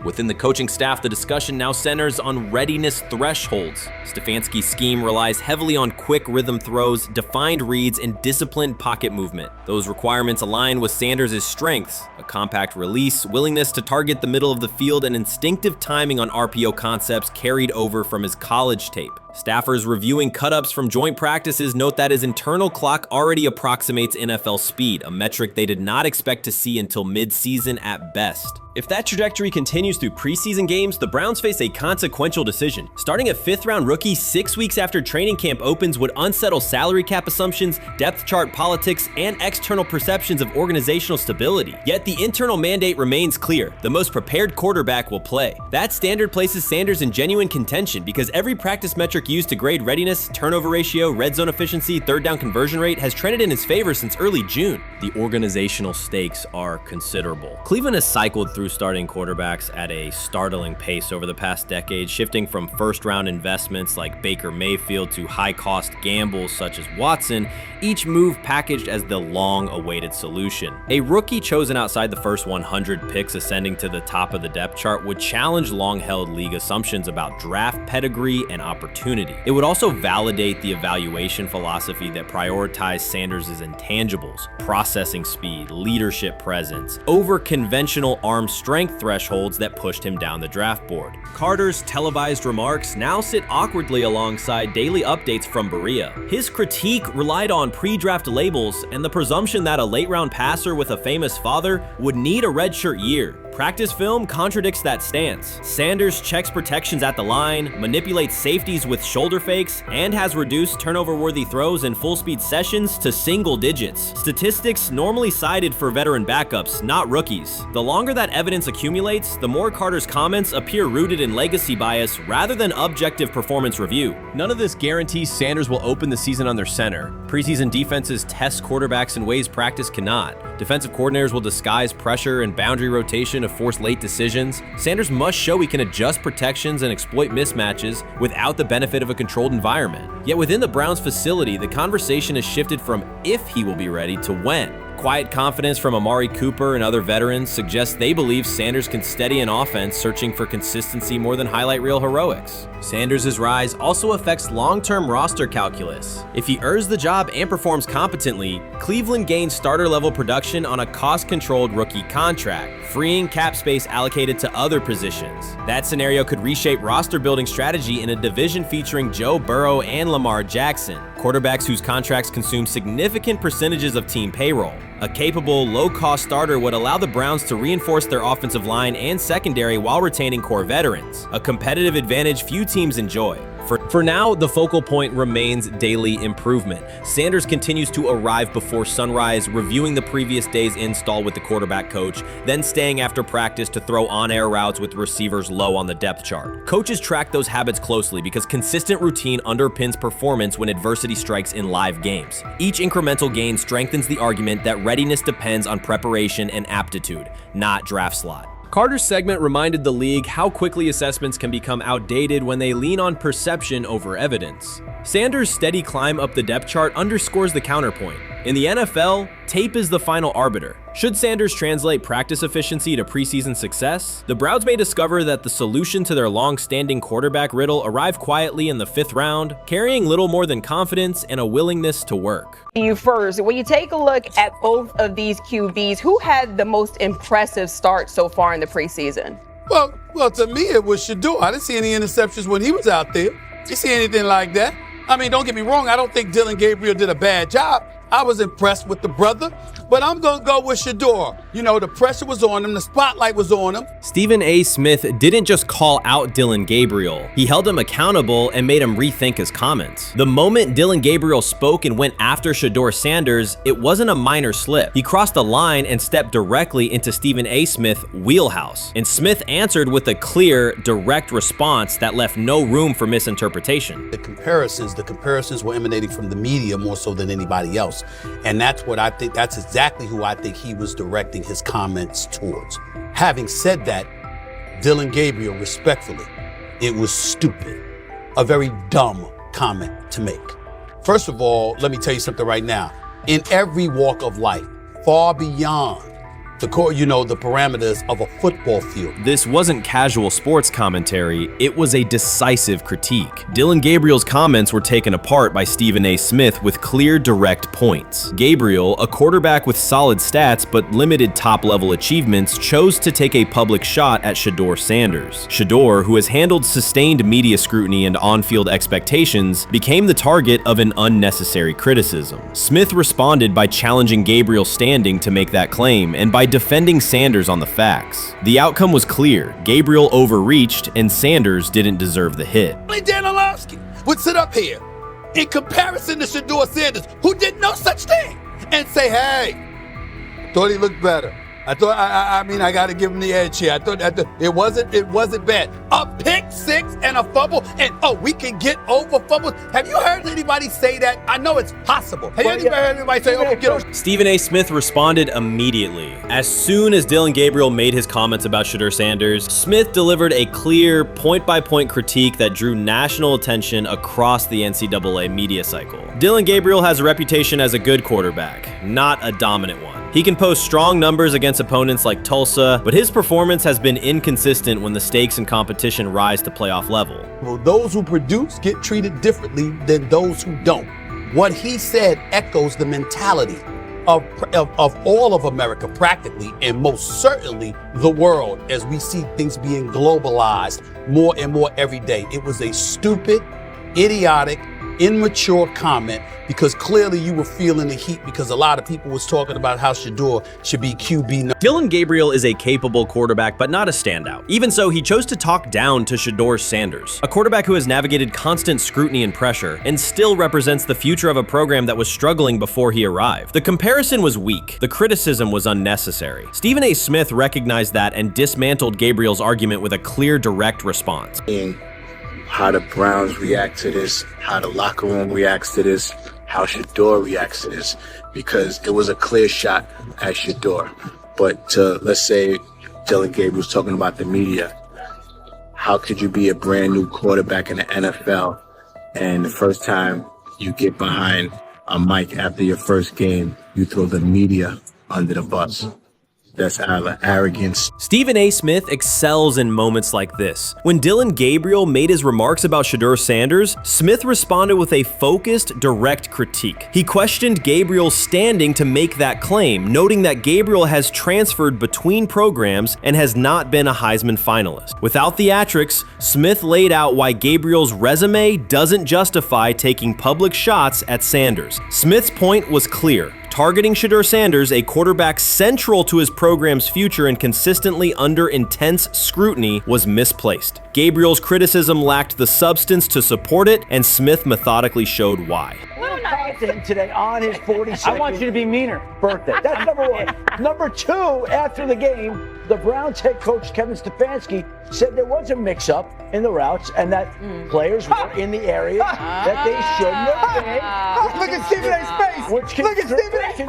Within the coaching staff, the discussion now centers on readiness thresholds. Stefanski's scheme relies heavily on quick rhythm throws, defined reads, and disciplined pocket movement. Those requirements align with Sanders' strengths: a compact release, willingness to target the middle of the field, and instinctive timing on RPO concepts carried over from his college tape. Staffers reviewing cut-ups from joint practices note that his internal clock already approximates NFL speed, a metric they did not expect to see until mid-season at best. If that trajectory continues through preseason games, the Browns face a consequential decision. Starting a 5th-round rookie 6 weeks after training camp opens would unsettle salary cap assumptions, depth chart politics, and external perceptions of organizational stability. Yet the internal mandate remains clear: the most prepared quarterback will play. That standard places Sanders in genuine contention because every practice metric used to grade readiness, turnover ratio, red zone efficiency, third down conversion rate has trended in his favor since early June. The organizational stakes are considerable. Cleveland has cycled through starting quarterbacks at a startling pace over the past decade, shifting from first-round investments like Baker Mayfield to high-cost gambles such as Watson, each move packaged as the long-awaited solution. A rookie chosen outside the first 100 picks ascending to the top of the depth chart would challenge long-held league assumptions about draft pedigree and opportunity. It would also validate the evaluation philosophy that prioritized Sanders' intangibles: processing speed, leadership presence, over conventional arm strength thresholds that pushed him down the draft board. Carter's televised remarks now sit awkwardly alongside daily updates from Berea. His critique relied on pre-draft labels and the presumption that a late-round passer with a famous father would need a redshirt year. Practice film contradicts that stance. Sanders checks protections at the line, manipulates safeties with shoulder fakes, and has reduced turnover-worthy throws in full-speed sessions to single digits. Statistics normally cited for veteran backups, not rookies. The longer that evidence accumulates, the more Carter's comments appear rooted in legacy bias rather than objective performance review. None of this guarantees Sanders will open the season under center. Preseason defenses test quarterbacks in ways practice cannot. Defensive coordinators will disguise pressure and boundary rotation to force late decisions. Sanders must show he can adjust protections and exploit mismatches without the benefit of a controlled environment. Yet within the Browns facility, the conversation has shifted from if he will be ready to when. Quiet confidence from Amari Cooper and other veterans suggests they believe Sanders can steady an offense searching for consistency more than highlight reel heroics. Sanders' rise also affects long-term roster calculus. If he earns the job and performs competently, Cleveland gains starter-level production on a cost-controlled rookie contract, freeing cap space allocated to other positions. That scenario could reshape roster-building strategy in a division featuring Joe Burrow and Lamar Jackson, quarterbacks whose contracts consume significant percentages of team payroll. A capable, low-cost starter would allow the Browns to reinforce their offensive line and secondary while retaining core veterans, a competitive advantage few teams enjoy. For now, the focal point remains daily improvement. Sanders continues to arrive before sunrise, reviewing the previous day's install with the quarterback coach, then staying after practice to throw on-air routes with receivers low on the depth chart. Coaches track those habits closely because consistent routine underpins performance when adversity strikes in live games. Each incremental gain strengthens the argument that readiness depends on preparation and aptitude, not draft slot. Carter's segment reminded the league how quickly assessments can become outdated when they lean on perception over evidence. Sanders' steady climb up the depth chart underscores the counterpoint. In the NFL, tape is the final arbiter. Should Sanders translate practice efficiency to preseason success, the Browns may discover that the solution to their long-standing quarterback riddle arrived quietly in the 5th round, carrying little more than confidence and a willingness to work. You first, when you take a look at both of these QBs, who had the most impressive start so far in the preseason? Well, to me, it was Shedeur. I didn't see any interceptions when he was out there. Didn't see anything like that. I mean, don't get me wrong. I don't think Dillon Gabriel did a bad job. I was impressed with the brother, but I'm going to go with Shedeur. You know, the pressure was on him. The spotlight was on him. Stephen A. Smith didn't just call out Dillon Gabriel. He held him accountable and made him rethink his comments. The moment Dillon Gabriel spoke and went after Shedeur Sanders, it wasn't a minor slip. He crossed the line and stepped directly into Stephen A. Smith's wheelhouse. And Smith answered with a clear, direct response that left no room for misinterpretation. The comparisons were emanating from the media more so than anybody else. And that's what I think, that's exactly who I think he was directing his comments towards. Having said that, Dillon Gabriel, respectfully, it was stupid. A very dumb comment to make. First of all, let me tell you something right now. In every walk of life, far beyond the parameters of a football field. This wasn't casual sports commentary, it was a decisive critique. Dillon Gabriel's comments were taken apart by Stephen A. Smith with clear, direct points. Gabriel, a quarterback with solid stats but limited top-level achievements, chose to take a public shot at Shedeur Sanders. Shedeur, who has handled sustained media scrutiny and on-field expectations, became the target of an unnecessary criticism. Smith responded by challenging Gabriel's standing to make that claim, and by defending Sanders on the facts. The outcome was clear. Gabriel overreached, and Sanders didn't deserve the hit. Only Dan Orlovsky would sit up here in comparison to Shedeur Sanders, who did no such thing, and say, hey, thought he looked better. I got to give him the edge here. I thought it wasn't bad. A pick six and a fumble, and we can get over fumbles. Have you heard anybody say that? I know it's possible. Have you heard anybody say, get over? Stephen A. Smith responded immediately. As soon as Dillon Gabriel made his comments about Shedeur Sanders, Smith delivered a clear, point-by-point critique that drew national attention across the NCAA media cycle. Dillon Gabriel has a reputation as a good quarterback, not a dominant one. He can post strong numbers against opponents like Tulsa, but his performance has been inconsistent when the stakes and competition rise to playoff level. Well, those who produce get treated differently than those who don't. What he said echoes the mentality of all of America practically, and most certainly the world, as we see things being globalized more and more every day. It was a stupid, idiotic, immature comment, because clearly you were feeling the heat because a lot of people was talking about how Shedeur should be QB. Dillon Gabriel is a capable quarterback, but not a standout. Even so, he chose to talk down to Shedeur Sanders, a quarterback who has navigated constant scrutiny and pressure and still represents the future of a program that was struggling before he arrived. The comparison was weak. The criticism was unnecessary. Stephen A. Smith recognized that and dismantled Gabriel's argument with a clear, direct response. How the Browns react to this, how the locker room reacts to this, how Shedeur reacts to this, because it was a clear shot at Shedeur. But let's say Dillon Gabriel's talking about the media. How could you be a brand new quarterback in the NFL and the first time you get behind a mic after your first game, you throw the media under the bus? That's out of arrogance. Stephen A. Smith excels in moments like this. When Dillon Gabriel made his remarks about Shedeur Sanders, Smith responded with a focused, direct critique. He questioned Gabriel's standing to make that claim, noting that Gabriel has transferred between programs and has not been a Heisman finalist. Without theatrics, Smith laid out why Gabriel's resume doesn't justify taking public shots at Sanders. Smith's point was clear. Targeting Shedeur Sanders, a quarterback central to his program's future and consistently under intense scrutiny, was misplaced. Gabriel's criticism lacked the substance to support it, and Smith methodically showed why. To him today on his 42nd. I want you to be meaner. Birthday. That's number one. Number two, after the game, the Browns head coach Kevin Stefanski said there was a mix-up in the routes and that players were in the area that they shouldn't have been. Look at Stephen A's face. Look at Stephen A's face.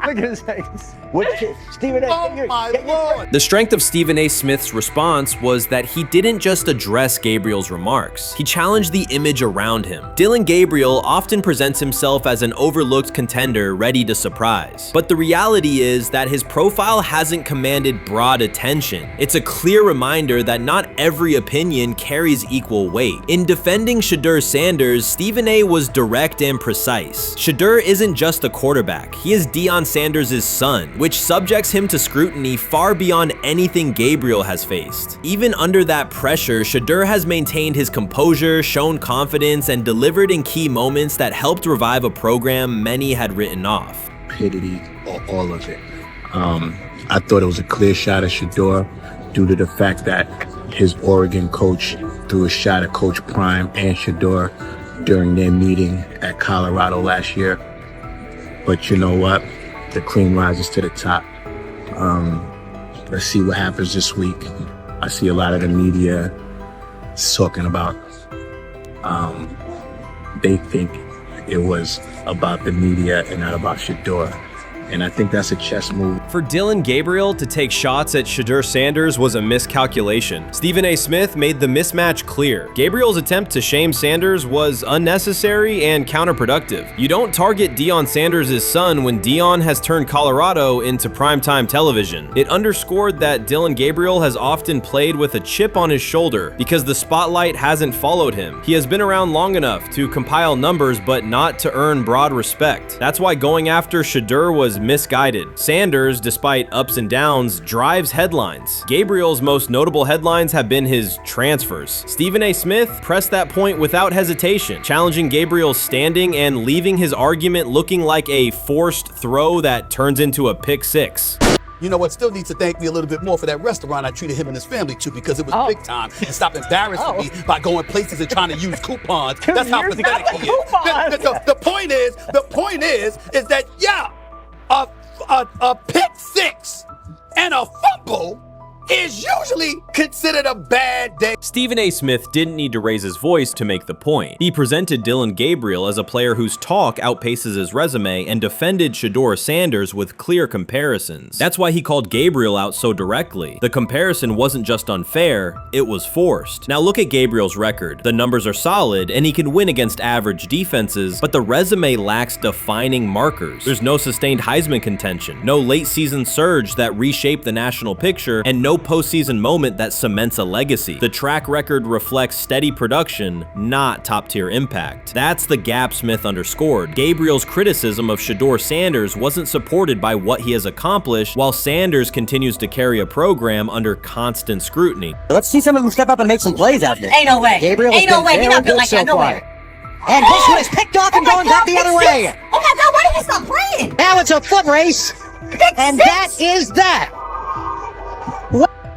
Look at his face. Stephen A. Oh my Lord. The strength of Stephen A. Smith's response was that he didn't just address Gabriel's remarks. He challenged the image around him. Dillon Gabriel often presents himself as an overlooked contender ready to surprise. But the reality is that his profile hasn't commanded broad attention. It's a clear reminder that not every opinion carries equal weight. In defending Shedeur Sanders, Stephen A. was direct and precise. Shedeur isn't just a quarterback. He is Deion Sanders' son, which subjects him to scrutiny far beyond anything Gabriel has faced. Even under that pressure, Shedeur has maintained his composure, shown confidence, and delivered in key moments that helped revive a program many had written off. Stupidity, all of it. I thought it was a clear shot at Shedeur due to the fact that his Oregon coach threw a shot at Coach Prime and Shedeur during their meeting at Colorado last year. But you know what? The cream rises to the top. Let's see what happens this week. I see a lot of the media talking about they think it was about the media and not about Shedeur. And I think that's a chess move. For Dillon Gabriel to take shots at Shedeur Sanders was a miscalculation. Stephen A. Smith made the mismatch clear. Gabriel's attempt to shame Sanders was unnecessary and counterproductive. You don't target Deion Sanders' son when Deion has turned Colorado into primetime television. It underscored that Dillon Gabriel has often played with a chip on his shoulder because the spotlight hasn't followed him. He has been around long enough to compile numbers but not to earn broad respect. That's why going after Shedeur was misguided. Sanders, despite ups and downs, drives headlines. Gabriel's most notable headlines have been his transfers. Stephen A. Smith pressed that point without hesitation, challenging Gabriel's standing and leaving his argument looking like a forced throw that turns into a pick six. You know what? Still needs to thank me a little bit more for that restaurant I treated him and his family to, because it was big time, and stop embarrassing me by going places and trying to use coupons. That's how pathetic he is. The point is that a pick six and a fumble is usually considered a bad day. Stephen A. Smith didn't need to raise his voice to make the point. He presented Dillon Gabriel as a player whose talk outpaces his resume and defended Shedeur Sanders with clear comparisons. That's why he called Gabriel out so directly. The comparison wasn't just unfair, it was forced. Now look at Gabriel's record. The numbers are solid and he can win against average defenses, but the resume lacks defining markers. There's no sustained Heisman contention, no late season surge that reshaped the national picture, and no postseason moment that cements a legacy. The track record reflects steady production, not top-tier impact. That's the gap Smith underscored. Gabriel's criticism of Shedeur Sanders wasn't supported by what he has accomplished, while Sanders continues to carry a program under constant scrutiny. Let's see someone who step up and make some plays out there. Ain't no way. Gabriel Ain't no way. He not built like that. No way. And this one is picked off and going back the other way. Oh my God, why did he stop playing? Now it's a foot race. And that is that.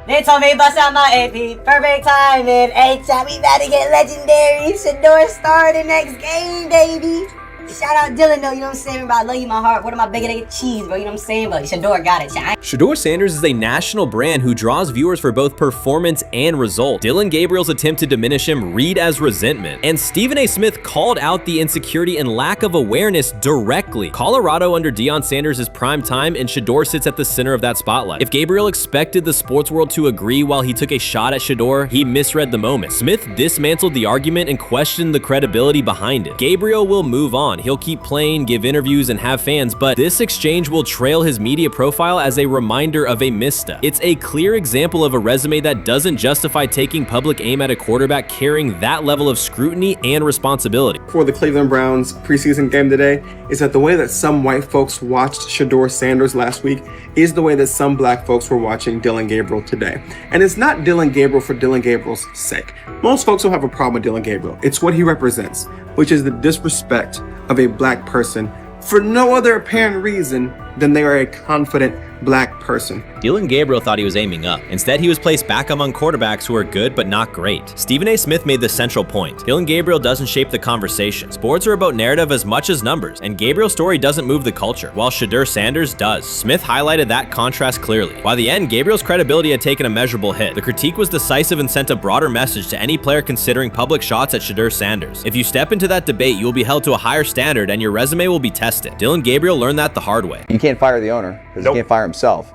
They told me bust out my AP, perfect timing. H-shot, we about to get legendary. Shedeur star the next game, baby. Shout out Dillon though, you know what I'm saying? Bro, I love you, my heart. What am I bigger than cheese, bro? You know what I'm saying? But Shedeur got it. Shedeur Sanders is a national brand who draws viewers for both performance and result. Dillon Gabriel's attempt to diminish him read as resentment. And Stephen A. Smith called out the insecurity and lack of awareness directly. Colorado under Deion Sanders is prime time, and Shedeur sits at the center of that spotlight. If Gabriel expected the sports world to agree while he took a shot at Shedeur, he misread the moment. Smith dismantled the argument and questioned the credibility behind it. Gabriel will move on. He'll keep playing, give interviews, and have fans, but this exchange will trail his media profile as a reminder of a misstep. It's a clear example of a resume that doesn't justify taking public aim at a quarterback carrying that level of scrutiny and responsibility. For the Cleveland Browns preseason game today is that the way that some white folks watched Shedeur Sanders last week is the way that some black folks were watching Dillon Gabriel today. And it's not Dillon Gabriel for Dillon Gabriel's sake. Most folks don't have a problem with Dillon Gabriel. It's what he represents, which is the disrespect of a black person for no other apparent reason than they are a confident black person. Dillon Gabriel thought he was aiming up. Instead, he was placed back among quarterbacks who are good but not great. Stephen A. Smith made the central point. Dillon Gabriel doesn't shape the conversation. Sports are about narrative as much as numbers, and Gabriel's story doesn't move the culture, while Shedeur Sanders does. Smith highlighted that contrast clearly. By the end, Gabriel's credibility had taken a measurable hit. The critique was decisive and sent a broader message to any player considering public shots at Shedeur Sanders. If you step into that debate, you will be held to a higher standard and your resume will be tested. Dillon Gabriel learned that the hard way. You can't fire the owner because he can't fire himself.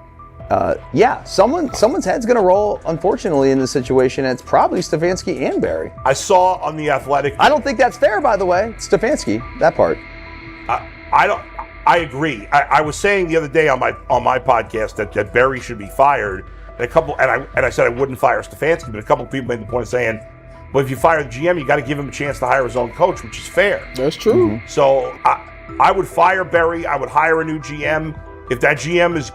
Yeah, someone's head's going to roll, unfortunately, in this situation, and it's probably Stefanski and Barry. I saw on The Athletic. I don't think that's fair, by the way. Stefanski, that part. I agree. I was saying the other day on my podcast that Barry should be fired, and I said I wouldn't fire Stefanski, but a couple of people made the point of saying, well, if you fire the GM, you got to give him a chance to hire his own coach, which is fair. That's true. So I would fire Barry. I would hire a new GM. If that GM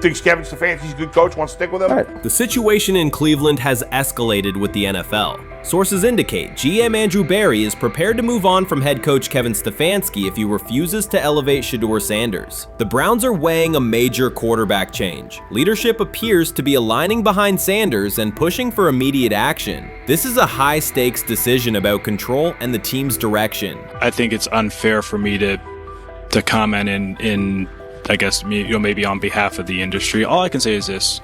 thinks Kevin Stefanski's a good coach, wants to stick with him. The situation in Cleveland has escalated with the NFL. Sources indicate GM Andrew Barry is prepared to move on from head coach Kevin Stefanski if he refuses to elevate Shedeur Sanders. The Browns are weighing a major quarterback change. Leadership appears to be aligning behind Sanders and pushing for immediate action. This is a high-stakes decision about control and the team's direction. I think it's unfair for me to comment in I guess, maybe on behalf of the industry. All I can say is this,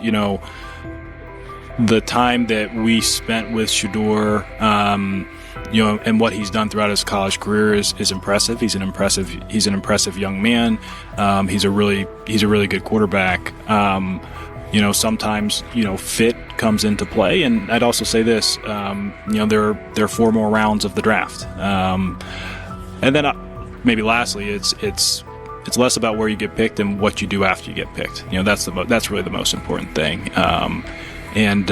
the time that we spent with Shedeur, and what he's done throughout his college career is impressive. He's an impressive young man. He's a really good quarterback. Sometimes, fit comes into play. And I'd also say this, there are 4 more rounds of the draft. And then maybe lastly, it's less about where you get picked and what you do after you get picked. That's really the most important thing. Getting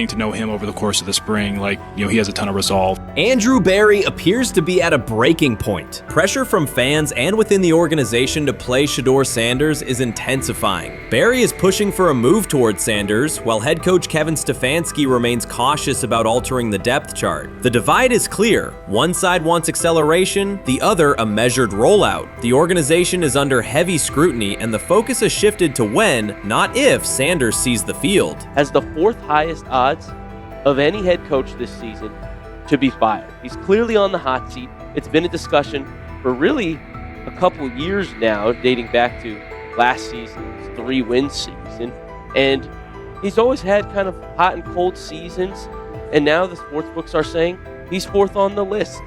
to know him over the course of the spring, he has a ton of resolve. Andrew Barry appears to be at a breaking point. Pressure from fans and within the organization to play Shedeur Sanders is intensifying. Barry is pushing for a move towards Sanders, while head coach Kevin Stefanski remains cautious about altering the depth chart. The divide is clear. One side wants acceleration, the other a measured rollout. The organization is under heavy scrutiny, and the focus has shifted to when, not if, Sanders sees the field. Has the 4th highest odds of any head coach this season to be fired. He's clearly on the hot seat. It's been a discussion for really a couple years now, dating back to last season's 3-win season. And he's always had kind of hot and cold seasons. And now the sports books are saying he's 4th on the list.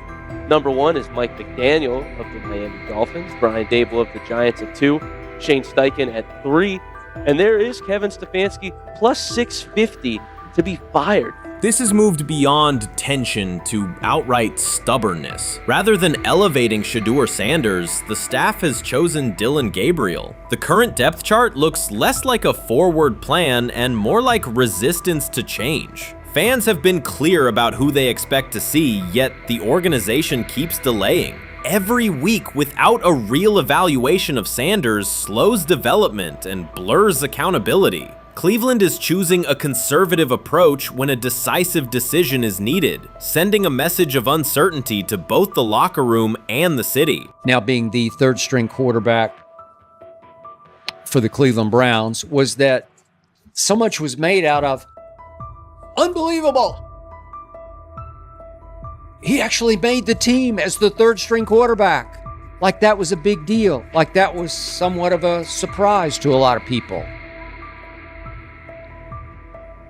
Number 1 is Mike McDaniel of the Miami Dolphins, Brian Dable of the Giants at 2, Shane Steichen at 3, and there is Kevin Stefanski plus 650 to be fired. This has moved beyond tension to outright stubbornness. Rather than elevating Shedeur Sanders, the staff has chosen Dillon Gabriel. The current depth chart looks less like a forward plan and more like resistance to change. Fans have been clear about who they expect to see, yet the organization keeps delaying. Every week without a real evaluation of Sanders slows development and blurs accountability. Cleveland is choosing a conservative approach when a decisive decision is needed, sending a message of uncertainty to both the locker room and the city. Now being the 3rd string quarterback for the Cleveland Browns, was that so much was made out of unbelievable. He actually made the team as the 3rd string quarterback. Like that was a big deal. Like that was somewhat of a surprise to a lot of people.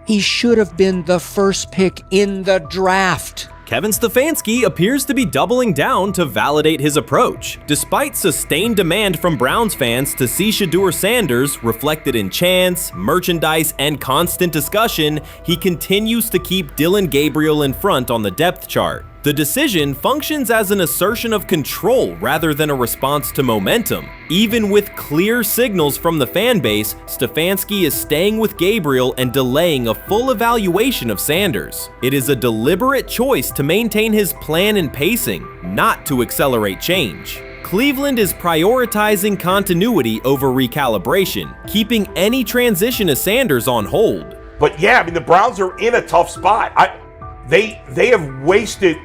He should have been the 1st pick in the draft. Kevin Stefanski appears to be doubling down to validate his approach. Despite sustained demand from Browns fans to see Shedeur Sanders reflected in chants, merchandise, and constant discussion, he continues to keep Dillon Gabriel in front on the depth chart. The decision functions as an assertion of control rather than a response to momentum. Even with clear signals from the fan base, Stefanski is staying with Gabriel and delaying a full evaluation of Sanders. It is a deliberate choice to maintain his plan and pacing, not to accelerate change. Cleveland is prioritizing continuity over recalibration, keeping any transition to Sanders on hold. But yeah, I mean, the Browns are in a tough spot. They have wasted.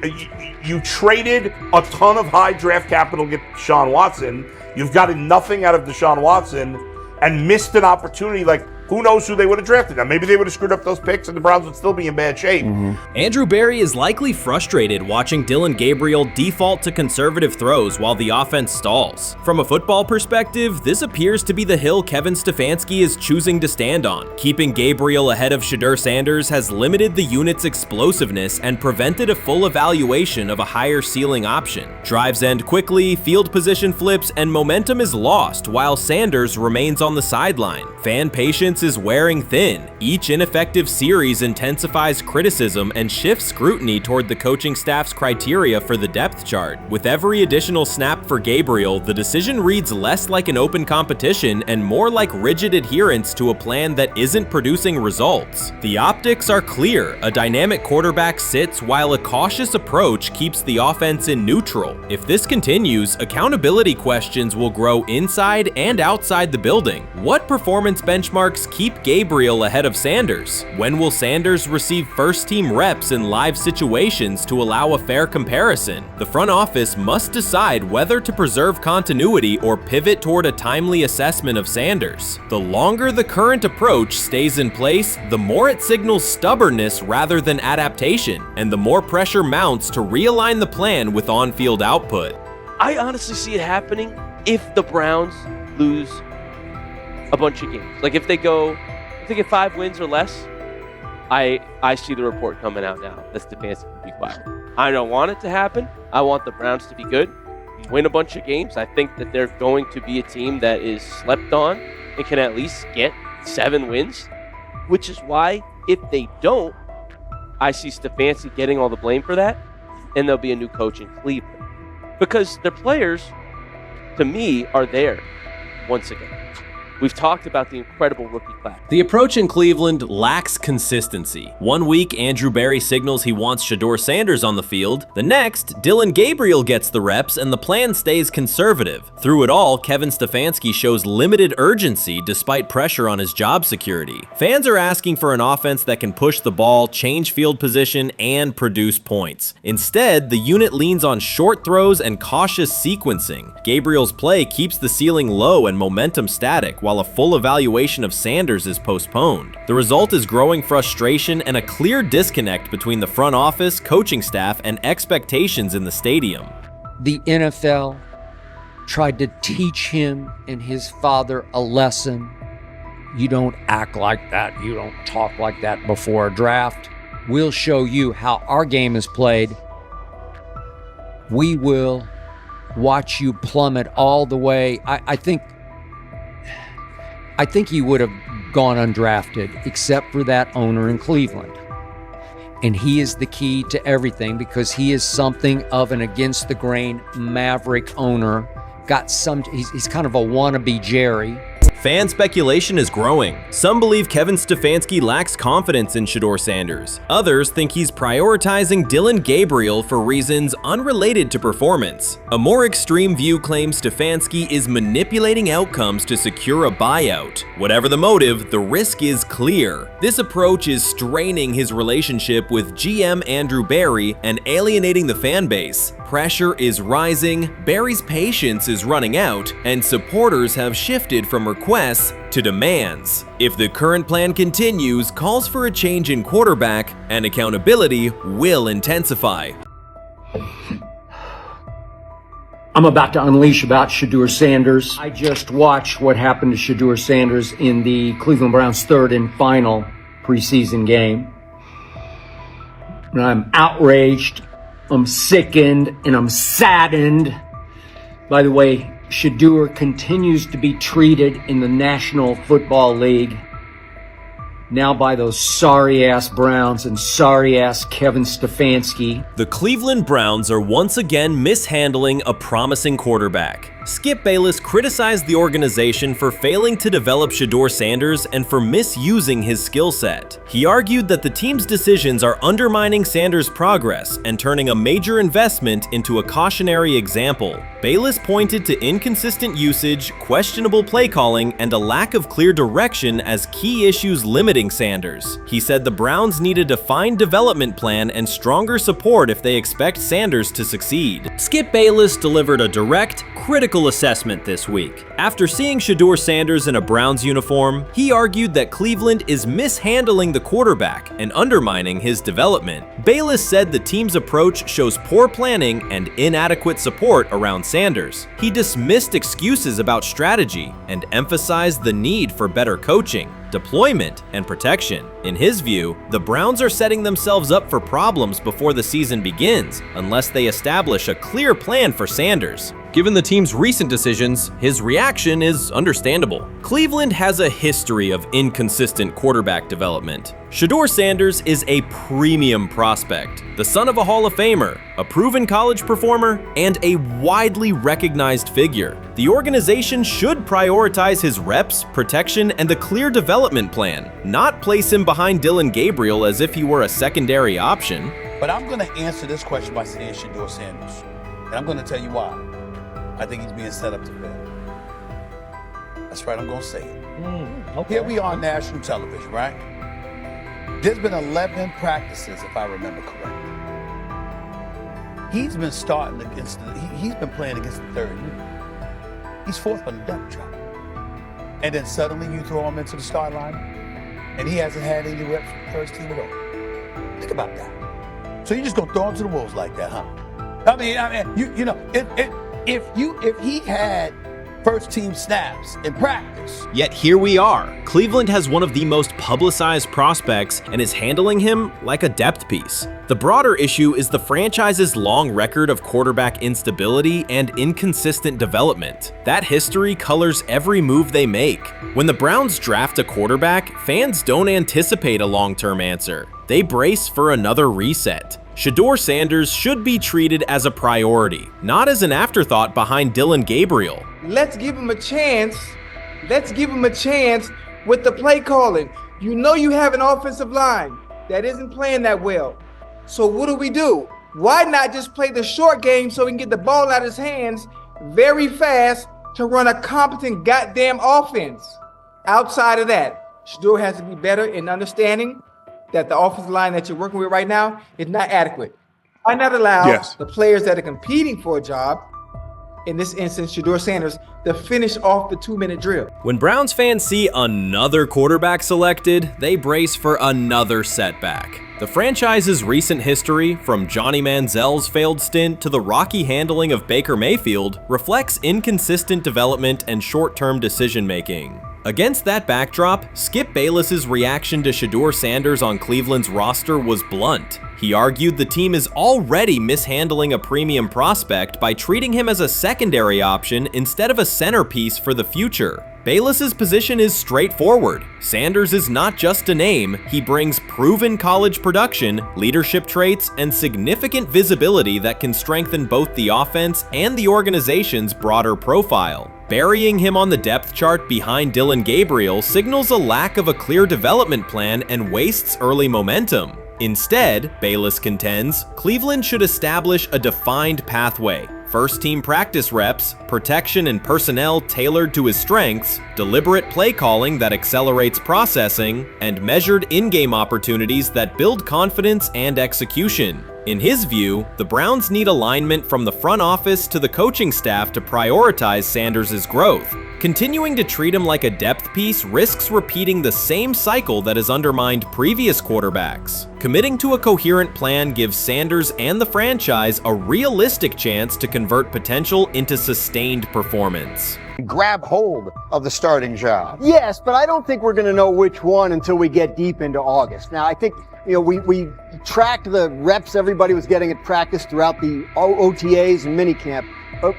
You traded a ton of high draft capital to get Deshaun Watson. You've gotten nothing out of Deshaun Watson and missed an opportunity. Like, who knows who they would have drafted? Now, maybe they would have screwed up those picks and the Browns would still be in bad shape. Andrew Berry is likely frustrated watching Dillon Gabriel default to conservative throws while the offense stalls. From a football perspective, this appears to be the hill Kevin Stefanski is choosing to stand on. Keeping Gabriel ahead of Shedeur Sanders has limited the unit's explosiveness and prevented a full evaluation of a higher ceiling option. Drives end quickly, field position flips, and momentum is lost while Sanders remains on the sideline. Fan patience is wearing thin. Each ineffective series intensifies criticism and shifts scrutiny toward the coaching staff's criteria for the depth chart. With every additional snap for Gabriel, the decision reads less like an open competition and more like rigid adherence to a plan that isn't producing results. The optics are clear. A dynamic quarterback sits while a cautious approach keeps the offense in neutral. If this continues, accountability questions will grow inside and outside the building. What performance benchmarks keep Gabriel ahead of Sanders? When will Sanders receive first-team reps in live situations to allow a fair comparison? The front office must decide whether to preserve continuity or pivot toward a timely assessment of Sanders. The longer the current approach stays in place, the more it signals stubbornness rather than adaptation, and the more pressure mounts to realign the plan with on-field output. I honestly see it happening if the Browns lose a bunch of games. Like if they get 5 wins or less, I see the report coming out now that Stefanski will be fired. I don't want it to happen. I want the Browns to be good, win a bunch of games. I think that they're going to be a team that is slept on and can at least get 7 wins, which is why if they don't, I see Stefanski getting all the blame for that, and there'll be a new coach in Cleveland. Because their players, to me, are there once again. We've talked about the incredible rookie class. The approach in Cleveland lacks consistency. One week, Andrew Berry signals he wants Shedeur Sanders on the field. The next, Dillon Gabriel gets the reps and the plan stays conservative. Through it all, Kevin Stefanski shows limited urgency despite pressure on his job security. Fans are asking for an offense that can push the ball, change field position, and produce points. Instead, the unit leans on short throws and cautious sequencing. Gabriel's play keeps the ceiling low and momentum static, while a full evaluation of Sanders is postponed. The result is growing frustration and a clear disconnect between the front office, coaching staff, and expectations in the stadium. The NFL tried to teach him and his father a lesson. You don't act like that. You don't talk like that before a draft. We'll show you how our game is played. We will watch you plummet all the way. I think he would have gone undrafted except for that owner in Cleveland. And he is the key to everything because he is something of an against-the-grain maverick owner. He's kind of a wannabe Jerry. Fan speculation is growing. Some believe Kevin Stefanski lacks confidence in Shedeur Sanders. Others think he's prioritizing Dillon Gabriel for reasons unrelated to performance. A more extreme view claims Stefanski is manipulating outcomes to secure a buyout. Whatever the motive, the risk is clear. This approach is straining his relationship with GM Andrew Berry and alienating the fan base. Pressure is rising, Berry's patience is running out, and supporters have shifted from requests to demands. If the current plan continues, calls for a change in quarterback and accountability will intensify. I'm about to unleash about Shedeur Sanders. I just watched what happened to Shedeur Sanders in the Cleveland Browns' third and final preseason game. And I'm outraged, I'm sickened, and I'm saddened by the way Shedeur continues to be treated in the National Football League. now by those sorry-ass Browns and sorry-ass Kevin Stefanski. The Cleveland Browns are once again mishandling a promising quarterback. Skip Bayless criticized the organization for failing to develop Shedeur Sanders and for misusing his skill set. He argued that the team's decisions are undermining Sanders' progress and turning a major investment into a cautionary example. Bayless pointed to inconsistent usage, questionable play calling, and a lack of clear direction as key issues limiting Sanders. He said the Browns need a defined development plan and stronger support if they expect Sanders to succeed. Skip Bayless delivered a direct, critical assessment this week. After seeing Shedeur Sanders in a Browns uniform, he argued that Cleveland is mishandling the quarterback and undermining his development. Bayless said the team's approach shows poor planning and inadequate support around Sanders. He dismissed excuses about strategy and emphasized the need for better coaching, deployment, and protection. In his view, the Browns are setting themselves up for problems before the season begins unless they establish a clear plan for Sanders. Given the team's recent decisions, his reaction is understandable. Cleveland has a history of inconsistent quarterback development. Shedeur Sanders is a premium prospect, the son of a Hall of Famer, a proven college performer, and a widely recognized figure. The organization should prioritize his reps, protection, and a clear development plan, not place him behind Dylan Gabriel as if he were a secondary option. But I'm going to answer this question by saying Shedeur Sanders. And I'm going to tell you why. I think he's being set up to fail. That's right, I'm going to say it. Okay. Here we are on national television, right? There's been 11 practices, if I remember correctly. He's been starting against he's been playing against the third unit. He's fourth on the depth chart. And then suddenly you throw him into the start line, and he hasn't had any reps for the first team at all. Think about that. So you just gonna throw him to the wolves like that, huh? I mean, you know, if he had first team snaps in practice. Yet here we are. Cleveland has one of the most publicized prospects and is handling him like a depth piece. The broader issue is the franchise's long record of quarterback instability and inconsistent development. That history colors every move they make. When the Browns draft a quarterback, fans don't anticipate a long-term answer. They brace for another reset. Shedeur Sanders should be treated as a priority, not as an afterthought behind Dylan Gabriel. Let's give him a chance. Let's give him a chance with the play calling. You know you have an offensive line that isn't playing that well. So what do? Why not just play the short game so he can get the ball out of his hands very fast to run a competent goddamn offense? Outside of that, Shedeur has to be better in understanding that the offensive line that you're working with right now is not adequate. Why not allow the players that are competing for a job, in this instance, Shedeur Sanders, to finish off the 2-minute drill? When Browns fans see another quarterback selected, they brace for another setback. The franchise's recent history, from Johnny Manziel's failed stint to the rocky handling of Baker Mayfield, reflects inconsistent development and short-term decision-making. Against that backdrop, Skip Bayless's reaction to Shedeur Sanders on Cleveland's roster was blunt. He argued the team is already mishandling a premium prospect by treating him as a secondary option instead of a centerpiece for the future. Bayless's position is straightforward. Sanders is not just a name, he brings proven college production, leadership traits, and significant visibility that can strengthen both the offense and the organization's broader profile. Burying him on the depth chart behind Dylan Gabriel signals a lack of a clear development plan and wastes early momentum. Instead, Bayless contends, Cleveland should establish a defined pathway. First-team practice reps, protection and personnel tailored to his strengths, deliberate play calling that accelerates processing, and measured in-game opportunities that build confidence and execution. In his view, the Browns need alignment from the front office to the coaching staff to prioritize Sanders' growth. Continuing to treat him like a depth piece risks repeating the same cycle that has undermined previous quarterbacks. Committing to a coherent plan gives Sanders and the franchise a realistic chance to convert potential into sustained performance. Grab hold of the starting job. Yes, but I don't think we're going to know which one until we get deep into August. Now, I think, we tracked the reps everybody was getting at practice throughout the OTAs and minicamp. But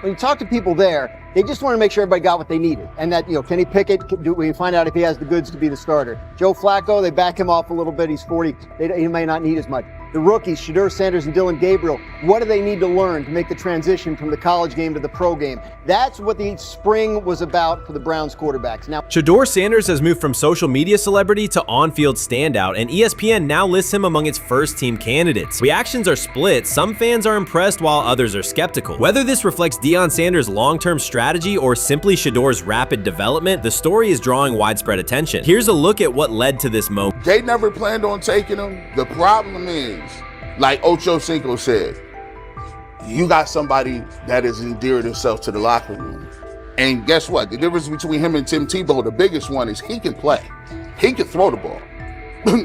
when you talk to people there, They just want to make sure everybody got what they needed. And that, Kenny Pickett, we find out if he has the goods to be the starter. Joe Flacco, they back him off a little bit. He's 40. He may not need as much. The rookies, Shedeur Sanders and Dillon Gabriel, what do they need to learn to make the transition from the college game to the pro game? That's what the spring was about for the Browns quarterbacks. Now, Shedeur Sanders has moved from social media celebrity to on-field standout, and ESPN now lists him among its first-team candidates. Reactions are split. Some fans are impressed while others are skeptical. Whether this reflects Deion Sanders' long-term strategy or simply Shedeur's rapid development, the story is drawing widespread attention. Here's a look at what led to this moment. They never planned on taking him. The problem is, like Ocho Cinco said, you got somebody that has endeared himself to the locker room. And guess what? The difference between him and Tim Tebow, the biggest one, is he can play. He can throw the ball.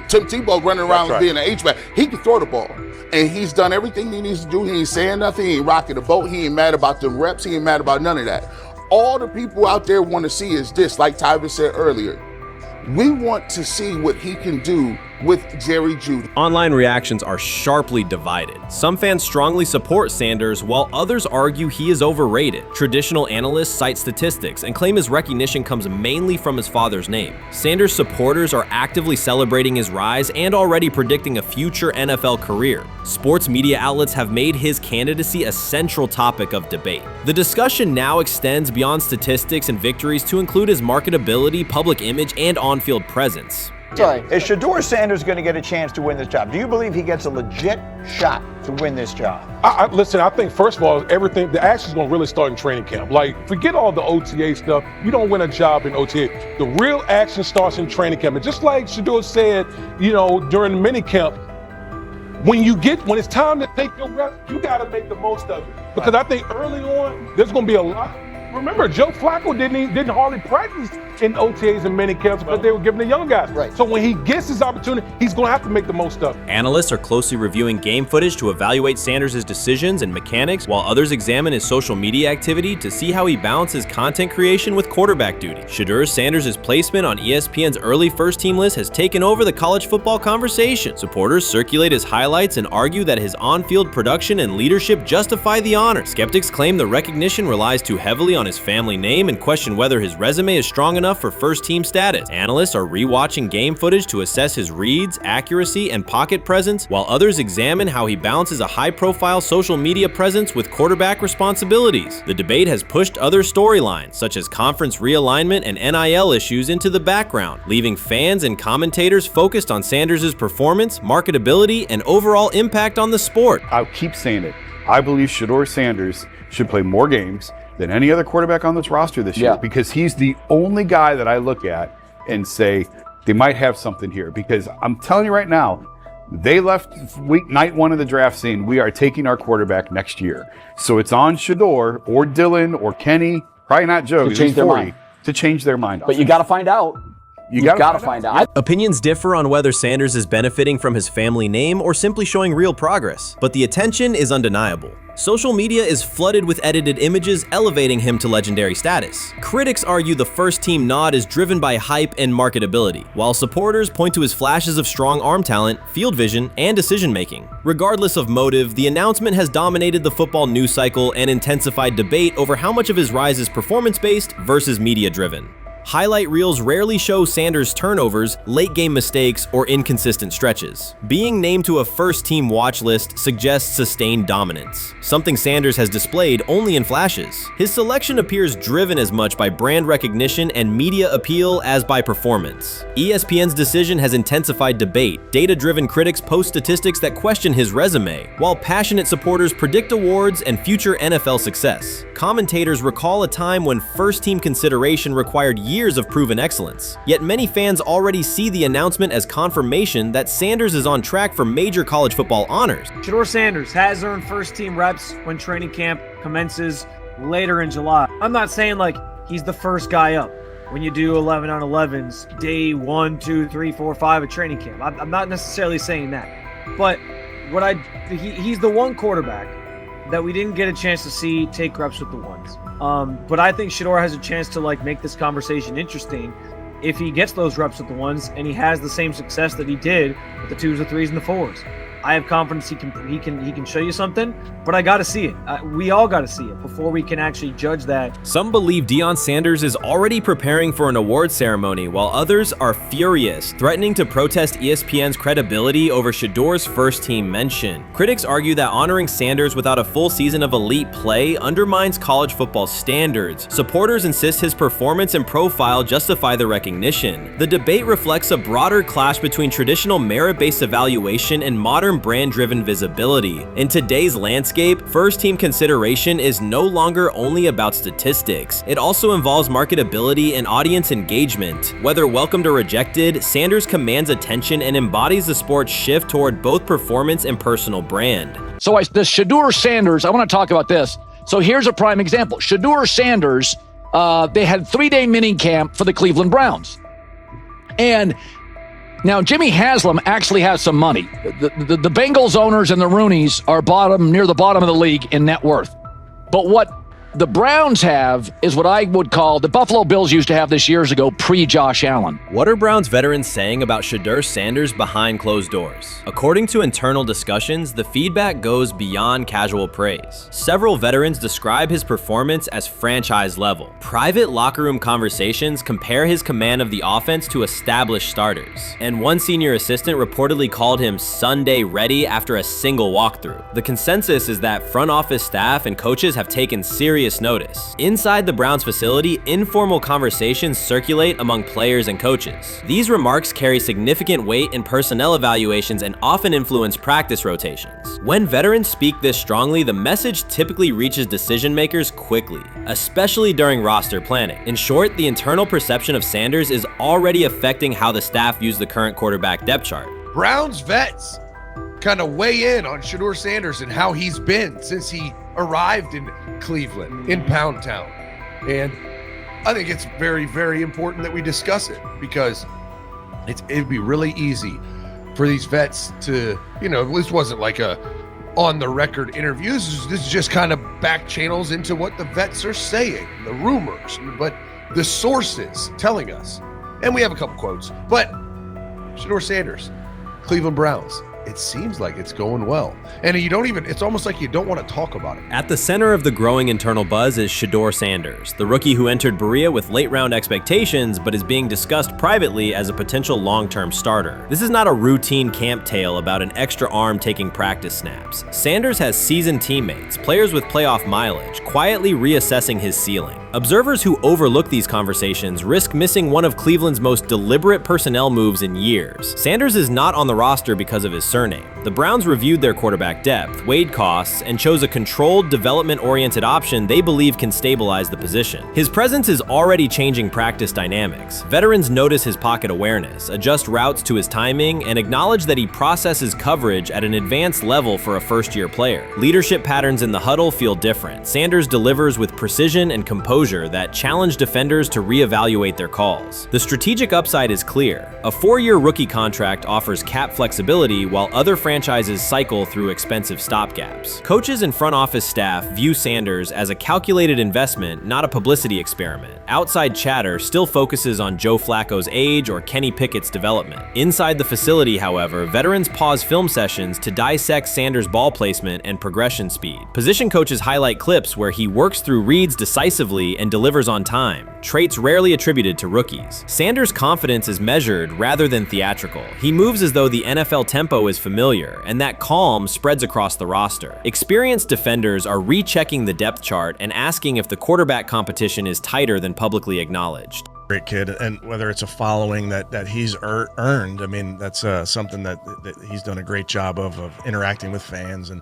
Tim Tebow running around being an H-back. He can throw the ball. And he's done everything he needs to do. He ain't saying nothing. He ain't rocking the boat. He ain't mad about the reps. He ain't mad about none of that. All the people out there want to see is this, like Tyver said earlier. We want to see what he can do with Jerry Jeudy. Online reactions are sharply divided. Some fans strongly support Sanders, while others argue he is overrated. Traditional analysts cite statistics and claim his recognition comes mainly from his father's name. Sanders supporters are actively celebrating his rise and already predicting a future NFL career. Sports media outlets have made his candidacy a central topic of debate. The discussion now extends beyond statistics and victories to include his marketability, public image, and on-field presence. Sorry, is Shedeur Sanders going to get a chance to win this job? Do you believe he gets a legit shot to win this job? Listen, I think, first of all, the action's going to really start in training camp. Like, forget all the OTA stuff. You don't win a job in OTA. The real action starts in training camp. And just like Shedeur said, during the mini camp, when it's time to take your reps, you got to make the most of it. Because I think early on, there's going to be a lot. Remember, Joe Flacco didn't hardly practice in OTAs and mini camps because they were giving the young guys. Right. So when he gets his opportunity, he's going to have to make the most of it. Analysts are closely reviewing game footage to evaluate Sanders' decisions and mechanics, while others examine his social media activity to see how he balances content creation with quarterback duty. Shedeur Sanders' placement on ESPN's early first-team list has taken over the college football conversation. Supporters circulate his highlights and argue that his on-field production and leadership justify the honor. Skeptics claim the recognition relies too heavily on his family name and question whether his resume is strong enough for first-team status. Analysts are rewatching game footage to assess his reads, accuracy, and pocket presence, while others examine how he balances a high-profile social media presence with quarterback responsibilities. The debate has pushed other storylines, such as conference realignment and NIL issues, into the background, leaving fans and commentators focused on Sanders' performance, marketability, and overall impact on the sport. I'll keep saying it. I believe Shedeur Sanders should play more games than any other quarterback on this roster this year, because he's the only guy that I look at and say they might have something here. Because I'm telling you right now, they left night one of the draft saying we are taking our quarterback next year. So it's on Shedeur or Dillon or Kenny, probably not Joe, to change their mind. To change their mind. But you got to find out. You've got to find out. Opinions differ on whether Sanders is benefiting from his family name or simply showing real progress, but the attention is undeniable. Social media is flooded with edited images elevating him to legendary status. Critics argue the first-team nod is driven by hype and marketability, while supporters point to his flashes of strong arm talent, field vision, and decision-making. Regardless of motive, the announcement has dominated the football news cycle and intensified debate over how much of his rise is performance-based versus media-driven. Highlight reels rarely show Sanders' turnovers, late-game mistakes, or inconsistent stretches. Being named to a first-team watch list suggests sustained dominance, something Sanders has displayed only in flashes. His selection appears driven as much by brand recognition and media appeal as by performance. ESPN's decision has intensified debate. Data-driven critics post statistics that question his resume, while passionate supporters predict awards and future NFL success. Commentators recall a time when first-team consideration required years of proven excellence. Yet many fans already see the announcement as confirmation that Sanders is on track for major college football honors. Shedeur Sanders has earned first-team reps when training camp commences later in July. I'm not saying like he's the first guy up when you do 11 on 11s, day 1, 2, 3, 4, 5 at training camp. I'm not necessarily saying that. But he's the one quarterback that we didn't get a chance to see take reps with the ones. But I think Shedeur has a chance to make this conversation interesting if he gets those reps with the ones and he has the same success that he did with the 2s, the 3s, and the 4s. I have confidence he can show you something, but I got to see it. We all got to see it before we can actually judge that. Some believe Deion Sanders is already preparing for an award ceremony, while others are furious, threatening to protest ESPN's credibility over Shedeur's first-team mention. Critics argue that honoring Sanders without a full season of elite play undermines college football standards. Supporters insist his performance and profile justify the recognition. The debate reflects a broader clash between traditional merit-based evaluation and modern brand-driven visibility. In today's landscape, first-team consideration is no longer only about statistics. It also involves marketability and audience engagement. Whether welcomed or rejected, Sanders commands attention and embodies the sport's shift toward both performance and personal brand. So the Shedeur Sanders, I want to talk about this. So here's a prime example. Shedeur Sanders, they had 3-day mini camp for the Cleveland Browns. And now, Jimmy Haslam actually has some money. The Bengals owners and the Rooneys are near the bottom of the league in net worth. But what the Browns have is what I would call the Buffalo Bills used to have this years ago, pre-Josh Allen. What are Browns veterans saying about Shedeur Sanders behind closed doors? According to internal discussions, the feedback goes beyond casual praise. Several veterans describe his performance as franchise level. Private locker room conversations compare his command of the offense to established starters. And one senior assistant reportedly called him Sunday ready after a single walkthrough. The consensus is that front office staff and coaches have taken serious notice. Inside the Browns facility, informal conversations circulate among players and coaches. These remarks carry significant weight in personnel evaluations and often influence practice rotations. When veterans speak this strongly, the message typically reaches decision makers quickly, especially during roster planning. In short, the internal perception of Sanders is already affecting how the staff views the current quarterback depth chart. Browns vets kind of weigh in on Shedeur Sanders and how he's been since he arrived in Cleveland, in Pound Town. And I think it's very, very important that we discuss it, because it'd be really easy for these vets to, this wasn't like a on-the-record interview. This is just kind of back channels into what the vets are saying, the rumors, but the sources telling us. And we have a couple quotes, but Shedeur Sanders, Cleveland Browns, it seems like it's going well. And it's almost like you don't want to talk about it. At the center of the growing internal buzz is Shedeur Sanders, the rookie who entered Berea with late-round expectations but is being discussed privately as a potential long-term starter. This is not a routine camp tale about an extra arm taking practice snaps. Sanders has seasoned teammates, players with playoff mileage, quietly reassessing his ceiling. Observers who overlook these conversations risk missing one of Cleveland's most deliberate personnel moves in years. Sanders is not on the roster because of his surname. The Browns reviewed their quarterback depth, weighed costs, and chose a controlled, development-oriented option they believe can stabilize the position. His presence is already changing practice dynamics. Veterans notice his pocket awareness, adjust routes to his timing, and acknowledge that he processes coverage at an advanced level for a first-year player. Leadership patterns in the huddle feel different. Sanders delivers with precision and composure that challenge defenders to reevaluate their calls. The strategic upside is clear. A 4-year rookie contract offers cap flexibility, while other franchises cycle through expensive stopgaps. Coaches and front office staff view Sanders as a calculated investment, not a publicity experiment. Outside chatter still focuses on Joe Flacco's age or Kenny Pickett's development. Inside the facility, however, veterans pause film sessions to dissect Sanders' ball placement and progression speed. Position coaches highlight clips where he works through reads decisively and delivers on time, traits rarely attributed to rookies. Sanders' confidence is measured rather than theatrical. He moves as though the NFL tempo is familiar, and that calm spreads across the roster. Experienced defenders are rechecking the depth chart and asking if the quarterback competition is tighter than publicly acknowledged. Great kid, and whether it's a following that he's earned, I mean, that's something that he's done a great job of interacting with fans. And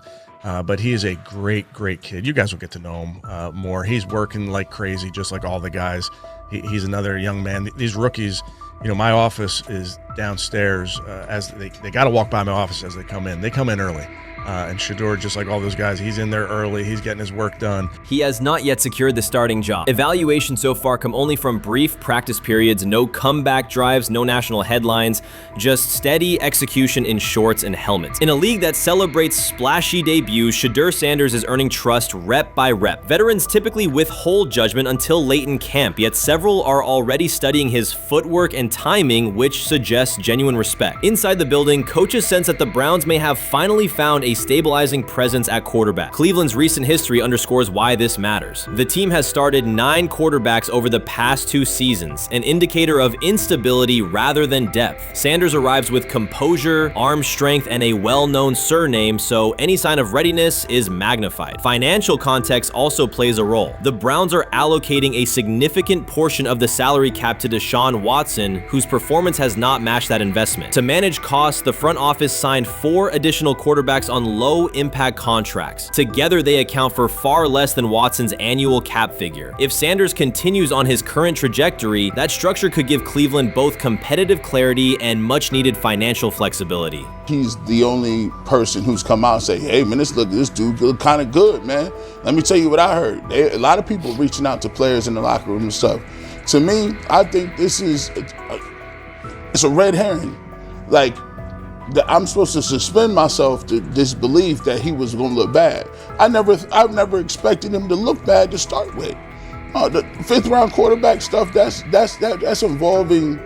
but he is a great kid. You guys will get to know him more. He's working like crazy, just like all the guys. He's another young man. These rookies, my office is downstairs. As they got to walk by my office as they come in. They come in early. And Shedeur, just like all those guys, he's in there early. He's getting his work done. He has not yet secured the starting job. Evaluations so far come only from brief practice periods, no comeback drives, no national headlines, just steady execution in shorts and helmets. In a league that celebrates splashy debuts, Shedeur Sanders is earning trust rep by rep. Veterans typically withhold judgment until late in camp, yet several are already studying his footwork and timing, which suggests genuine respect. Inside the building, coaches sense that the Browns may have finally found a stabilizing presence at quarterback. Cleveland's recent history underscores why this matters. The team has started 9 quarterbacks over the past 2 seasons, an indicator of instability rather than depth. Sanders arrives with composure, arm strength, and a well-known surname, so any sign of readiness is magnified. Financial context also plays a role. The Browns are allocating a significant portion of the salary cap to Deshaun Watson, whose performance has not matched that investment. To manage costs, the front office signed 4 additional quarterbacks on low-impact contracts. Together, they account for far less than Watson's annual cap figure. If Sanders continues on his current trajectory, that structure could give Cleveland both competitive clarity and much-needed financial flexibility. He's the only person who's come out and say, hey, man, this dude look kind of good, man. Let me tell you what I heard. A lot of people reaching out to players in the locker room and stuff. To me, I think this is it's a red herring. Like, I'm supposed to suspend myself to this belief that he was going to look bad. I've never expected him to look bad to start with. The 5th round quarterback stuff, that's involving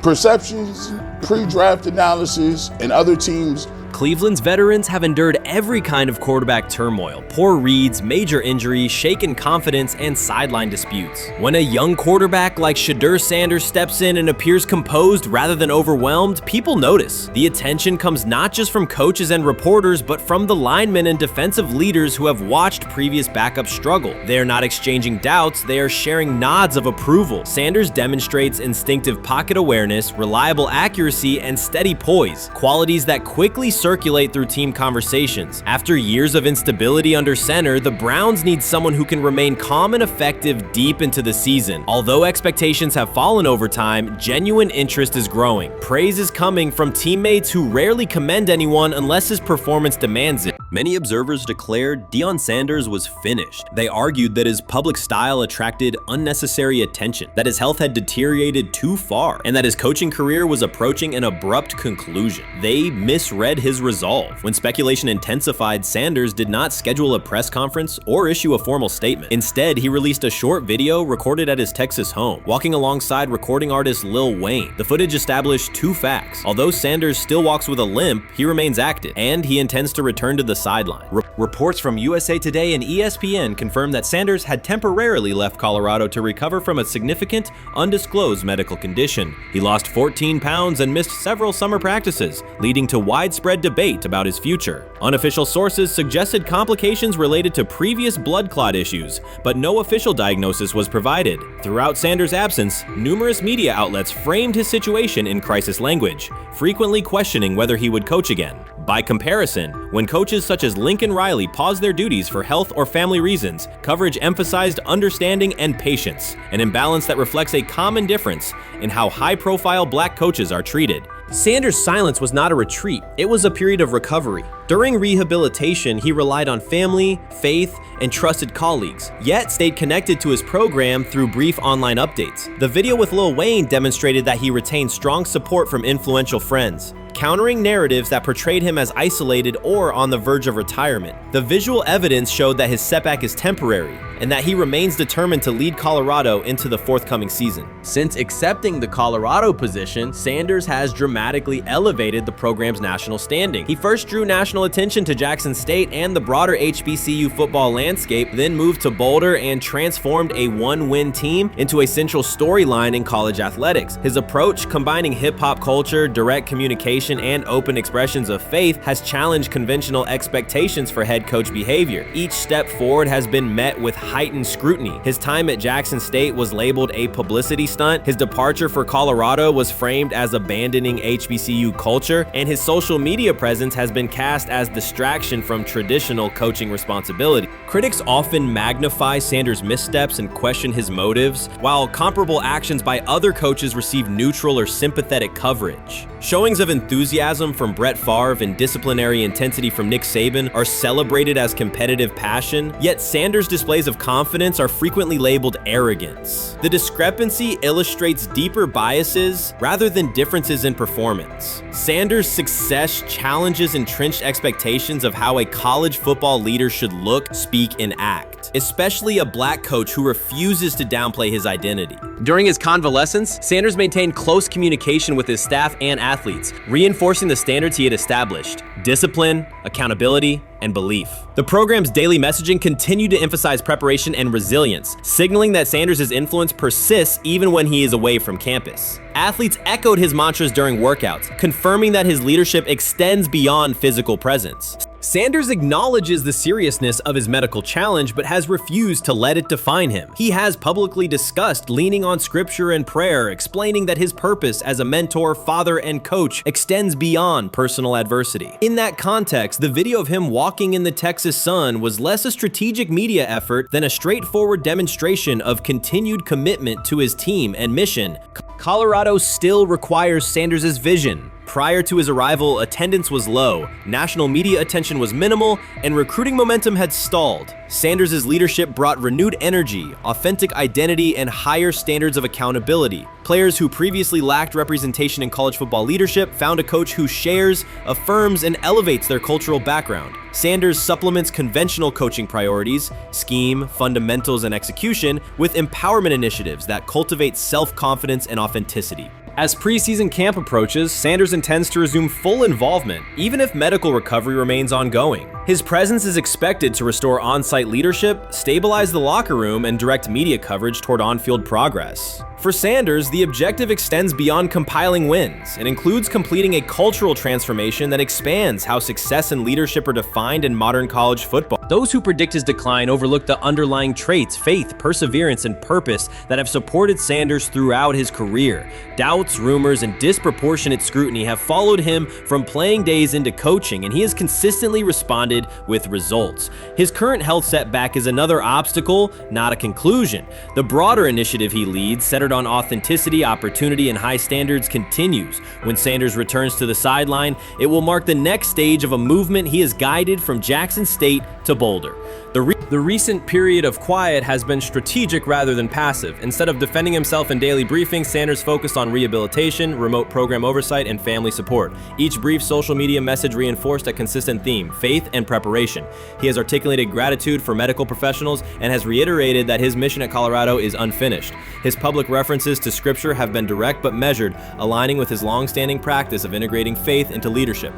perceptions, pre-draft analysis, and other teams. Cleveland's veterans have endured every kind of quarterback turmoil, poor reads, major injuries, shaken confidence, and sideline disputes. When a young quarterback like Shedeur Sanders steps in and appears composed rather than overwhelmed, people notice. The attention comes not just from coaches and reporters, but from the linemen and defensive leaders who have watched previous backups struggle. They are not exchanging doubts, they are sharing nods of approval. Sanders demonstrates instinctive pocket awareness, reliable accuracy, and steady poise, qualities that quickly circulate through team conversations. After years of instability under center, the Browns need someone who can remain calm and effective deep into the season. Although expectations have fallen over time, genuine interest is growing. Praise is coming from teammates who rarely commend anyone unless his performance demands it. Many observers declared Deion Sanders was finished. They argued that his public style attracted unnecessary attention, that his health had deteriorated too far, and that his coaching career was approaching an abrupt conclusion. They misread his resolve. When speculation intensified, Sanders did not schedule a press conference or issue a formal statement. Instead, he released a short video recorded at his Texas home, walking alongside recording artist Lil Wayne. The footage established 2 facts. Although Sanders still walks with a limp, he remains active, and he intends to return to the sideline. Reports from USA Today and ESPN confirm that Sanders had temporarily left Colorado to recover from a significant, undisclosed medical condition. He lost 14 pounds and missed several summer practices, leading to widespread debate about his future. Unofficial sources suggested complications related to previous blood clot issues, but no official diagnosis was provided. Throughout Sanders' absence, numerous media outlets framed his situation in crisis language, frequently questioning whether he would coach again. By comparison, when coaches such as Lincoln Riley paused their duties for health or family reasons, coverage emphasized understanding and patience, an imbalance that reflects a common difference in how high-profile black coaches are treated. Sanders' silence was not a retreat, it was a period of recovery. During rehabilitation, he relied on family, faith, and trusted colleagues, yet stayed connected to his program through brief online updates. The video with Lil Wayne demonstrated that he retained strong support from influential friends, countering narratives that portrayed him as isolated or on the verge of retirement. The visual evidence showed that his setback is temporary, and that he remains determined to lead Colorado into the forthcoming season. Since accepting the Colorado position, Sanders has dramatically elevated the program's national standing. He first drew national attention to Jackson State and the broader HBCU football landscape, then moved to Boulder and transformed a one-win team into a central storyline in college athletics. His approach, combining hip-hop culture, direct communication, and open expressions of faith, has challenged conventional expectations for head coach behavior. Each step forward has been met with heightened scrutiny. His time at Jackson State was labeled a publicity stunt, his departure for Colorado was framed as abandoning HBCU culture, and his social media presence has been cast as distraction from traditional coaching responsibility. Critics often magnify Sanders' missteps and question his motives, while comparable actions by other coaches receive neutral or sympathetic coverage. Showings of enthusiasm enthusiasm from Brett Favre and disciplinary intensity from Nick Saban are celebrated as competitive passion, yet Sanders' displays of confidence are frequently labeled arrogance. The discrepancy illustrates deeper biases rather than differences in performance. Sanders' success challenges entrenched expectations of how a college football leader should look, speak, and act, especially a black coach who refuses to downplay his identity. During his convalescence, Sanders maintained close communication with his staff and athletes, reinforcing the standards he had established: discipline, accountability, and belief. The program's daily messaging continued to emphasize preparation and resilience, signaling that Sanders' influence persists even when he is away from campus. Athletes echoed his mantras during workouts, confirming that his leadership extends beyond physical presence. Sanders acknowledges the seriousness of his medical challenge, but has refused to let it define him. He has publicly discussed leaning on scripture and prayer, explaining that his purpose as a mentor, father, and coach extends beyond personal adversity. In that context, the video of him walking in the Texas sun was less a strategic media effort than a straightforward demonstration of continued commitment to his team and mission. Colorado still requires Sanders' vision. Prior to his arrival, attendance was low, national media attention was minimal, and recruiting momentum had stalled. Sanders' leadership brought renewed energy, authentic identity, and higher standards of accountability. Players who previously lacked representation in college football leadership found a coach who shares, affirms, and elevates their cultural background. Sanders supplements conventional coaching priorities, scheme, fundamentals, and execution with empowerment initiatives that cultivate self-confidence and authenticity. As preseason camp approaches, Sanders intends to resume full involvement, even if medical recovery remains ongoing. His presence is expected to restore on-site leadership, stabilize the locker room, and direct media coverage toward on-field progress. For Sanders, the objective extends beyond compiling wins. It includes completing a cultural transformation that expands how success and leadership are defined in modern college football. Those who predict his decline overlook the underlying traits, faith, perseverance, and purpose that have supported Sanders throughout his career. Doubts, rumors, and disproportionate scrutiny have followed him from playing days into coaching, and he has consistently responded with results. His current health setback is another obstacle, not a conclusion. The broader initiative he leads, centered on authenticity, opportunity, and high standards, continues. When Sanders returns to the sideline, it will mark the next stage of a movement he has guided from Jackson State to Boulder. The recent period of quiet has been strategic rather than passive. Instead of defending himself in daily briefings, Sanders focused on rehabilitation, remote program oversight, and family support. Each brief social media message reinforced a consistent theme: faith and preparation. He has articulated gratitude for medical professionals and has reiterated that his mission at Colorado is unfinished. His public references to scripture have been direct but measured, aligning with his long-standing practice of integrating faith into leadership.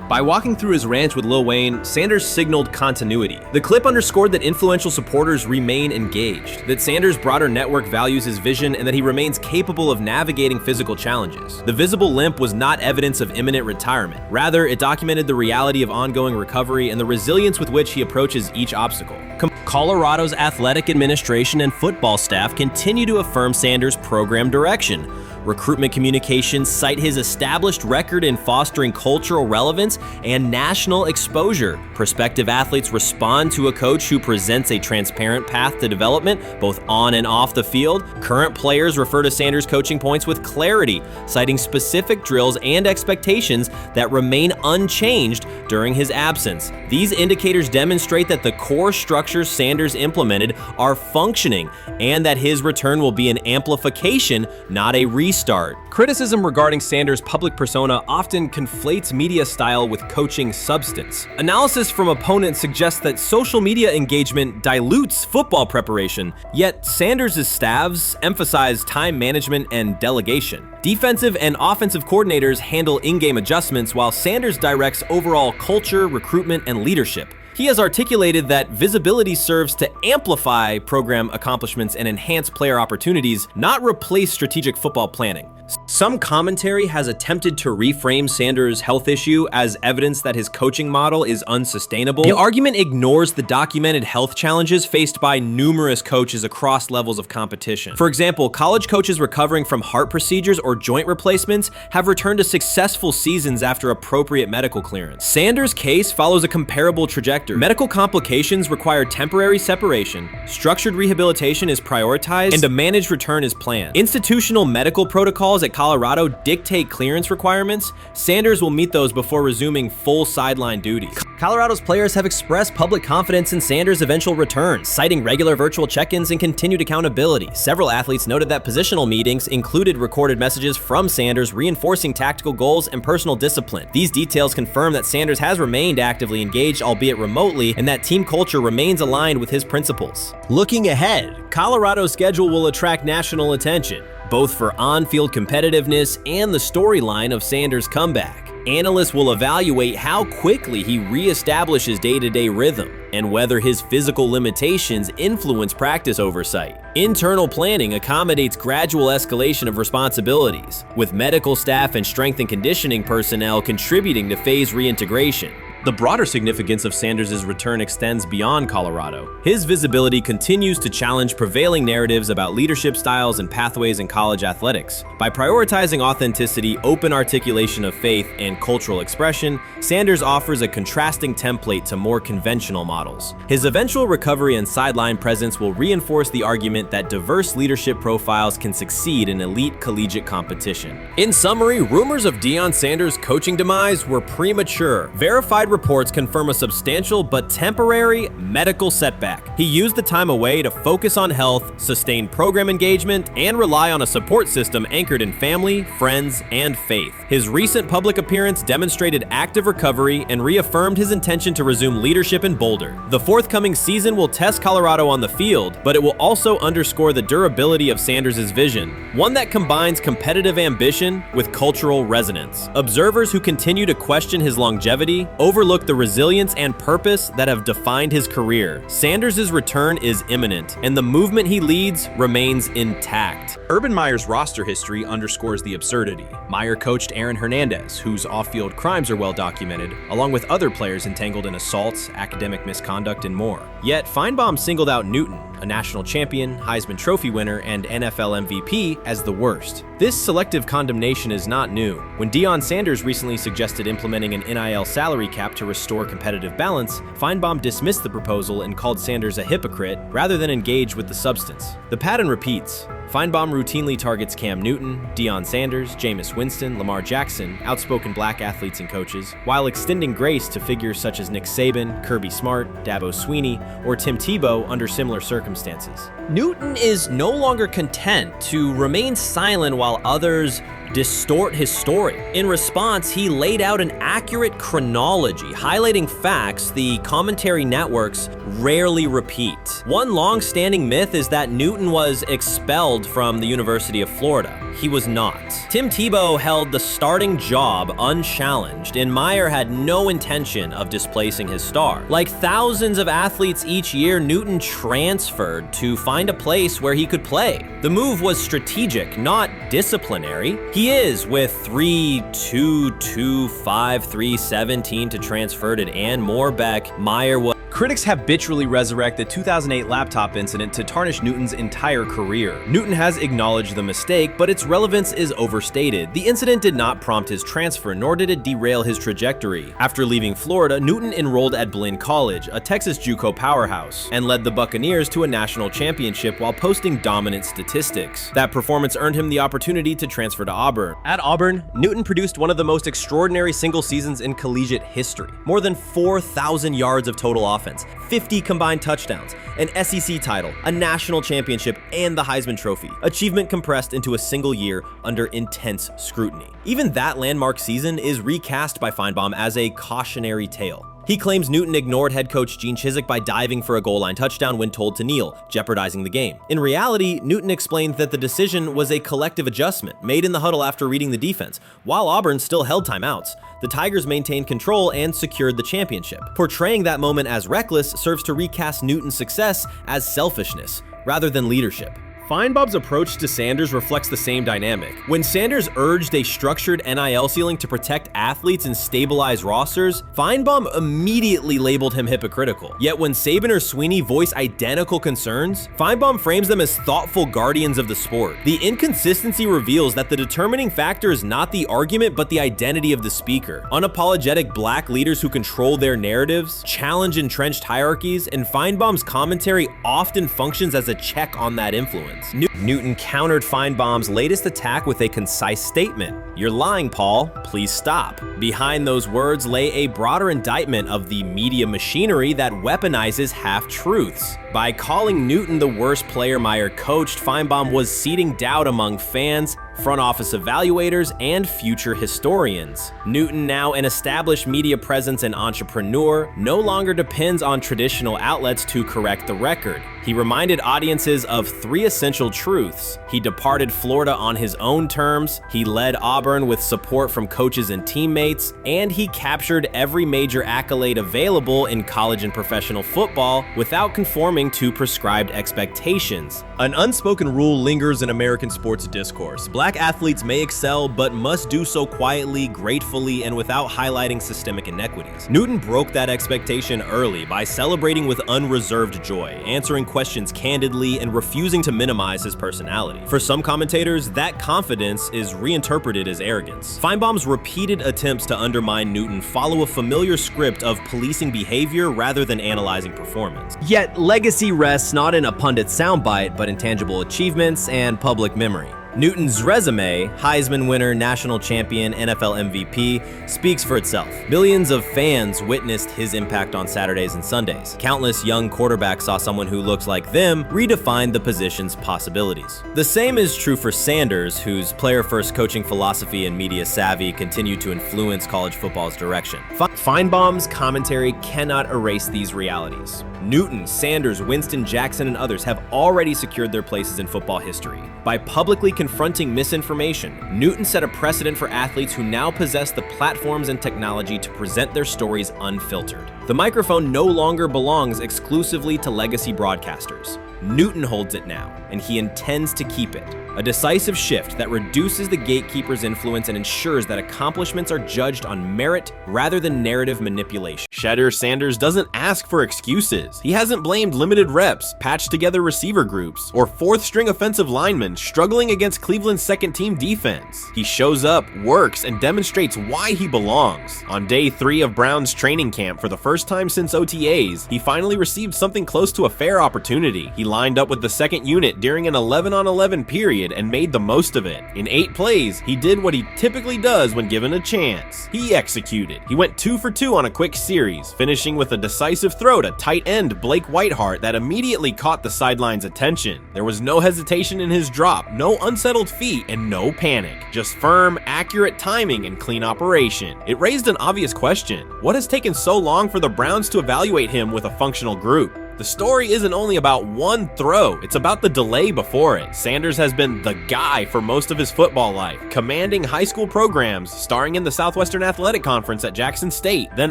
By walking through his ranch with Lil Wayne, Sanders signaled continuity. The clip underscored that influential supporters remain engaged, that Sanders' broader network values his vision, and that he remains capable of navigating physical challenges. The visible limp was not evidence of imminent retirement. Rather, it documented the reality of ongoing recovery and the resilience with which he approaches each obstacle. Colorado's athletic administration and football staff continue to affirm Sanders' program direction. Recruitment communications cite his established record in fostering cultural relevance and national exposure. Prospective athletes respond to a coach who presents a transparent path to development, both on and off the field. Current players refer to Sanders' coaching points with clarity, citing specific drills and expectations that remain unchanged during his absence. These indicators demonstrate that the core structures Sanders implemented are functioning, and that his return will be an amplification, not a restart. Criticism regarding Sanders' public persona often conflates media style with coaching substance. Analysis from opponents suggests that social media engagement dilutes football preparation, yet Sanders' staffs emphasize time management and delegation. Defensive and offensive coordinators handle in-game adjustments, while Sanders directs overall culture, recruitment, and leadership. He has articulated that visibility serves to amplify program accomplishments and enhance player opportunities, not replace strategic football planning. Some commentary has attempted to reframe Sanders' health issue as evidence that his coaching model is unsustainable. The argument ignores the documented health challenges faced by numerous coaches across levels of competition. For example, college coaches recovering from heart procedures or joint replacements have returned to successful seasons after appropriate medical clearance. Sanders' case follows a comparable trajectory. doctor. Medical complications require temporary separation, structured rehabilitation is prioritized, and a managed return is planned. Institutional medical protocols at Colorado dictate clearance requirements. Sanders will meet those before resuming full sideline duties. Colorado's players have expressed public confidence in Sanders' eventual return, citing regular virtual check-ins and continued accountability. Several athletes noted that positional meetings included recorded messages from Sanders reinforcing tactical goals and personal discipline. These details confirm that Sanders has remained actively engaged, albeit remotely, and that team culture remains aligned with his principles. Looking ahead, Colorado's schedule will attract national attention, both for on-field competitiveness and the storyline of Sanders' comeback. Analysts will evaluate how quickly he reestablishes day-to-day rhythm and whether his physical limitations influence practice oversight. Internal planning accommodates gradual escalation of responsibilities, with medical staff and strength and conditioning personnel contributing to phase reintegration. The broader significance of Sanders' return extends beyond Colorado. His visibility continues to challenge prevailing narratives about leadership styles and pathways in college athletics. By prioritizing authenticity, open articulation of faith, and cultural expression, Sanders offers a contrasting template to more conventional models. His eventual recovery and sideline presence will reinforce the argument that diverse leadership profiles can succeed in elite collegiate competition. In summary, rumors of Deion Sanders' coaching demise were premature. Verified reports confirm a substantial but temporary medical setback. He used the time away to focus on health, sustain program engagement, and rely on a support system anchored in family, friends, and faith. His recent public appearance demonstrated active recovery and reaffirmed his intention to resume leadership in Boulder. The forthcoming season will test Colorado on the field, but it will also underscore the durability of Sanders' vision, one that combines competitive ambition with cultural resonance. Observers who continue to question his longevity overlook the resilience and purpose that have defined his career. Sanders' return is imminent, and the movement he leads remains intact. Urban Meyer's roster history underscores the absurdity. Meyer coached Aaron Hernandez, whose off-field crimes are well documented, along with other players entangled in assaults, academic misconduct, and more. Yet Feinbaum singled out Newton, a national champion, Heisman Trophy winner, and NFL MVP, as the worst. This selective condemnation is not new. When Deion Sanders recently suggested implementing an NIL salary cap to restore competitive balance, Feinbaum dismissed the proposal and called Sanders a hypocrite rather than engage with the substance. The pattern repeats. Feinbaum routinely targets Cam Newton, Deion Sanders, Jameis Winston, Lamar Jackson, outspoken black athletes and coaches, while extending grace to figures such as Nick Saban, Kirby Smart, Dabo Swinney, or Tim Tebow under similar circumstances. Newton is no longer content to remain silent while others distort his story. In response, he laid out an accurate chronology, highlighting facts the commentary networks rarely repeat. One long-standing myth is that Newton was expelled from the University of Florida. He was not. Tim Tebow held the starting job unchallenged, and Meyer had no intention of displacing his star. Like thousands of athletes each year, Newton transferred to find a place where he could play. The move was strategic, not disciplinary. He is with 3-2-2-5-3-17 to transfer to Ann Moorbeck. Meyer was. Critics habitually resurrect the 2008 laptop incident to tarnish Newton's entire career. Newton has acknowledged the mistake, but its relevance is overstated. The incident did not prompt his transfer, nor did it derail his trajectory. After leaving Florida, Newton enrolled at Blinn College, a Texas JUCO powerhouse, and led the Buccaneers to a national championship while posting dominant statistics. That performance earned him the opportunity to transfer to Auburn. At Auburn, Newton produced one of the most extraordinary single seasons in collegiate history. More than 4,000 yards of total offense, 50 combined touchdowns, an SEC title, a national championship, and the Heisman Trophy. Achievement compressed into a single year under intense scrutiny. Even that landmark season is recast by Feinbaum as a cautionary tale. He claims Newton ignored head coach Gene Chizik by diving for a goal line touchdown when told to kneel, jeopardizing the game. In reality, Newton explained that the decision was a collective adjustment made in the huddle after reading the defense. While Auburn still held timeouts, the Tigers maintained control and secured the championship. Portraying that moment as reckless serves to recast Newton's success as selfishness rather than leadership. Feinbaum's approach to Sanders reflects the same dynamic. When Sanders urged a structured NIL ceiling to protect athletes and stabilize rosters, Feinbaum immediately labeled him hypocritical. Yet when Saban or Sweeney voice identical concerns, Feinbaum frames them as thoughtful guardians of the sport. The inconsistency reveals that the determining factor is not the argument but the identity of the speaker. Unapologetic black leaders who control their narratives, challenge entrenched hierarchies, and Feinbaum's commentary often functions as a check on that influence. Newton countered Feinbaum's latest attack with a concise statement. "You're lying, Paul. Please stop." Behind those words lay a broader indictment of the media machinery that weaponizes half-truths. By calling Newton the worst player Meyer coached, Feinbaum was seeding doubt among fans, front office evaluators, and future historians. Newton, now an established media presence and entrepreneur, no longer depends on traditional outlets to correct the record. He reminded audiences of 3 essential truths. He departed Florida on his own terms, he led Auburn with support from coaches and teammates, and he captured every major accolade available in college and professional football without conforming to prescribed expectations. An unspoken rule lingers in American sports discourse. Black athletes may excel, but must do so quietly, gratefully, and without highlighting systemic inequities. Newton broke that expectation early by celebrating with unreserved joy, answering questions candidly, and refusing to minimize his personality. For some commentators, that confidence is reinterpreted as arrogance. Feinbaum's repeated attempts to undermine Newton follow a familiar script of policing behavior rather than analyzing performance. Yet, legacy rests not in a pundit's soundbite, but in tangible achievements and public memory. Newton's resume, Heisman winner, national champion, NFL MVP, speaks for itself. Millions of fans witnessed his impact on Saturdays and Sundays. Countless young quarterbacks saw someone who looked like them redefine the position's possibilities. The same is true for Sanders, whose player-first coaching philosophy and media savvy continue to influence college football's direction. Feinbaum's commentary cannot erase these realities. Newton, Sanders, Winston, Jackson, and others have already secured their places in football history. By publicly confronting misinformation, Newton set a precedent for athletes who now possess the platforms and technology to present their stories unfiltered. The microphone no longer belongs exclusively to legacy broadcasters. Newton holds it now, and he intends to keep it. A decisive shift that reduces the gatekeeper's influence and ensures that accomplishments are judged on merit rather than narrative manipulation. Shedeur Sanders doesn't ask for excuses. He hasn't blamed limited reps, patched together receiver groups, or fourth-string offensive linemen struggling against Cleveland's second-team defense. He shows up, works, and demonstrates why he belongs. On day 3 of Brown's training camp, for the first time since OTAs, he finally received something close to a fair opportunity. He lined up with the second unit during an 11-on-11 period and made the most of it. In 8 plays, he did what he typically does when given a chance. He executed. He went 2 for 2 on a quick series, finishing with a decisive throw to tight end Blake Whiteheart that immediately caught the sideline's attention. There was no hesitation in his drop, no unsettled feet, and no panic. Just firm, accurate timing and clean operation. It raised an obvious question. What has taken so long for the Browns to evaluate him with a functional group? The story isn't only about one throw, it's about the delay before it. Sanders has been the guy for most of his football life, commanding high school programs, starring in the Southwestern Athletic Conference at Jackson State, then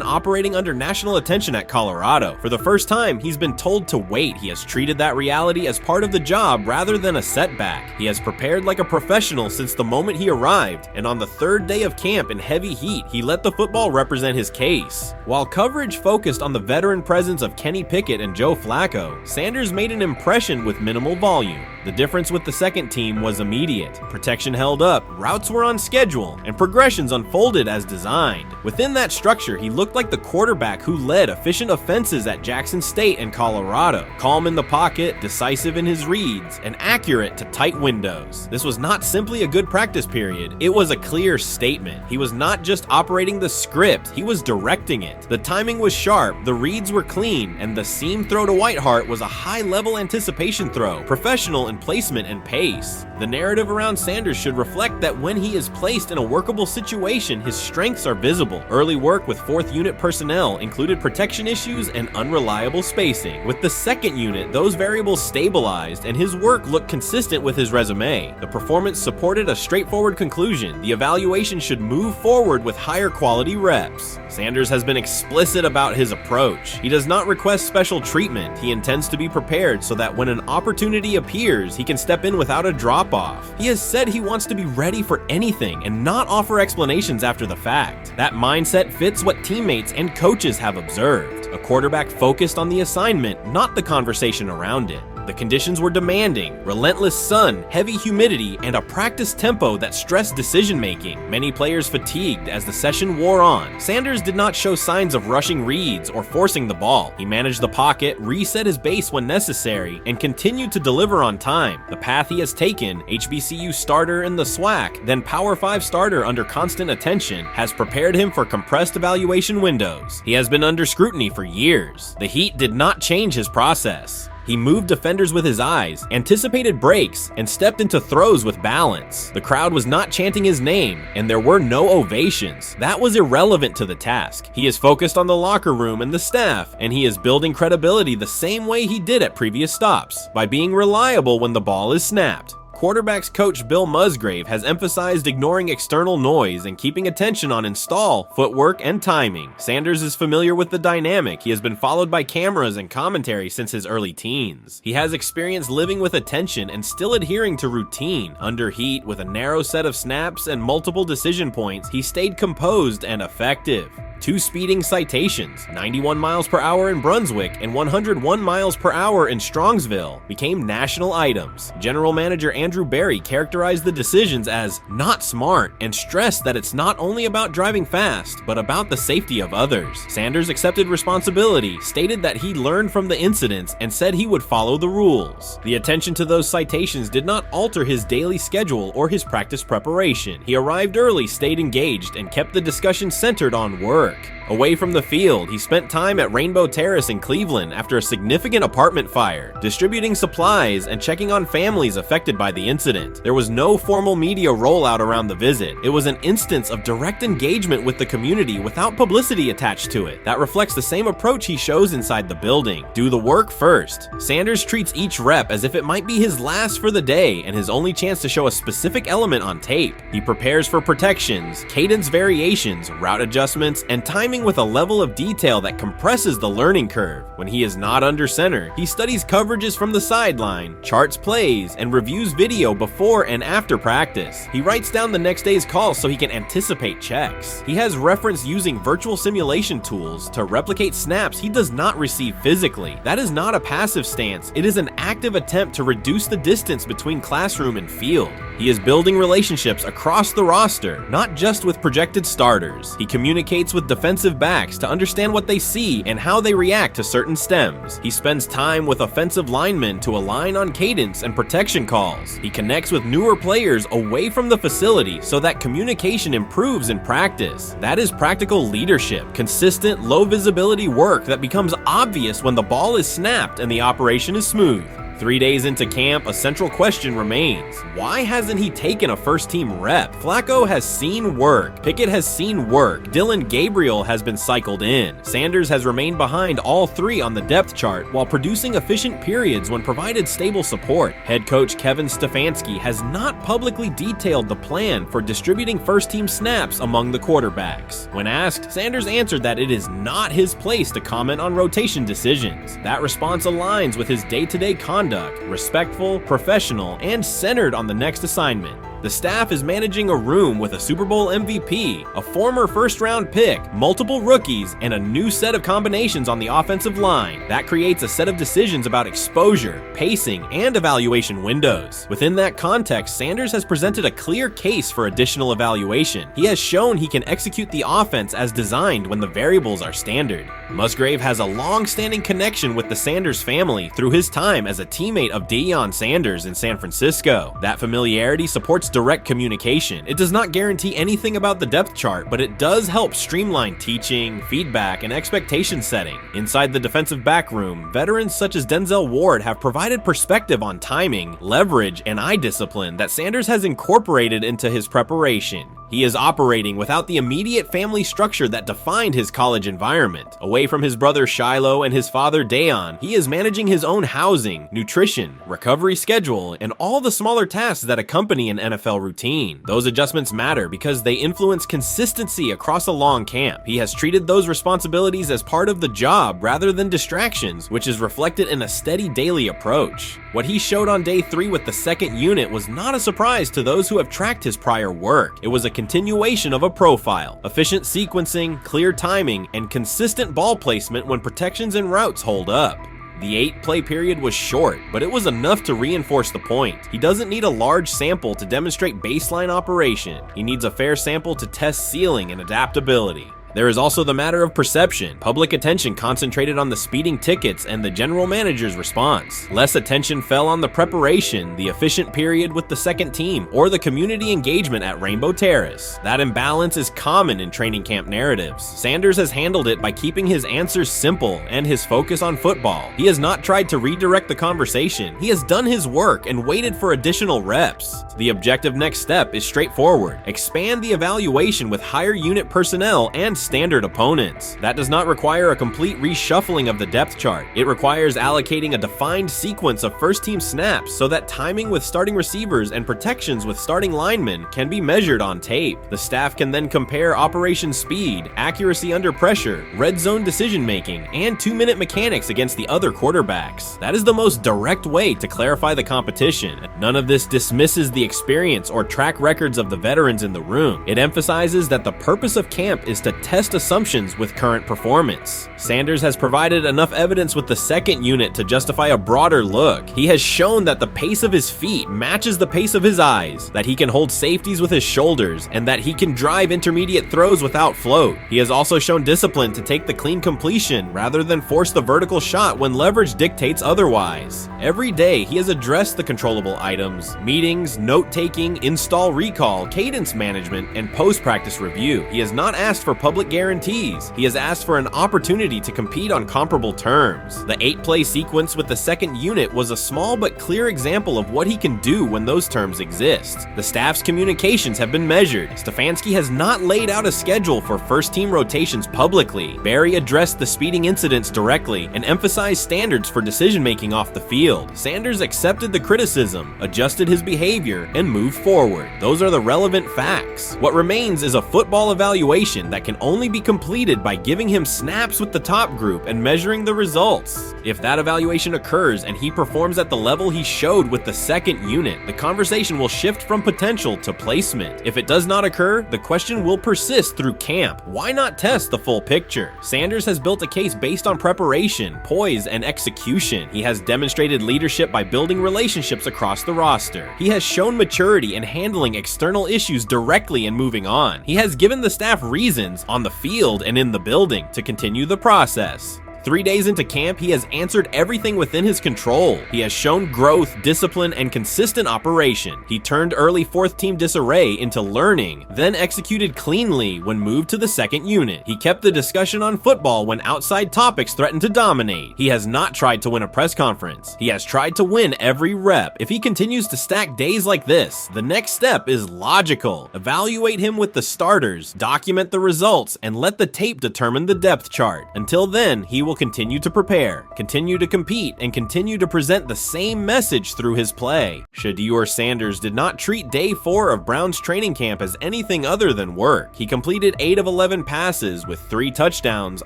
operating under national attention at Colorado. For the first time, he's been told to wait. He has treated that reality as part of the job rather than a setback. He has prepared like a professional since the moment he arrived, and on the 3rd day of camp in heavy heat, he let the football represent his case. While coverage focused on the veteran presence of Kenny Pickett and Joe Flacco, Sanders made an impression with minimal volume. The difference with the second team was immediate. Protection held up, routes were on schedule, and progressions unfolded as designed. Within that structure, he looked like the quarterback who led efficient offenses at Jackson State and Colorado. Calm in the pocket, decisive in his reads, and accurate to tight windows. This was not simply a good practice period, it was a clear statement. He was not just operating the script, he was directing it. The timing was sharp, the reads were clean, and the seam throw to Whiteheart was a high-level anticipation throw, professional in placement and pace. The narrative around Sanders should reflect that when he is placed in a workable situation, his strengths are visible. Early work with 4th unit personnel included protection issues and unreliable spacing. With the 2nd unit, those variables stabilized, and his work looked consistent with his resume. The performance supported a straightforward conclusion. The evaluation should move forward with higher quality reps. Sanders has been explicit about his approach. He does not request special treatment. He intends to be prepared so that when an opportunity appears, ensures he can step in without a drop-off. He has said he wants to be ready for anything and not offer explanations after the fact. That mindset fits what teammates and coaches have observed. A quarterback focused on the assignment, not the conversation around it. The conditions were demanding: relentless sun, heavy humidity, and a practice tempo that stressed decision-making. Many players fatigued as the session wore on. Sanders did not show signs of rushing reads or forcing the ball. He managed the pocket, reset his base when necessary, and continued to deliver on time. The path he has taken, HBCU starter in the SWAC, then Power 5 starter under constant attention, has prepared him for compressed evaluation windows. He has been under scrutiny for years. The heat did not change his process. He moved defenders with his eyes, anticipated breaks, and stepped into throws with balance. The crowd was not chanting his name, and there were no ovations. That was irrelevant to the task. He is focused on the locker room and the staff, and he is building credibility the same way he did at previous stops, by being reliable when the ball is snapped. Quarterbacks coach Bill Musgrave has emphasized ignoring external noise and keeping attention on install, footwork, and timing. Sanders is familiar with the dynamic. He has been followed by cameras and commentary since his early teens. He has experience living with attention and still adhering to routine. Under heat, with a narrow set of snaps and multiple decision points, he stayed composed and effective. 2 speeding citations, 91 miles per hour in Brunswick and 101 miles per hour in Strongsville, became national items. General Manager Andrew Berry characterized the decisions as not smart and stressed that it's not only about driving fast, but about the safety of others. Sanders accepted responsibility, stated that he learned from the incidents, and said he would follow the rules. The attention to those citations did not alter his daily schedule or his practice preparation. He arrived early, stayed engaged, and kept the discussion centered on work. Away from the field, he spent time at Rainbow Terrace in Cleveland after a significant apartment fire, distributing supplies and checking on families affected by the incident. There was no formal media rollout around the visit. It was an instance of direct engagement with the community without publicity attached to it. That reflects the same approach he shows inside the building. Do the work first. Sanders treats each rep as if it might be his last for the day and his only chance to show a specific element on tape. He prepares for protections, cadence variations, route adjustments, and timing with a level of detail that compresses the learning curve. When he is not under center, he studies coverages from the sideline, charts plays, and reviews video before and after practice. He writes down the next day's calls so he can anticipate checks. He has reference using virtual simulation tools to replicate snaps he does not receive physically. That is not a passive stance, it is an active attempt to reduce the distance between classroom and field. He is building relationships across the roster, not just with projected starters. He communicates with defensive backs to understand what they see and how they react to certain stems. He spends time with offensive linemen to align on cadence and protection calls. He connects with newer players away from the facility so that communication improves in practice. That is practical leadership, consistent, low visibility work that becomes obvious when the ball is snapped and the operation is smooth. 3 days into camp, a central question remains. Why hasn't he taken a first-team rep? Flacco has seen work. Pickett has seen work. Dillon Gabriel has been cycled in. Sanders has remained behind all 3 on the depth chart while producing efficient periods when provided stable support. Head coach Kevin Stefanski has not publicly detailed the plan for distributing first-team snaps among the quarterbacks. When asked, Sanders answered that it is not his place to comment on rotation decisions. That response aligns with his day-to-day conduct, respectful, professional, and centered on the next assignment. The staff is managing a room with a Super Bowl MVP, a former first-round pick, multiple rookies, and a new set of combinations on the offensive line. That creates a set of decisions about exposure, pacing, and evaluation windows. Within that context, Sanders has presented a clear case for additional evaluation. He has shown he can execute the offense as designed when the variables are standard. Musgrave has a long-standing connection with the Sanders family through his time as a teammate of Deion Sanders in San Francisco. That familiarity supports direct communication. It does not guarantee anything about the depth chart, but it does help streamline teaching, feedback, and expectation setting. Inside the defensive back room, veterans such as Denzel Ward have provided perspective on timing, leverage, and eye discipline that Sanders has incorporated into his preparation. He is operating without the immediate family structure that defined his college environment. Away from his brother Shiloh and his father Deion, he is managing his own housing, nutrition, recovery schedule, and all the smaller tasks that accompany an NFL NFL routine. Those adjustments matter because they influence consistency across a long camp. He has treated those responsibilities as part of the job rather than distractions, which is reflected in a steady daily approach. What he showed on day 3 with the second unit was not a surprise to those who have tracked his prior work. It was a continuation of a profile: efficient sequencing, clear timing, and consistent ball placement when protections and routes hold up. The 8-play period was short, but it was enough to reinforce the point. He doesn't need a large sample to demonstrate baseline operation. He needs a fair sample to test ceiling and adaptability. There is also the matter of perception. Public attention concentrated on the speeding tickets and the general manager's response. Less attention fell on the preparation, the efficient period with the second team, or the community engagement at Rainbow Terrace. That imbalance is common in training camp narratives. Sanders has handled it by keeping his answers simple and his focus on football. He has not tried to redirect the conversation. He has done his work and waited for additional reps. The objective next step is straightforward: expand the evaluation with higher unit personnel and standard opponents. That does not require a complete reshuffling of the depth chart. It requires allocating a defined sequence of first-team snaps so that timing with starting receivers and protections with starting linemen can be measured on tape. The staff can then compare operation speed, accuracy under pressure, red zone decision-making, and 2-minute mechanics against the other quarterbacks. That is the most direct way to clarify the competition. None of this dismisses the experience or track records of the veterans in the room. It emphasizes that the purpose of camp is to test assumptions with current performance. Sanders has provided enough evidence with the second unit to justify a broader look. He has shown that the pace of his feet matches the pace of his eyes, that he can hold safeties with his shoulders, and that he can drive intermediate throws without float. He has also shown discipline to take the clean completion rather than force the vertical shot when leverage dictates otherwise. Every day, he has addressed the controllable items: meetings, note-taking, install recall, cadence management, and post-practice review. He has not asked for public guarantees. He has asked for an opportunity to compete on comparable terms. The 8-play sequence with the second unit was a small but clear example of what he can do when those terms exist. The staff's communications have been measured. Stefanski has not laid out a schedule for first-team rotations publicly. Barry addressed the speeding incidents directly and emphasized standards for decision-making off the field. Sanders accepted the criticism, adjusted his behavior, and moved forward. Those are the relevant facts. What remains is a football evaluation that can only be completed by giving him snaps with the top group and measuring the results. If that evaluation occurs and he performs at the level he showed with the second unit, the conversation will shift from potential to placement. If it does not occur, the question will persist through camp. Why not test the full picture? Sanders has built a case based on preparation, poise, and execution. He has demonstrated leadership by building relationships across the roster. He has shown maturity in handling external issues directly and moving on. He has given the staff reasons on the field and in the building to continue the process. 3 days into camp, he has answered everything within his control. He has shown growth, discipline, and consistent operation. He turned early fourth-team disarray into learning, then executed cleanly when moved to the second unit. He kept the discussion on football when outside topics threatened to dominate. He has not tried to win a press conference. He has tried to win every rep. If he continues to stack days like this, the next step is logical. Evaluate him with the starters, document the results, and let the tape determine the depth chart. Until then, he will continue to prepare, continue to compete, and continue to present the same message through his play. Shedeur Sanders did not treat day 4 of Brown's training camp as anything other than work. He completed 8 of 11 passes with 3 touchdowns,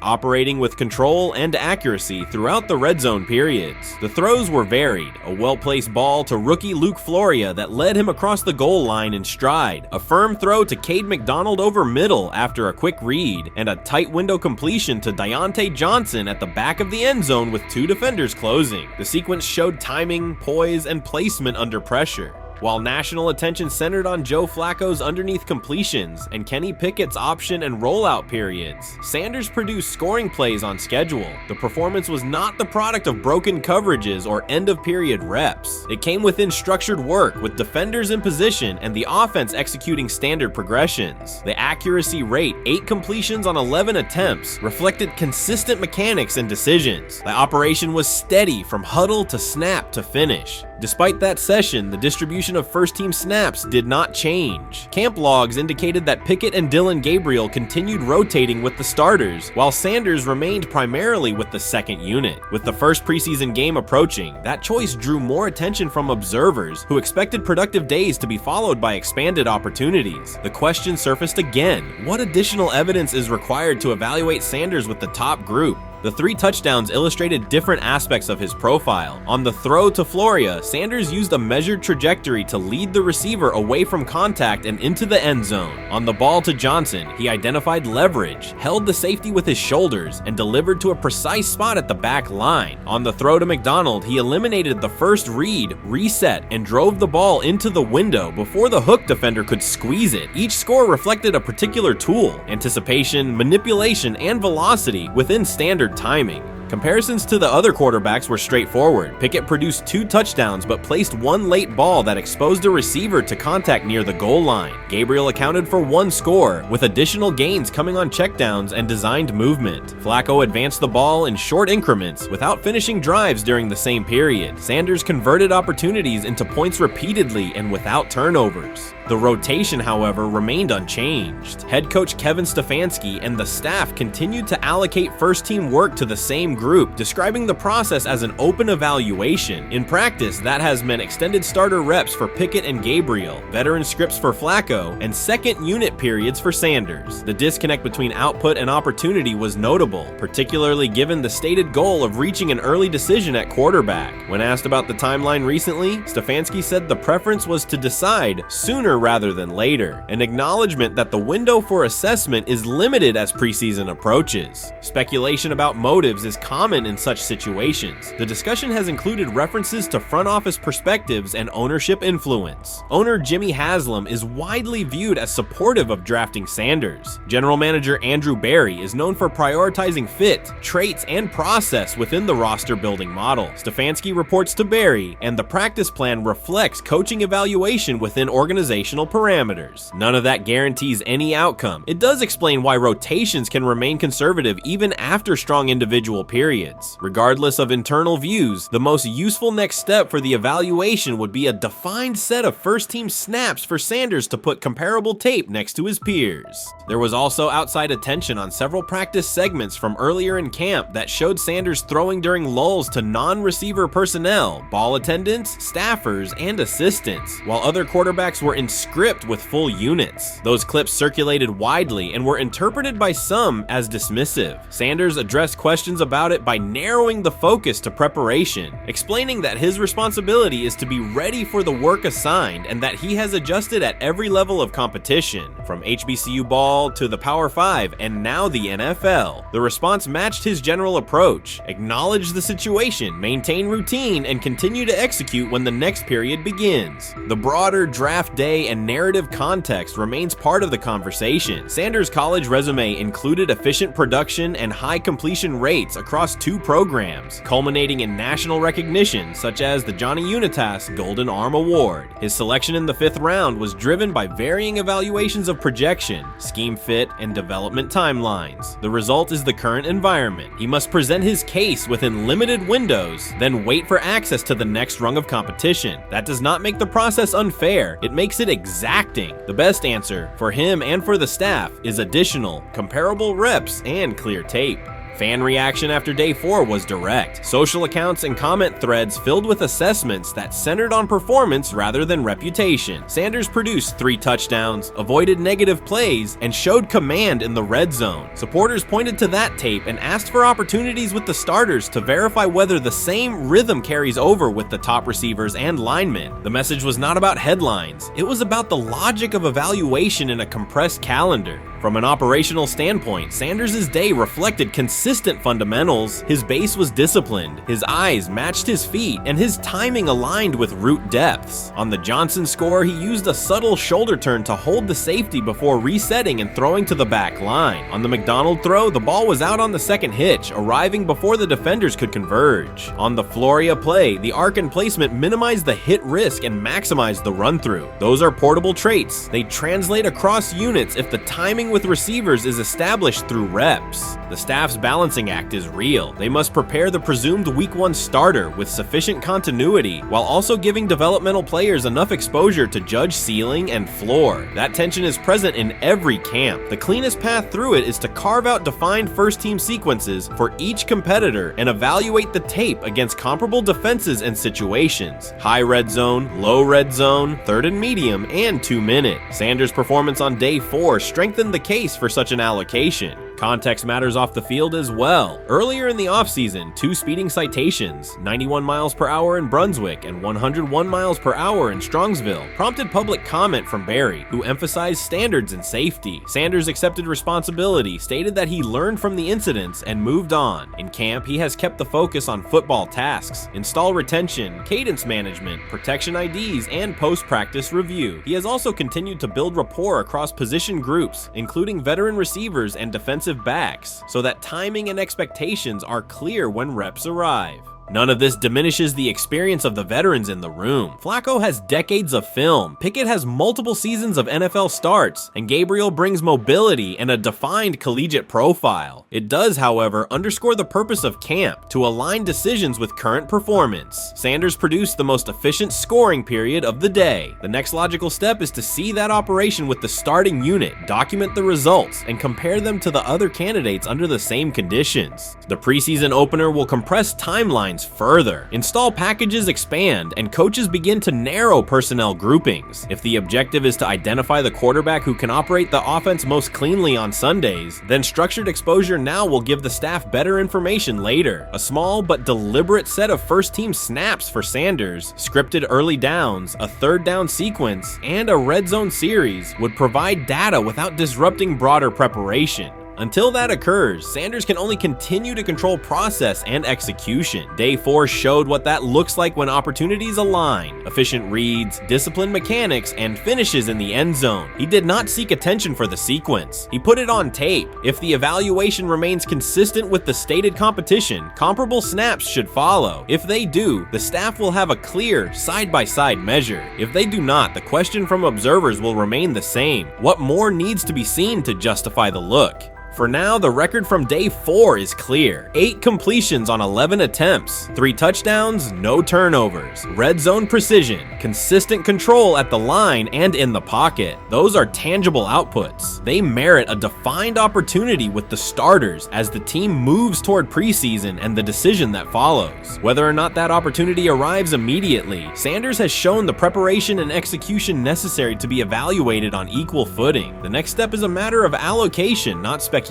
operating with control and accuracy throughout the red zone periods. The throws were varied: a well-placed ball to rookie Luke Floria that led him across the goal line in stride, a firm throw to Cade McDonald over middle after a quick read, and a tight window completion to Deontay Johnson at the back of the end zone with 2 defenders closing. The sequence showed timing, poise, and placement under pressure. While national attention centered on Joe Flacco's underneath completions and Kenny Pickett's option and rollout periods, Sanders produced scoring plays on schedule. The performance was not the product of broken coverages or end-of-period reps. It came within structured work with defenders in position and the offense executing standard progressions. The accuracy rate, 8 completions on 11 attempts, reflected consistent mechanics and decisions. The operation was steady from huddle to snap to finish. Despite that session, the distribution of first-team snaps did not change. Camp logs indicated that Pickett and Dillon Gabriel continued rotating with the starters, while Sanders remained primarily with the second unit. With the first preseason game approaching, that choice drew more attention from observers who expected productive days to be followed by expanded opportunities. The question surfaced again: what additional evidence is required to evaluate Sanders with the top group? The 3 touchdowns illustrated different aspects of his profile. On the throw to Floria, Sanders used a measured trajectory to lead the receiver away from contact and into the end zone. On the ball to Johnson, he identified leverage, held the safety with his shoulders, and delivered to a precise spot at the back line. On the throw to McDonald, he eliminated the first read, reset, and drove the ball into the window before the hook defender could squeeze it. Each score reflected a particular tool: anticipation, manipulation, and velocity within standard timing. Comparisons to the other quarterbacks were straightforward. Pickett produced 2 touchdowns but placed 1 late ball that exposed a receiver to contact near the goal line. Gabriel accounted for 1 score, with additional gains coming on checkdowns and designed movement. Flacco advanced the ball in short increments without finishing drives during the same period. Sanders converted opportunities into points repeatedly and without turnovers. The rotation, however, remained unchanged. Head coach Kevin Stefanski and the staff continued to allocate first-team work to the same group, describing the process as an open evaluation. In practice, that has meant extended starter reps for Pickett and Gabriel, veteran scripts for Flacco, and second unit periods for Sanders. The disconnect between output and opportunity was notable, particularly given the stated goal of reaching an early decision at quarterback. When asked about the timeline recently, Stefanski said the preference was to decide sooner rather than later, an acknowledgement that the window for assessment is limited as preseason approaches. Speculation about motives is common in such situations. The discussion has included references to front office perspectives and ownership influence. Owner Jimmy Haslam is widely viewed as supportive of drafting Sanders. General manager Andrew Berry is known for prioritizing fit, traits, and process within the roster building model. Stefanski reports to Berry, and the practice plan reflects coaching evaluation within organizational parameters. None of that guarantees any outcome. It does explain why rotations can remain conservative even after strong individual periods. Regardless of internal views, the most useful next step for the evaluation would be a defined set of first-team snaps for Sanders to put comparable tape next to his peers. There was also outside attention on several practice segments from earlier in camp that showed Sanders throwing during lulls to non-receiver personnel, ball attendants, staffers, and assistants, while other quarterbacks were in script with full units. Those clips circulated widely and were interpreted by some as dismissive. Sanders addressed questions about it by narrowing the focus to preparation, explaining that his responsibility is to be ready for the work assigned and that he has adjusted at every level of competition, from HBCU ball to the Power 5 and now the NFL. The response matched his general approach: acknowledge the situation, maintain routine, and continue to execute when the next period begins. The broader draft day and narrative context remains part of the conversation. Sanders' college resume included efficient production and high completion rates across 2 programs, culminating in national recognition such as the Johnny Unitas Golden Arm Award. His selection in the 5th round was driven by varying evaluations of projection, scheme fit, and development timelines. The result is the current environment. He must present his case within limited windows, then wait for access to the next rung of competition. That does not make the process unfair. It makes it exacting. The best answer, for him and for the staff, is additional, comparable reps and clear tape. Fan reaction after day 4 was direct. Social accounts and comment threads filled with assessments that centered on performance rather than reputation. Sanders produced 3 touchdowns, avoided negative plays, and showed command in the red zone. Supporters pointed to that tape and asked for opportunities with the starters to verify whether the same rhythm carries over with the top receivers and linemen. The message was not about headlines. It was about the logic of evaluation in a compressed calendar. From an operational standpoint, Sanders' day reflected consistent fundamentals. His base was disciplined, his eyes matched his feet, and his timing aligned with route depths. On the Johnson score, he used a subtle shoulder turn to hold the safety before resetting and throwing to the back line. On the McDonald throw, the ball was out on the second hitch, arriving before the defenders could converge. On the Floria play, the arc and placement minimized the hit risk and maximized the run-through. Those are portable traits. They translate across units if the timing with receivers is established through reps. The staff's balance balancing act is real. They must prepare the presumed Week 1 starter with sufficient continuity, while also giving developmental players enough exposure to judge ceiling and floor. That tension is present in every camp. The cleanest path through it is to carve out defined first-team sequences for each competitor and evaluate the tape against comparable defenses and situations. High red zone, low red zone, third and medium, and 2-minute. Sanders' performance on day 4 strengthened the case for such an allocation. Context matters off the field as well. Earlier in the offseason, 2 speeding citations, 91 miles per hour in Brunswick and 101 miles per hour in Strongsville, prompted public comment from Barry, who emphasized standards and safety. Sanders accepted responsibility, stated that he learned from the incidents and moved on. In camp, he has kept the focus on football tasks, install retention, cadence management, protection IDs, and post-practice review. He has also continued to build rapport across position groups, including veteran receivers and defensive backs, so that timing and expectations are clear when reps arrive. None of this diminishes the experience of the veterans in the room. Flacco has decades of film, Pickett has multiple seasons of NFL starts, and Gabriel brings mobility and a defined collegiate profile. It does, however, underscore the purpose of camp, to align decisions with current performance. Sanders produced the most efficient scoring period of the day. The next logical step is to see that operation with the starting unit, document the results, and compare them to the other candidates under the same conditions. The preseason opener will compress timelines further. Install packages expand, and coaches begin to narrow personnel groupings. If the objective is to identify the quarterback who can operate the offense most cleanly on Sundays, then structured exposure now will give the staff better information later. A small but deliberate set of first-team snaps for Sanders, scripted early downs, a third down sequence, and a red zone series would provide data without disrupting broader preparation. Until that occurs, Sanders can only continue to control process and execution. Day 4 showed what that looks like when opportunities align. Efficient reads, disciplined mechanics, and finishes in the end zone. He did not seek attention for the sequence. He put it on tape. If the evaluation remains consistent with the stated competition, comparable snaps should follow. If they do, the staff will have a clear, side-by-side measure. If they do not, the question from observers will remain the same. What more needs to be seen to justify the look? For now, the record from day 4 is clear. 8 completions on 11 attempts, 3 touchdowns, no turnovers, red zone precision, consistent control at the line and in the pocket. Those are tangible outputs. They merit a defined opportunity with the starters as the team moves toward preseason and the decision that follows. Whether or not that opportunity arrives immediately, Sanders has shown the preparation and execution necessary to be evaluated on equal footing. The next step is a matter of allocation, not speculation.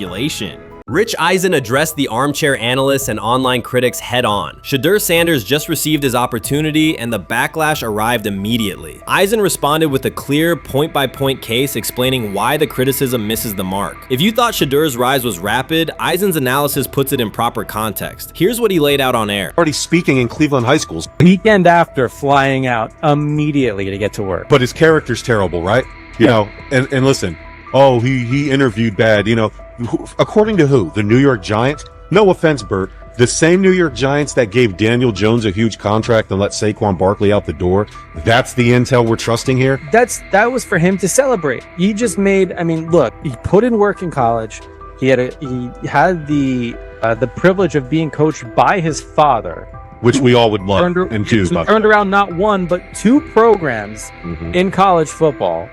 Rich Eisen addressed the armchair analysts and online critics head-on. Shedeur Sanders just received his opportunity, and the backlash arrived immediately. Eisen responded with a clear, point-by-point case explaining why the criticism misses the mark. If you thought Shedeur's rise was rapid, Eisen's analysis puts it in proper context. Here's what he laid out on air. Already speaking in Cleveland high schools. Weekend after, flying out immediately to get to work. But his character's terrible, right? You know, and listen, oh, he interviewed bad, you know. According to who? The New York Giants? No offense, Bert. The same New York Giants that gave Daniel Jones a huge contract and let Saquon Barkley out the door. That's the intel we're trusting here? That was for him to celebrate. He just made, I mean, look, he put in work in college. He had the privilege of being coached by his father. Which we all would love and do. Turned around not 1, but 2 programs in college football.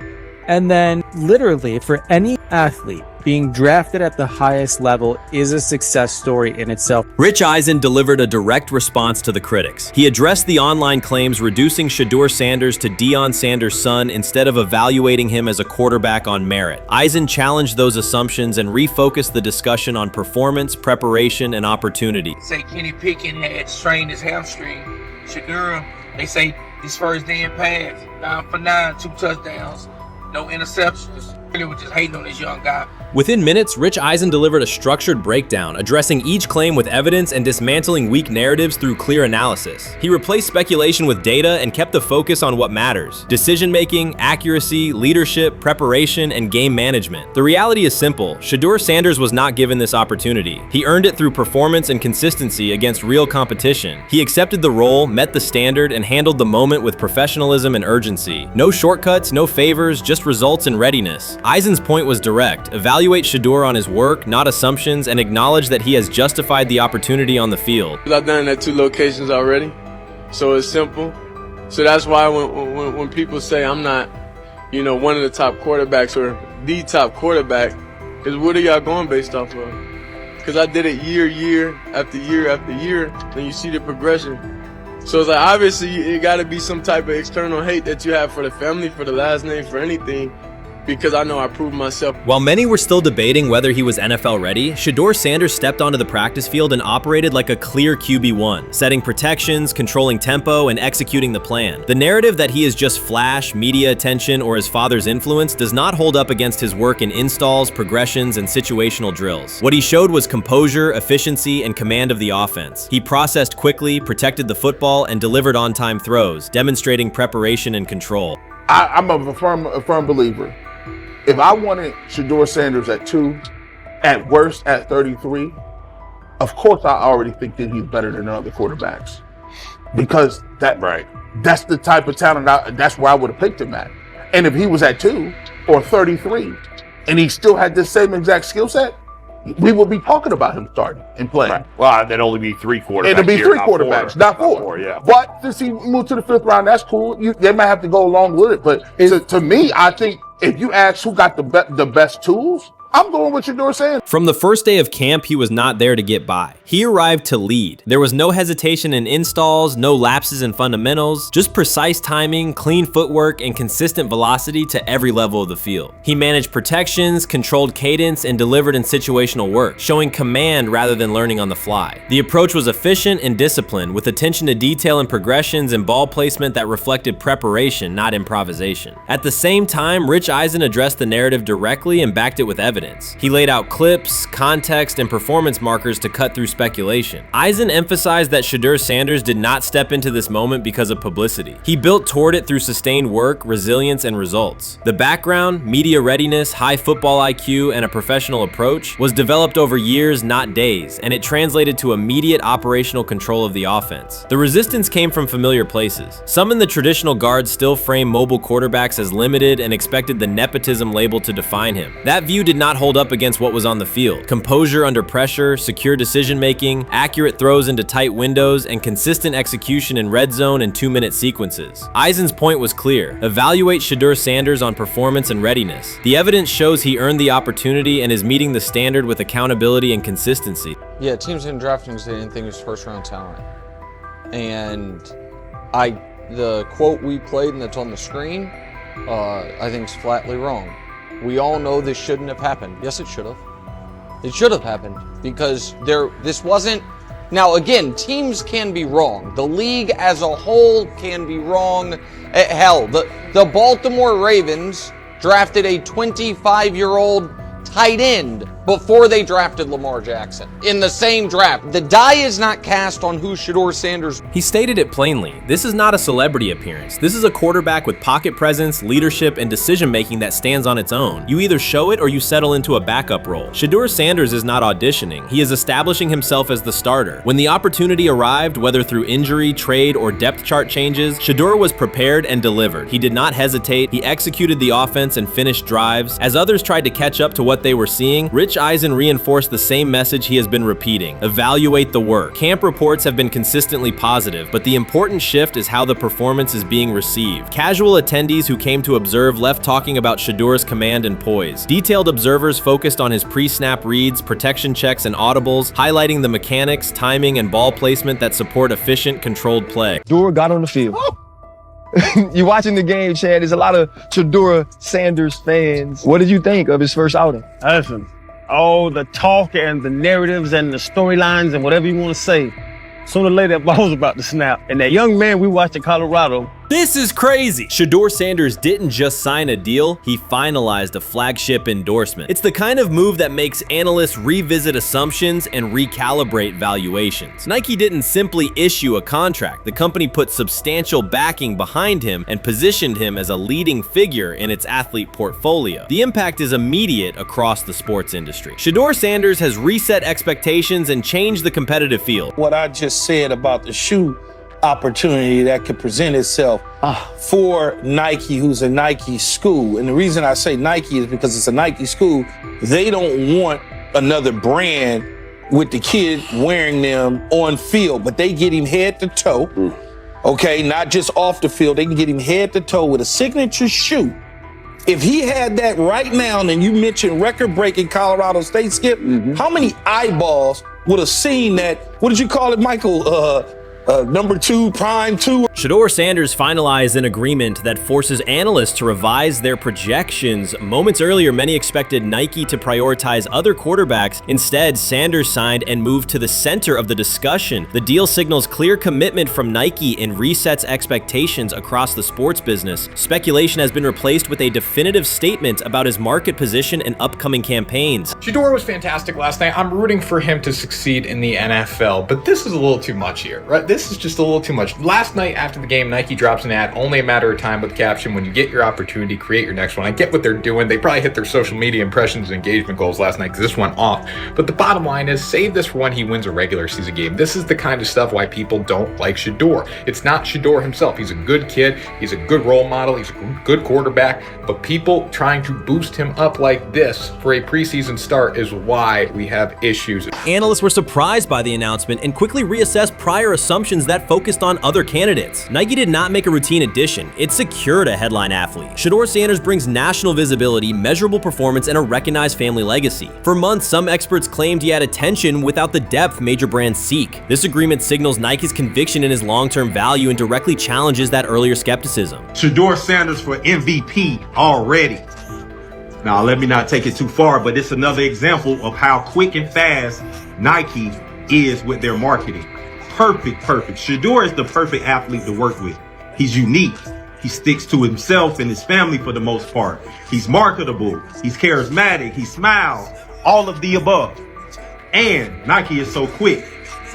And then literally for any athlete, being drafted at the highest level is a success story in itself. Rich Eisen delivered a direct response to the critics. He addressed the online claims reducing Shedeur Sanders to Deion Sanders' son instead of evaluating him as a quarterback on merit. Eisen challenged those assumptions and refocused the discussion on performance, preparation, and opportunity. Say Kenny Pickett had strained his hamstring. Shedeur, they say his first day in pass, 9 for 9, 2 touchdowns, no interceptions. Really was just hating on this young guy. Within minutes, Rich Eisen delivered a structured breakdown, addressing each claim with evidence and dismantling weak narratives through clear analysis. He replaced speculation with data and kept the focus on what matters: decision-making, accuracy, leadership, preparation, and game management. The reality is simple. Shedeur Sanders was not given this opportunity. He earned it through performance and consistency against real competition. He accepted the role, met the standard, and handled the moment with professionalism and urgency. No shortcuts, no favors, just results and readiness. Eisen's point was direct: evaluate Shedeur on his work, not assumptions, and acknowledge that he has justified the opportunity on the field. I've done it at 2 locations already, so it's simple. So that's why when people say I'm not, one of the top quarterbacks or the top quarterback, because what are y'all going based off of? Because I did it year after year after year, and you see the progression. So it's like, obviously, it got to be some type of external hate that you have for the family, for the last name, for anything, because I know I proved myself. While many were still debating whether he was NFL ready, Shedeur Sanders stepped onto the practice field and operated like a clear QB1, setting protections, controlling tempo, and executing the plan. The narrative that he is just flash, media attention, or his father's influence does not hold up against his work in installs, progressions, and situational drills. What he showed was composure, efficiency, and command of the offense. He processed quickly, protected the football, and delivered on-time throws, demonstrating preparation and control. I'm a firm believer. If I wanted Shedeur Sanders at 2, at worst at 33, of course I already think that he's better than other quarterbacks. Because that's the type of talent, that's where I would have picked him at. And if he was at 2 or 33, and he still had the same exact skill set, we would be talking about him starting and playing. Right. Well, there'd only be 3 quarterbacks. It'll be 3 quarterbacks, not 4. 4, yeah. But since he moved to the 5th round, that's cool. They might have to go along with it. But to me, I think if you ask who got the best tools, I'm going with Shedeur Sanders. From the first day of camp, he was not there to get by. He arrived to lead. There was no hesitation in installs, no lapses in fundamentals, just precise timing, clean footwork, and consistent velocity to every level of the field. He managed protections, controlled cadence, and delivered in situational work, showing command rather than learning on the fly. The approach was efficient and disciplined, with attention to detail and progressions and ball placement that reflected preparation, not improvisation. At the same time, Rich Eisen addressed the narrative directly and backed it with evidence. He laid out clips, context, and performance markers to cut through speculation. Eisen emphasized that Shedeur Sanders did not step into this moment because of publicity. He built toward it through sustained work, resilience, and results. The background, media readiness, high football IQ, and a professional approach was developed over years, not days, and it translated to immediate operational control of the offense. The resistance came from familiar places. Some in the traditional guard still frame mobile quarterbacks as limited and expected the nepotism label to define him. That view did not hold up against what was on the field. Composure under pressure, secure decision-making, accurate throws into tight windows, and consistent execution in red zone and 2-minute sequences. Eisen's point was clear: evaluate Shedeur Sanders on performance and readiness. The evidence shows he earned the opportunity and is meeting the standard with accountability and consistency. Yeah, teams didn't draft him because they didn't think he was first-round talent. And the quote we played and that's on the screen, I think is flatly wrong. We all know this shouldn't have happened. Yes, it should have. It should have happened because this wasn't. Now, again, teams can be wrong. The league as a whole can be wrong. Hell, the Baltimore Ravens drafted a 25-year-old tight end before they drafted Lamar Jackson in the same draft. The die is not cast on who Shedeur Sanders. He stated it plainly. This is not a celebrity appearance. This is a quarterback with pocket presence, leadership, and decision-making that stands on its own. You either show it or you settle into a backup role. Shedeur Sanders is not auditioning. He is establishing himself as the starter. When the opportunity arrived, whether through injury, trade, or depth chart changes, Shedeur was prepared and delivered. He did not hesitate. He executed the offense and finished drives. As others tried to catch up to what they were seeing, Rich Eisen reinforced the same message he has been repeating: evaluate the work. Camp reports have been consistently positive, but the important shift is how the performance is being received. Casual attendees who came to observe left talking about Shedeur's command and poise. Detailed observers focused on his pre-snap reads, protection checks, and audibles, highlighting the mechanics, timing, and ball placement that support efficient, controlled play. Shedeur got on the field. You're watching the game, Chad. There's a lot of Shedeur Sanders fans. What did you think of his first outing? Listen, all the talk and the narratives and the storylines and whatever you want to say, sooner or later that ball was about to snap. And that young man we watched in Colorado, This is crazy! Shedeur Sanders didn't just sign a deal, he finalized a flagship endorsement. It's the kind of move that makes analysts revisit assumptions and recalibrate valuations. Nike didn't simply issue a contract. The company put substantial backing behind him and positioned him as a leading figure in its athlete portfolio. The impact is immediate across the sports industry. Shedeur Sanders has reset expectations and changed the competitive field. what I just said about the shoe, opportunity that could present itself for Nike, who's a Nike school. And the reason I say Nike is because it's a Nike school. They don't want another brand with the kid wearing them on field, but they get him head to toe. Okay, not just off the field. They can get him head to toe with a signature shoe. If he had that right now, and you mentioned record-breaking Colorado State, Skip, how many eyeballs would have seen that? What did you call it, Michael? Number 2, prime 2. Shedeur Sanders finalized an agreement that forces analysts to revise their projections. Moments earlier, many expected Nike to prioritize other quarterbacks. Instead, Sanders signed and moved to the center of the discussion. The deal signals clear commitment from Nike and resets expectations across the sports business. Speculation has been replaced with a definitive statement about his market position and upcoming campaigns. Shedeur was fantastic last night. I'm rooting for him to succeed in the NFL, but this is a little too much here, right? This is just a little too much. Last night after the game, Nike drops an ad, only a matter of time, with the caption, when you get your opportunity, create your next one. I get what they're doing. They probably hit their social media impressions and engagement goals last night because this went off. But the bottom line is, save this for when he wins a regular season game. This is the kind of stuff why people don't like Shedeur. It's not Shedeur himself. He's a good kid. He's a good role model. He's a good quarterback. But people trying to boost him up like this for a preseason start is why we have issues. Analysts were surprised by the announcement and quickly reassessed prior assumptions that focused on other candidates. Nike did not make a routine addition. It secured a headline athlete. Shedeur Sanders brings national visibility, measurable performance, and a recognized family legacy. For months, some experts claimed he had attention without the depth major brands seek. This agreement signals Nike's conviction in his long-term value and directly challenges that earlier skepticism. Shedeur Sanders for MVP already. Now, let me not take it too far, but it's another example of how quick and fast Nike is with their marketing. Perfect. Shedeur is the perfect athlete to work with. He's unique. He sticks to himself and his family for the most part. He's marketable. He's charismatic. He smiles. All of the above. And Nike is so quick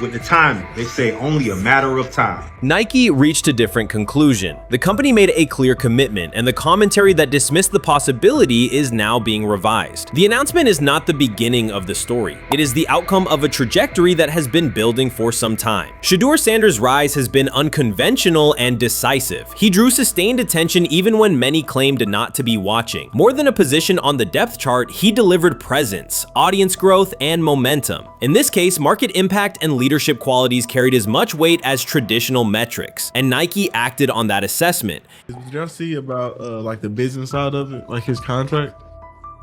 with the timing. They say only a matter of time. Nike reached a different conclusion. The company made a clear commitment, and the commentary that dismissed the possibility is now being revised. The announcement is not the beginning of the story. It is the outcome of a trajectory that has been building for some time. Shedeur Sanders' rise has been unconventional and decisive. He drew sustained attention even when many claimed not to be watching. More than a position on the depth chart, he delivered presence, audience growth, and momentum. In this case, market impact and leadership qualities carried as much weight as traditional metrics, and Nike acted on that assessment. Did y'all see about like the business side of it, like his contract?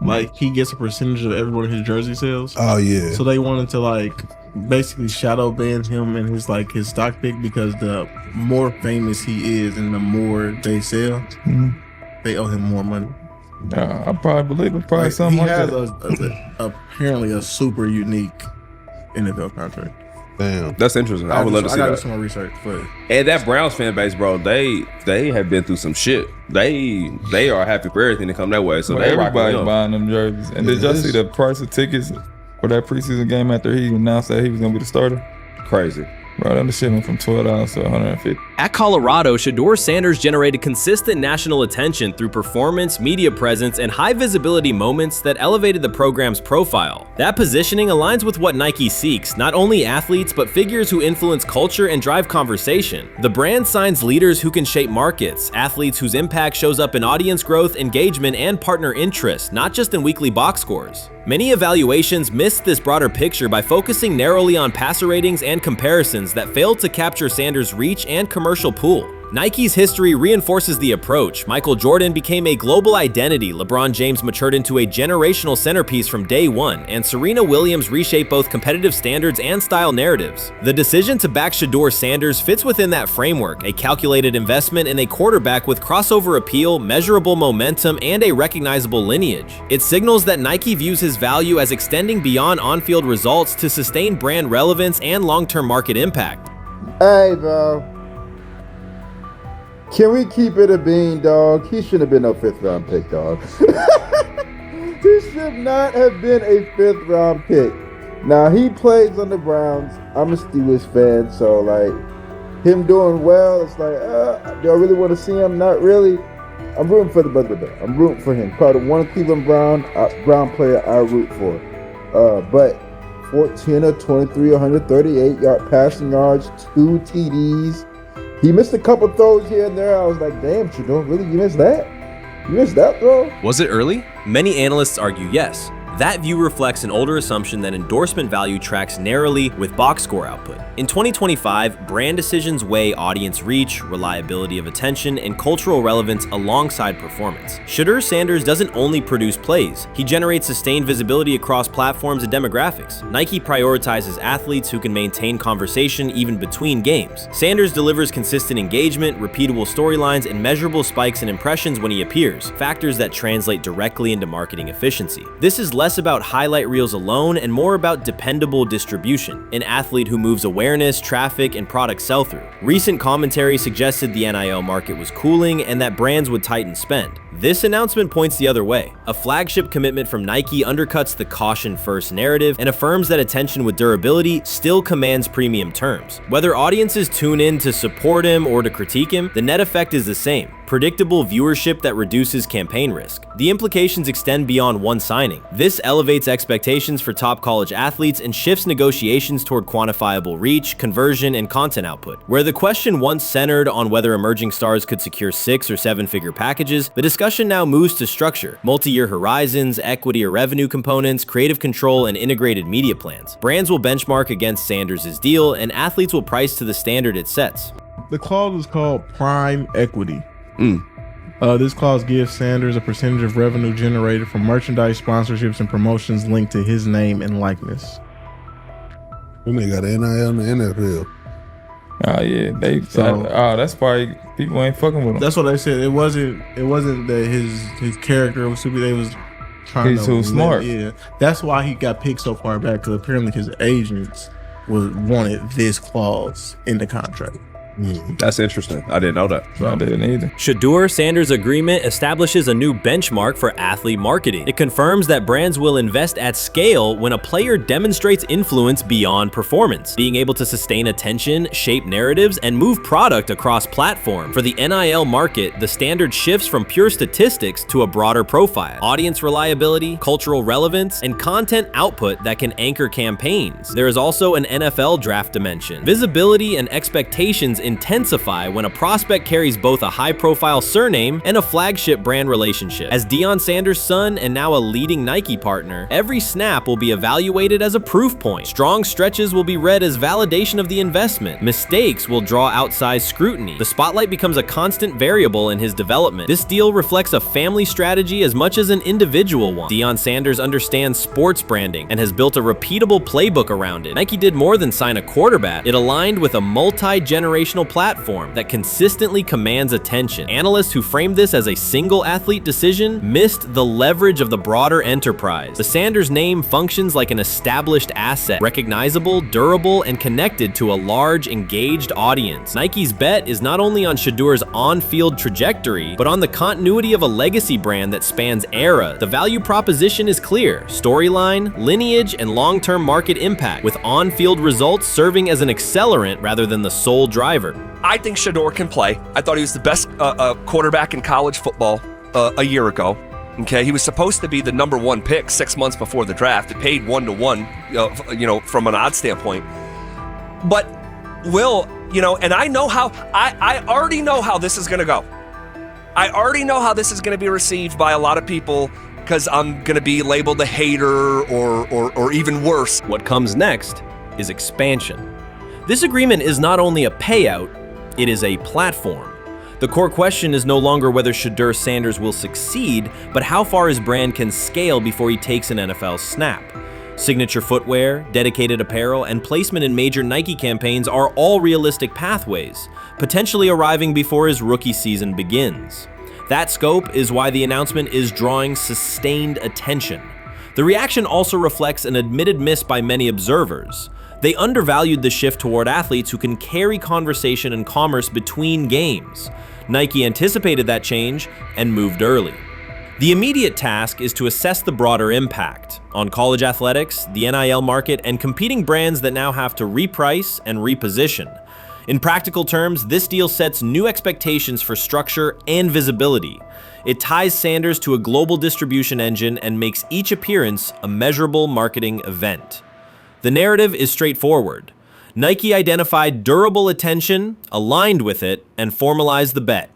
Like he gets a percentage of everyone in his jersey sales. Oh yeah. So they wanted to like basically shadow ban him and his stock pick, because the more famous he is and the more they sell, they owe him more money. I probably believe it. Probably something he like has that. Apparently a super unique NFL contract. Damn. That's interesting. I would love to see I gotta that. do some more research, but And that Browns fan base, bro, they have been through some shit. They are happy for everything to come that way. So Well, they everybody rocking buying them jerseys. And did y'all see the price of tickets for that preseason game after he announced that he was gonna be the starter? Crazy. Bro, that shit went from $12 to $150. At Colorado, Shedeur Sanders generated consistent national attention through performance, media presence, and high visibility moments that elevated the program's profile. That positioning aligns with what Nike seeks, not only athletes, but figures who influence culture and drive conversation. The brand signs leaders who can shape markets, athletes whose impact shows up in audience growth, engagement, and partner interest, not just in weekly box scores. Many evaluations missed this broader picture by focusing narrowly on passer ratings and comparisons that failed to capture Sanders' reach and commercial pool. Nike's history reinforces the approach. Michael Jordan became a global identity, LeBron James matured into a generational centerpiece from day one, and Serena Williams reshaped both competitive standards and style narratives. The decision to back Shedeur Sanders fits within that framework, a calculated investment in a quarterback with crossover appeal, measurable momentum, and a recognizable lineage. It signals that Nike views his value as extending beyond on-field results to sustain brand relevance and long-term market impact. Hey, bro. Can we keep it a bean, dog? He shouldn't have been no 5th round pick, dog. He should not have been a 5th round pick. Now, he plays on the Browns. I'm a Steelers fan, so like him doing well, it's like, do I really want to see him? Not really. I'm rooting for the brother, though. I'm rooting for him. Probably the one Cleveland Brown player I root for. But 14 of 23, 138 passing yards, 2 TDs. He missed a couple throws here and there. I was like, damn, Shedeur, really? You missed that? You missed that throw? Was it early? Many analysts argue yes. That view reflects an older assumption that endorsement value tracks narrowly with box score output. In 2025, brand decisions weigh audience reach, reliability of attention, and cultural relevance alongside performance. Shedeur Sanders doesn't only produce plays, he generates sustained visibility across platforms and demographics. Nike prioritizes athletes who can maintain conversation even between games. Sanders delivers consistent engagement, repeatable storylines, and measurable spikes in impressions when he appears, factors that translate directly into marketing efficiency. This is less about highlight reels alone and more about dependable distribution, an athlete who moves awareness, traffic, and product sell-through. Recent commentary suggested the NIL market was cooling and that brands would tighten spend. This announcement points the other way. A flagship commitment from Nike undercuts the caution-first narrative and affirms that attention with durability still commands premium terms. Whether audiences tune in to support him or to critique him, the net effect is the same: predictable viewership that reduces campaign risk. The implications extend beyond one signing. This elevates expectations for top college athletes and shifts negotiations toward quantifiable reach, conversion, and content output. Where the question once centered on whether emerging stars could secure 6- or 7-figure packages, the discussion now moves to structure, multi-year horizons, equity or revenue components, creative control, and integrated media plans. Brands will benchmark against Sanders' deal, and athletes will price to the standard it sets. The clause is called prime equity. This clause gives Sanders a percentage of revenue generated from merchandise, sponsorships, and promotions linked to his name and likeness. When they got NIL in the NFL. Oh yeah, that's why people ain't fucking with him. That's what they said. It wasn't that his character was stupid. They was trying He's too smart. Yeah, that's why he got picked so far back, because apparently his agents wanted this clause in the contract. That's interesting. I didn't know that. I didn't either. Shedeur Sanders' agreement establishes a new benchmark for athlete marketing. It confirms that brands will invest at scale when a player demonstrates influence beyond performance, being able to sustain attention, shape narratives, and move product across platform. For the NIL market, the standard shifts from pure statistics to a broader profile: audience reliability, cultural relevance, and content output that can anchor campaigns. There is also an NFL draft dimension. Visibility and expectations intensify when a prospect carries both a high-profile surname and a flagship brand relationship. As Deion Sanders' son and now a leading Nike partner, every snap will be evaluated as a proof point. Strong stretches will be read as validation of the investment. Mistakes will draw outsized scrutiny. The spotlight becomes a constant variable in his development. This deal reflects a family strategy as much as an individual one. Deion Sanders understands sports branding and has built a repeatable playbook around it. Nike did more than sign a quarterback. It aligned with a multi-generational platform that consistently commands attention. Analysts who framed this as a single athlete decision missed the leverage of the broader enterprise. The Sanders name functions like an established asset, recognizable, durable, and connected to a large, engaged audience. Nike's bet is not only on Shedeur's on-field trajectory, but on the continuity of a legacy brand that spans eras. The value proposition is clear: storyline, lineage, and long-term market impact, with on-field results serving as an accelerant rather than the sole driver. I think Shedeur can play. I thought he was the best quarterback in college football a year ago. Okay, he was supposed to be the number 1 pick 6 months before the draft. It paid 1-to-1, from an odd standpoint. But Will, and I know how. I already know how this is going to go. I already know how this is going to be received by a lot of people, because I'm going to be labeled a hater or even worse. What comes next is expansion. This agreement is not only a payout, it is a platform. The core question is no longer whether Shedeur Sanders will succeed, but how far his brand can scale before he takes an NFL snap. Signature footwear, dedicated apparel, and placement in major Nike campaigns are all realistic pathways, potentially arriving before his rookie season begins. That scope is why the announcement is drawing sustained attention. The reaction also reflects an admitted miss by many observers. They undervalued the shift toward athletes who can carry conversation and commerce between games. Nike anticipated that change and moved early. The immediate task is to assess the broader impact on college athletics, the NIL market, and competing brands that now have to reprice and reposition. In practical terms, this deal sets new expectations for structure and visibility. It ties Sanders to a global distribution engine and makes each appearance a measurable marketing event. The narrative is straightforward. Nike identified durable attention, aligned with it, and formalized the bet.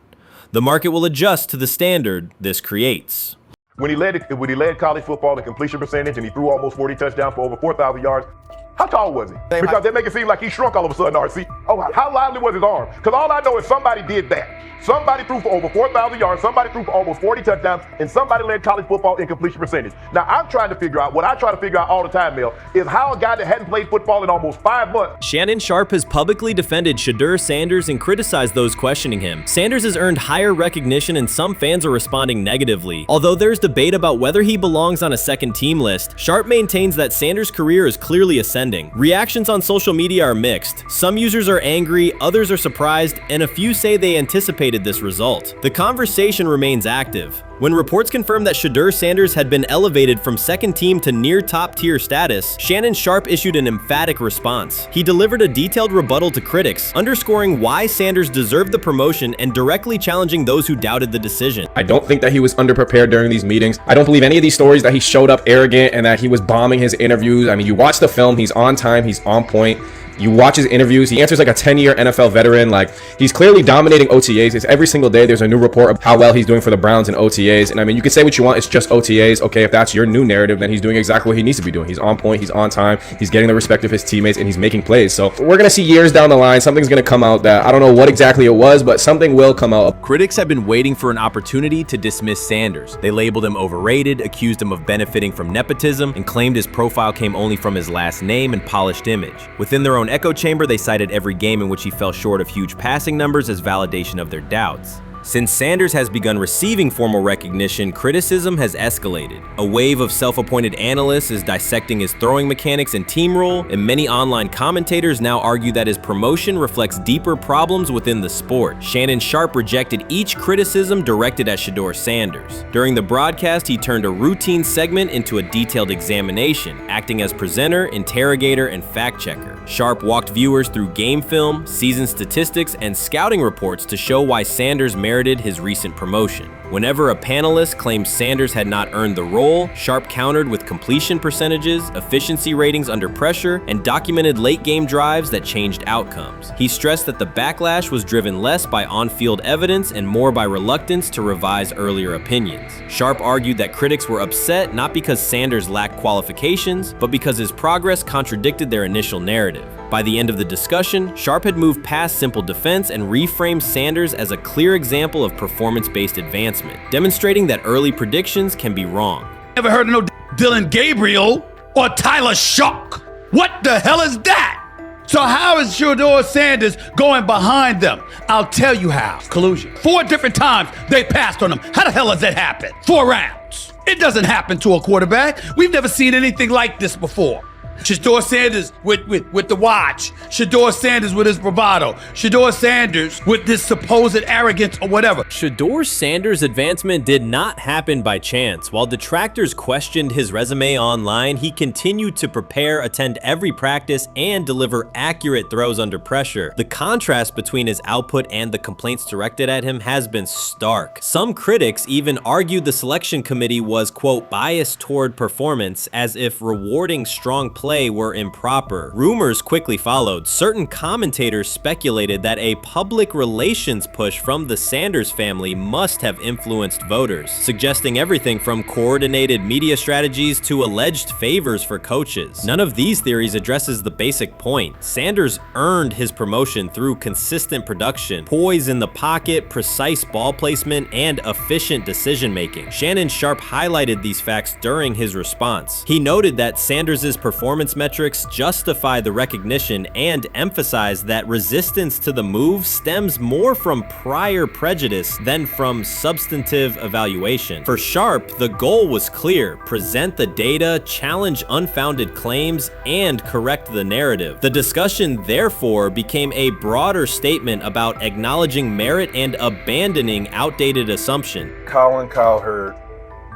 The market will adjust to the standard this creates. When he led college football in completion percentage and he threw almost 40 touchdowns for over 4,000 yards, how tall was he? Because they make it seem like he shrunk all of a sudden, RC. Oh, how lively was his arm? Because all I know is somebody did that. Somebody threw for over 4,000 yards, somebody threw for almost 40 touchdowns, and somebody led college football in completion percentage. Now, I'm trying to figure out, what I try to figure out all the time, Mel, is how a guy that hadn't played football in almost 5 months. Shannon Sharpe has publicly defended Shedeur Sanders and criticized those questioning him. Sanders has earned higher recognition and some fans are responding negatively. Although there's debate about whether he belongs on a second team list, Sharpe maintains that Sanders' career is clearly ascending. Reactions on social media are mixed. Some users are angry, others are surprised, and a few say they anticipated this result. The conversation remains active. When reports confirmed that Shedeur Sanders had been elevated from second team to near top tier status, Shannon Sharpe issued an emphatic response. He delivered a detailed rebuttal to critics, underscoring why Sanders deserved the promotion and directly challenging those who doubted the decision. I don't think that he was underprepared during these meetings. I don't believe any of these stories that he showed up arrogant and that he was bombing his interviews. I mean, you watch the film, he's on time, he's on point. You watch his interviews, he answers like a 10-year NFL veteran. Like, he's clearly dominating OTAs. It's every single day there's a new report of how well he's doing for the Browns in OTAs. And I mean, you can say what you want, it's just OTAs. Okay, if that's your new narrative, then he's doing exactly what he needs to be doing. He's on point, he's on time, he's getting the respect of his teammates, and he's making plays. So we're gonna see years down the line, something's gonna come out that I don't know what exactly it was, but something will come out. Critics have been waiting for an opportunity to dismiss Sanders. They labeled him overrated, accused him of benefiting from nepotism, and claimed his profile came only from his last name and polished image. Within their own echo chamber, they cited every game in which he fell short of huge passing numbers as validation of their doubts. Since Sanders has begun receiving formal recognition, criticism has escalated. A wave of self-appointed analysts is dissecting his throwing mechanics and team role, and many online commentators now argue that his promotion reflects deeper problems within the sport. Shannon Sharpe rejected each criticism directed at Shedeur Sanders. During the broadcast, he turned a routine segment into a detailed examination, acting as presenter, interrogator, and fact-checker. Sharpe walked viewers through game film, season statistics, and scouting reports to show why Sanders merited his recent promotion. Whenever a panelist claimed Sanders had not earned the role, Sharpe countered with completion percentages, efficiency ratings under pressure, and documented late-game drives that changed outcomes. He stressed that the backlash was driven less by on-field evidence and more by reluctance to revise earlier opinions. Sharpe argued that critics were upset not because Sanders lacked qualifications, but because his progress contradicted their initial narrative. By the end of the discussion, Sharpe had moved past simple defense and reframed Sanders as a clear example of performance-based advancement, demonstrating that early predictions can be wrong. Never heard of no Dylan Gabriel or Tyler Shock. What the hell is that? So how is Shedeur Sanders going behind them? I'll tell you how. Collusion. 4 different times they passed on him. How the hell does that happen? 4 rounds. It doesn't happen to a quarterback. We've never seen anything like this before. Shedeur Sanders with the watch. Shedeur Sanders with his bravado. Shedeur Sanders with this supposed arrogance or whatever. Shedeur Sanders' advancement did not happen by chance. While detractors questioned his resume online, he continued to prepare, attend every practice, and deliver accurate throws under pressure. The contrast between his output and the complaints directed at him has been stark. Some critics even argued the selection committee was, quote, biased toward performance, as if rewarding strong play were improper. Rumors quickly followed. Certain commentators speculated that a public relations push from the Sanders family must have influenced voters, suggesting everything from coordinated media strategies to alleged favors for coaches. None of these theories addresses the basic point. Sanders earned his promotion through consistent production, poise in the pocket, precise ball placement, and efficient decision-making. Shannon Sharpe highlighted these facts during his response. He noted that Sanders' performance metrics justify the recognition and emphasize that resistance to the move stems more from prior prejudice than from substantive evaluation. For Sharpe, the goal was clear: present the data, challenge unfounded claims, and correct the narrative. The discussion, therefore, became a broader statement about acknowledging merit and abandoning outdated assumptions. Colin Cowherd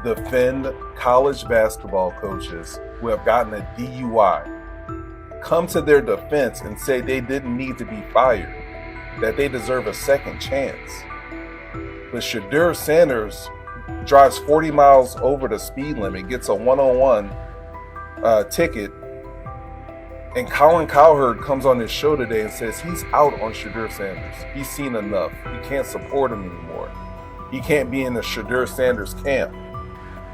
defend college basketball coaches who have gotten a DUI, come to their defense and say they didn't need to be fired, that they deserve a second chance. But Shedeur Sanders drives 40 miles over the speed limit, gets a one-on-one ticket, And Colin Cowherd comes on his show today and says he's out on Shedeur Sanders. He's seen enough. He can't support him anymore. He can't be in the Shedeur Sanders camp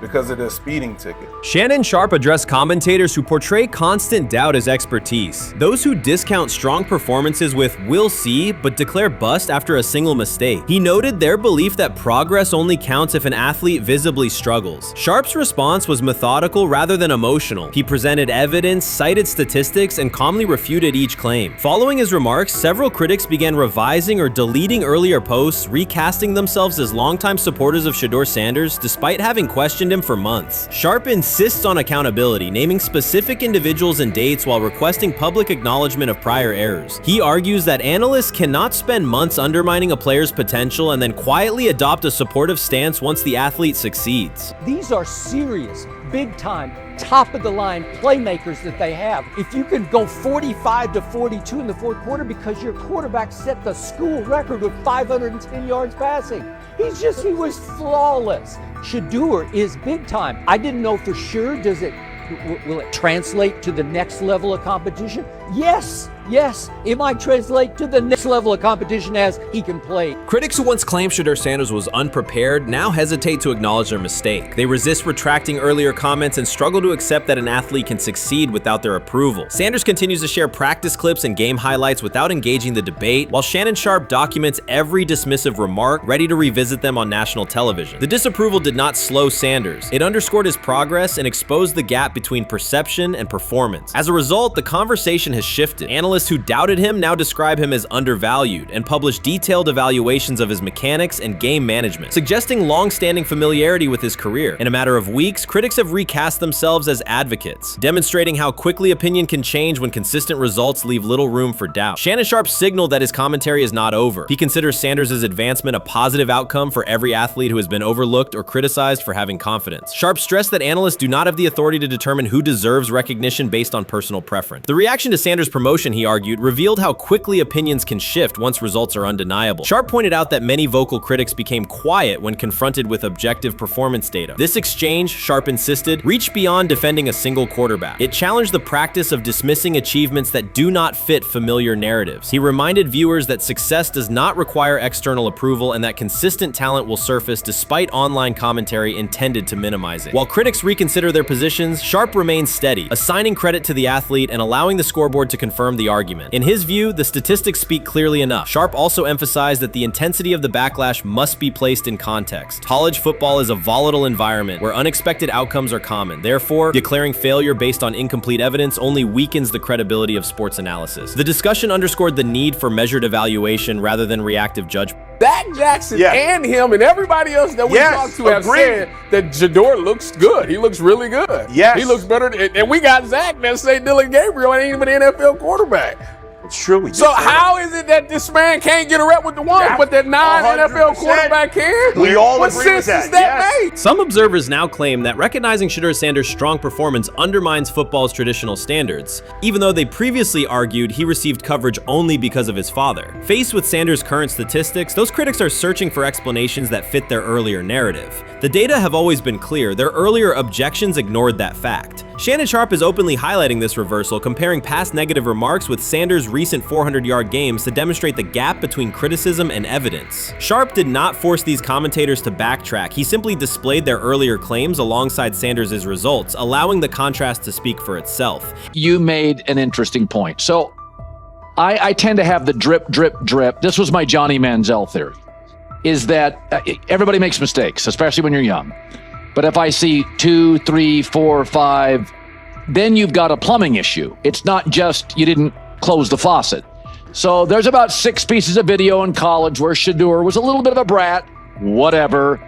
because of this speeding ticket. Shannon Sharpe addressed commentators who portray constant doubt as expertise. Those who discount strong performances with "we'll see," but declare bust after a single mistake. He noted their belief that progress only counts if an athlete visibly struggles. Sharpe's response was methodical rather than emotional. He presented evidence, cited statistics, and calmly refuted each claim. Following his remarks, several critics began revising or deleting earlier posts, recasting themselves as longtime supporters of Shedeur Sanders despite having questioned him for months. Sharpe insists on accountability, naming specific individuals and dates while requesting public acknowledgement of prior errors. He argues that analysts cannot spend months undermining a player's potential and then quietly adopt a supportive stance once the athlete succeeds. These are serious, big-time, top-of-the-line playmakers that they have. If you can go 45 to 42 in the fourth quarter because your quarterback set the school record with 510 yards passing. He was flawless. Shedeur is big time. I didn't know for sure, will it translate to the next level of competition? Yes, it might translate to the next level of competition as he can play. Critics who once claimed Shedeur Sanders was unprepared now hesitate to acknowledge their mistake. They resist retracting earlier comments and struggle to accept that an athlete can succeed without their approval. Sanders continues to share practice clips and game highlights without engaging the debate, while Shannon Sharpe documents every dismissive remark, ready to revisit them on national television. The disapproval did not slow Sanders. It underscored his progress and exposed the gap between perception and performance. As a result, the conversation has shifted. Analysts who doubted him now describe him as undervalued and publish detailed evaluations of his mechanics and game management, suggesting long-standing familiarity with his career. In a matter of weeks, critics have recast themselves as advocates, demonstrating how quickly opinion can change when consistent results leave little room for doubt. Shannon Sharpe signaled that his commentary is not over. He considers Sanders' advancement a positive outcome for every athlete who has been overlooked or criticized for having confidence. Sharpe stressed that analysts do not have the authority to determine who deserves recognition based on personal preference. The reaction to Sanders' promotion, he argued, revealed how quickly opinions can shift once results are undeniable. Sharpe pointed out that many vocal critics became quiet when confronted with objective performance data. This exchange, Sharpe insisted, reached beyond defending a single quarterback. It challenged the practice of dismissing achievements that do not fit familiar narratives. He reminded viewers that success does not require external approval and that consistent talent will surface despite online commentary intended to minimize it. While critics reconsider their positions, Sharpe remains steady, assigning credit to the athlete and allowing the scoreboard to confirm the argument. In his view, the statistics speak clearly enough. Sharpe also emphasized that the intensity of the backlash must be placed in context. College football is a volatile environment where unexpected outcomes are common. Therefore, declaring failure based on incomplete evidence only weakens the credibility of sports analysis. The discussion underscored the need for measured evaluation rather than reactive judgment. Dak Jackson and him and everybody else that we talked to have said that Shedeur looks good. He looks really good. Yes. He looks better. And we got Zach that say Dylan Gabriel ain't even an NFL quarterback. It's true. So how is it that this man can't get a rep with the ones, but that non-NFL quarterback can? We all what agree with sense that. does that make? Some observers now claim that recognizing Shedeur Sanders' strong performance undermines football's traditional standards, even though they previously argued he received coverage only because of his father. Faced with Sanders' current statistics, those critics are searching for explanations that fit their earlier narrative. The data have always been clear. Their earlier objections ignored that fact. Shannon Sharpe is openly highlighting this reversal, comparing past negative remarks with Sanders' recent 400-yard games to demonstrate the gap between criticism and evidence. Sharpe did not force these commentators to backtrack. He simply displayed their earlier claims alongside Sanders' results, allowing the contrast to speak for itself. You made an interesting point. So I tend to have the drip, drip, drip. This was my Johnny Manziel theory, is that everybody makes mistakes, especially when you're young. But if I see 2, 3, 4, 5, then you've got a plumbing issue. It's not just you didn't close the faucet. So there's about 6 pieces of video in college where Shedeur was a little bit of a brat, whatever.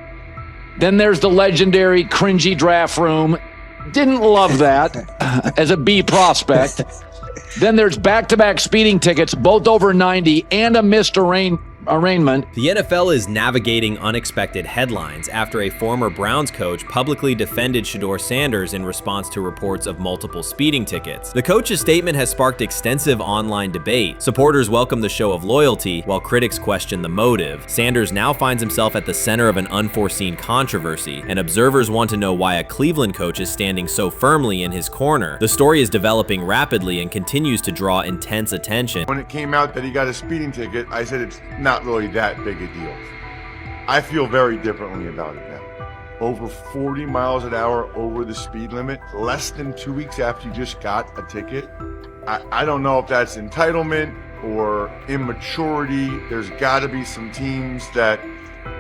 Then there's the legendary cringy draft room. Didn't love that as a B prospect. Then there's back-to-back speeding tickets, both over 90, and a missed arraignment. The NFL is navigating unexpected headlines after a former Browns coach publicly defended Shedeur Sanders in response to reports of multiple speeding tickets. The coach's statement has sparked extensive online debate. Supporters welcome the show of loyalty, while critics question the motive. Sanders now finds himself at the center of an unforeseen controversy, and observers want to know why a Cleveland coach is standing so firmly in his corner. The story is developing rapidly and continues to draw intense attention. When it came out that he got a speeding ticket, I said it's not really that big a deal. I feel very differently about it now. Over 40 miles an hour over the speed limit, less than 2 weeks after you just got a ticket. I don't know if that's entitlement or immaturity. There's got to be some teams that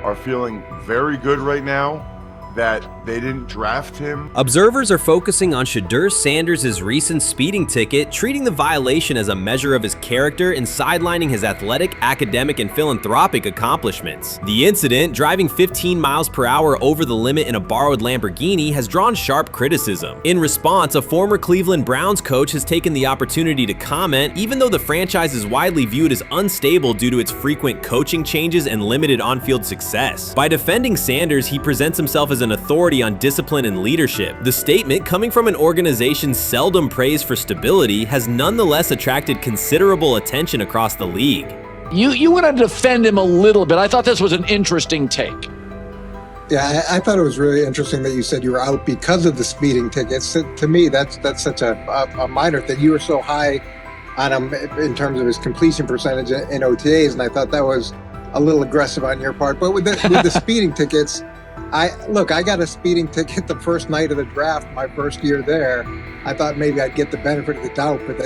are feeling very good right now that they didn't draft him. Observers are focusing on Shedeur Sanders' recent speeding ticket, treating the violation as a measure of his character and sidelining his athletic, academic, and philanthropic accomplishments. The incident, driving 15 miles per hour over the limit in a borrowed Lamborghini, has drawn sharp criticism. In response, a former Cleveland Browns coach has taken the opportunity to comment, even though the franchise is widely viewed as unstable due to its frequent coaching changes and limited on-field success. By defending Sanders, he presents himself as an authority on discipline and leadership. The statement, coming from an organization seldom praised for stability, has nonetheless attracted considerable attention across the league. You want to defend him a little bit. I thought this was an interesting take. Yeah, I thought it was really interesting that you said you were out because of the speeding tickets. To me, that's such a minor thing. You were so high on him in terms of his completion percentage in OTAs, and I thought that was a little aggressive on your part. But with the speeding tickets, I got a speeding ticket the first night of the draft, my first year there. I thought maybe I'd get the benefit of the doubt, but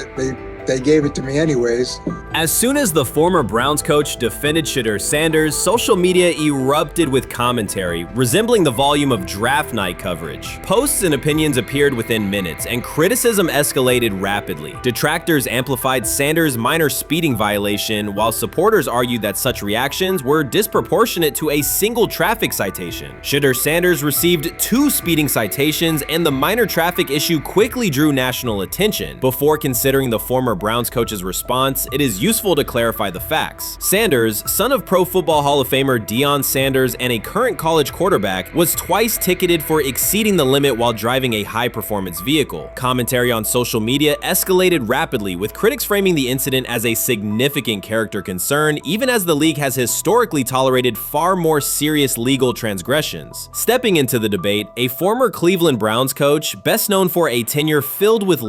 they gave it to me anyways. As soon as the former Browns coach defended Shedeur Sanders, social media erupted with commentary, resembling the volume of draft night coverage. Posts and opinions appeared within minutes, and criticism escalated rapidly. Detractors amplified Sanders' minor speeding violation, while supporters argued that such reactions were disproportionate to a single traffic citation. Shedeur Sanders received 2 speeding citations, and the minor traffic issue quickly drew national attention. Before considering the former Browns coach's response, it is useful to clarify the facts. Sanders, son of Pro Football Hall of Famer Deion Sanders and a current college quarterback, was twice ticketed for exceeding the limit while driving a high-performance vehicle. Commentary on social media escalated rapidly, with critics framing the incident as a significant character concern, even as the league has historically tolerated far more serious legal transgressions. Stepping into the debate, a former Cleveland Browns coach, best known for a tenure filled with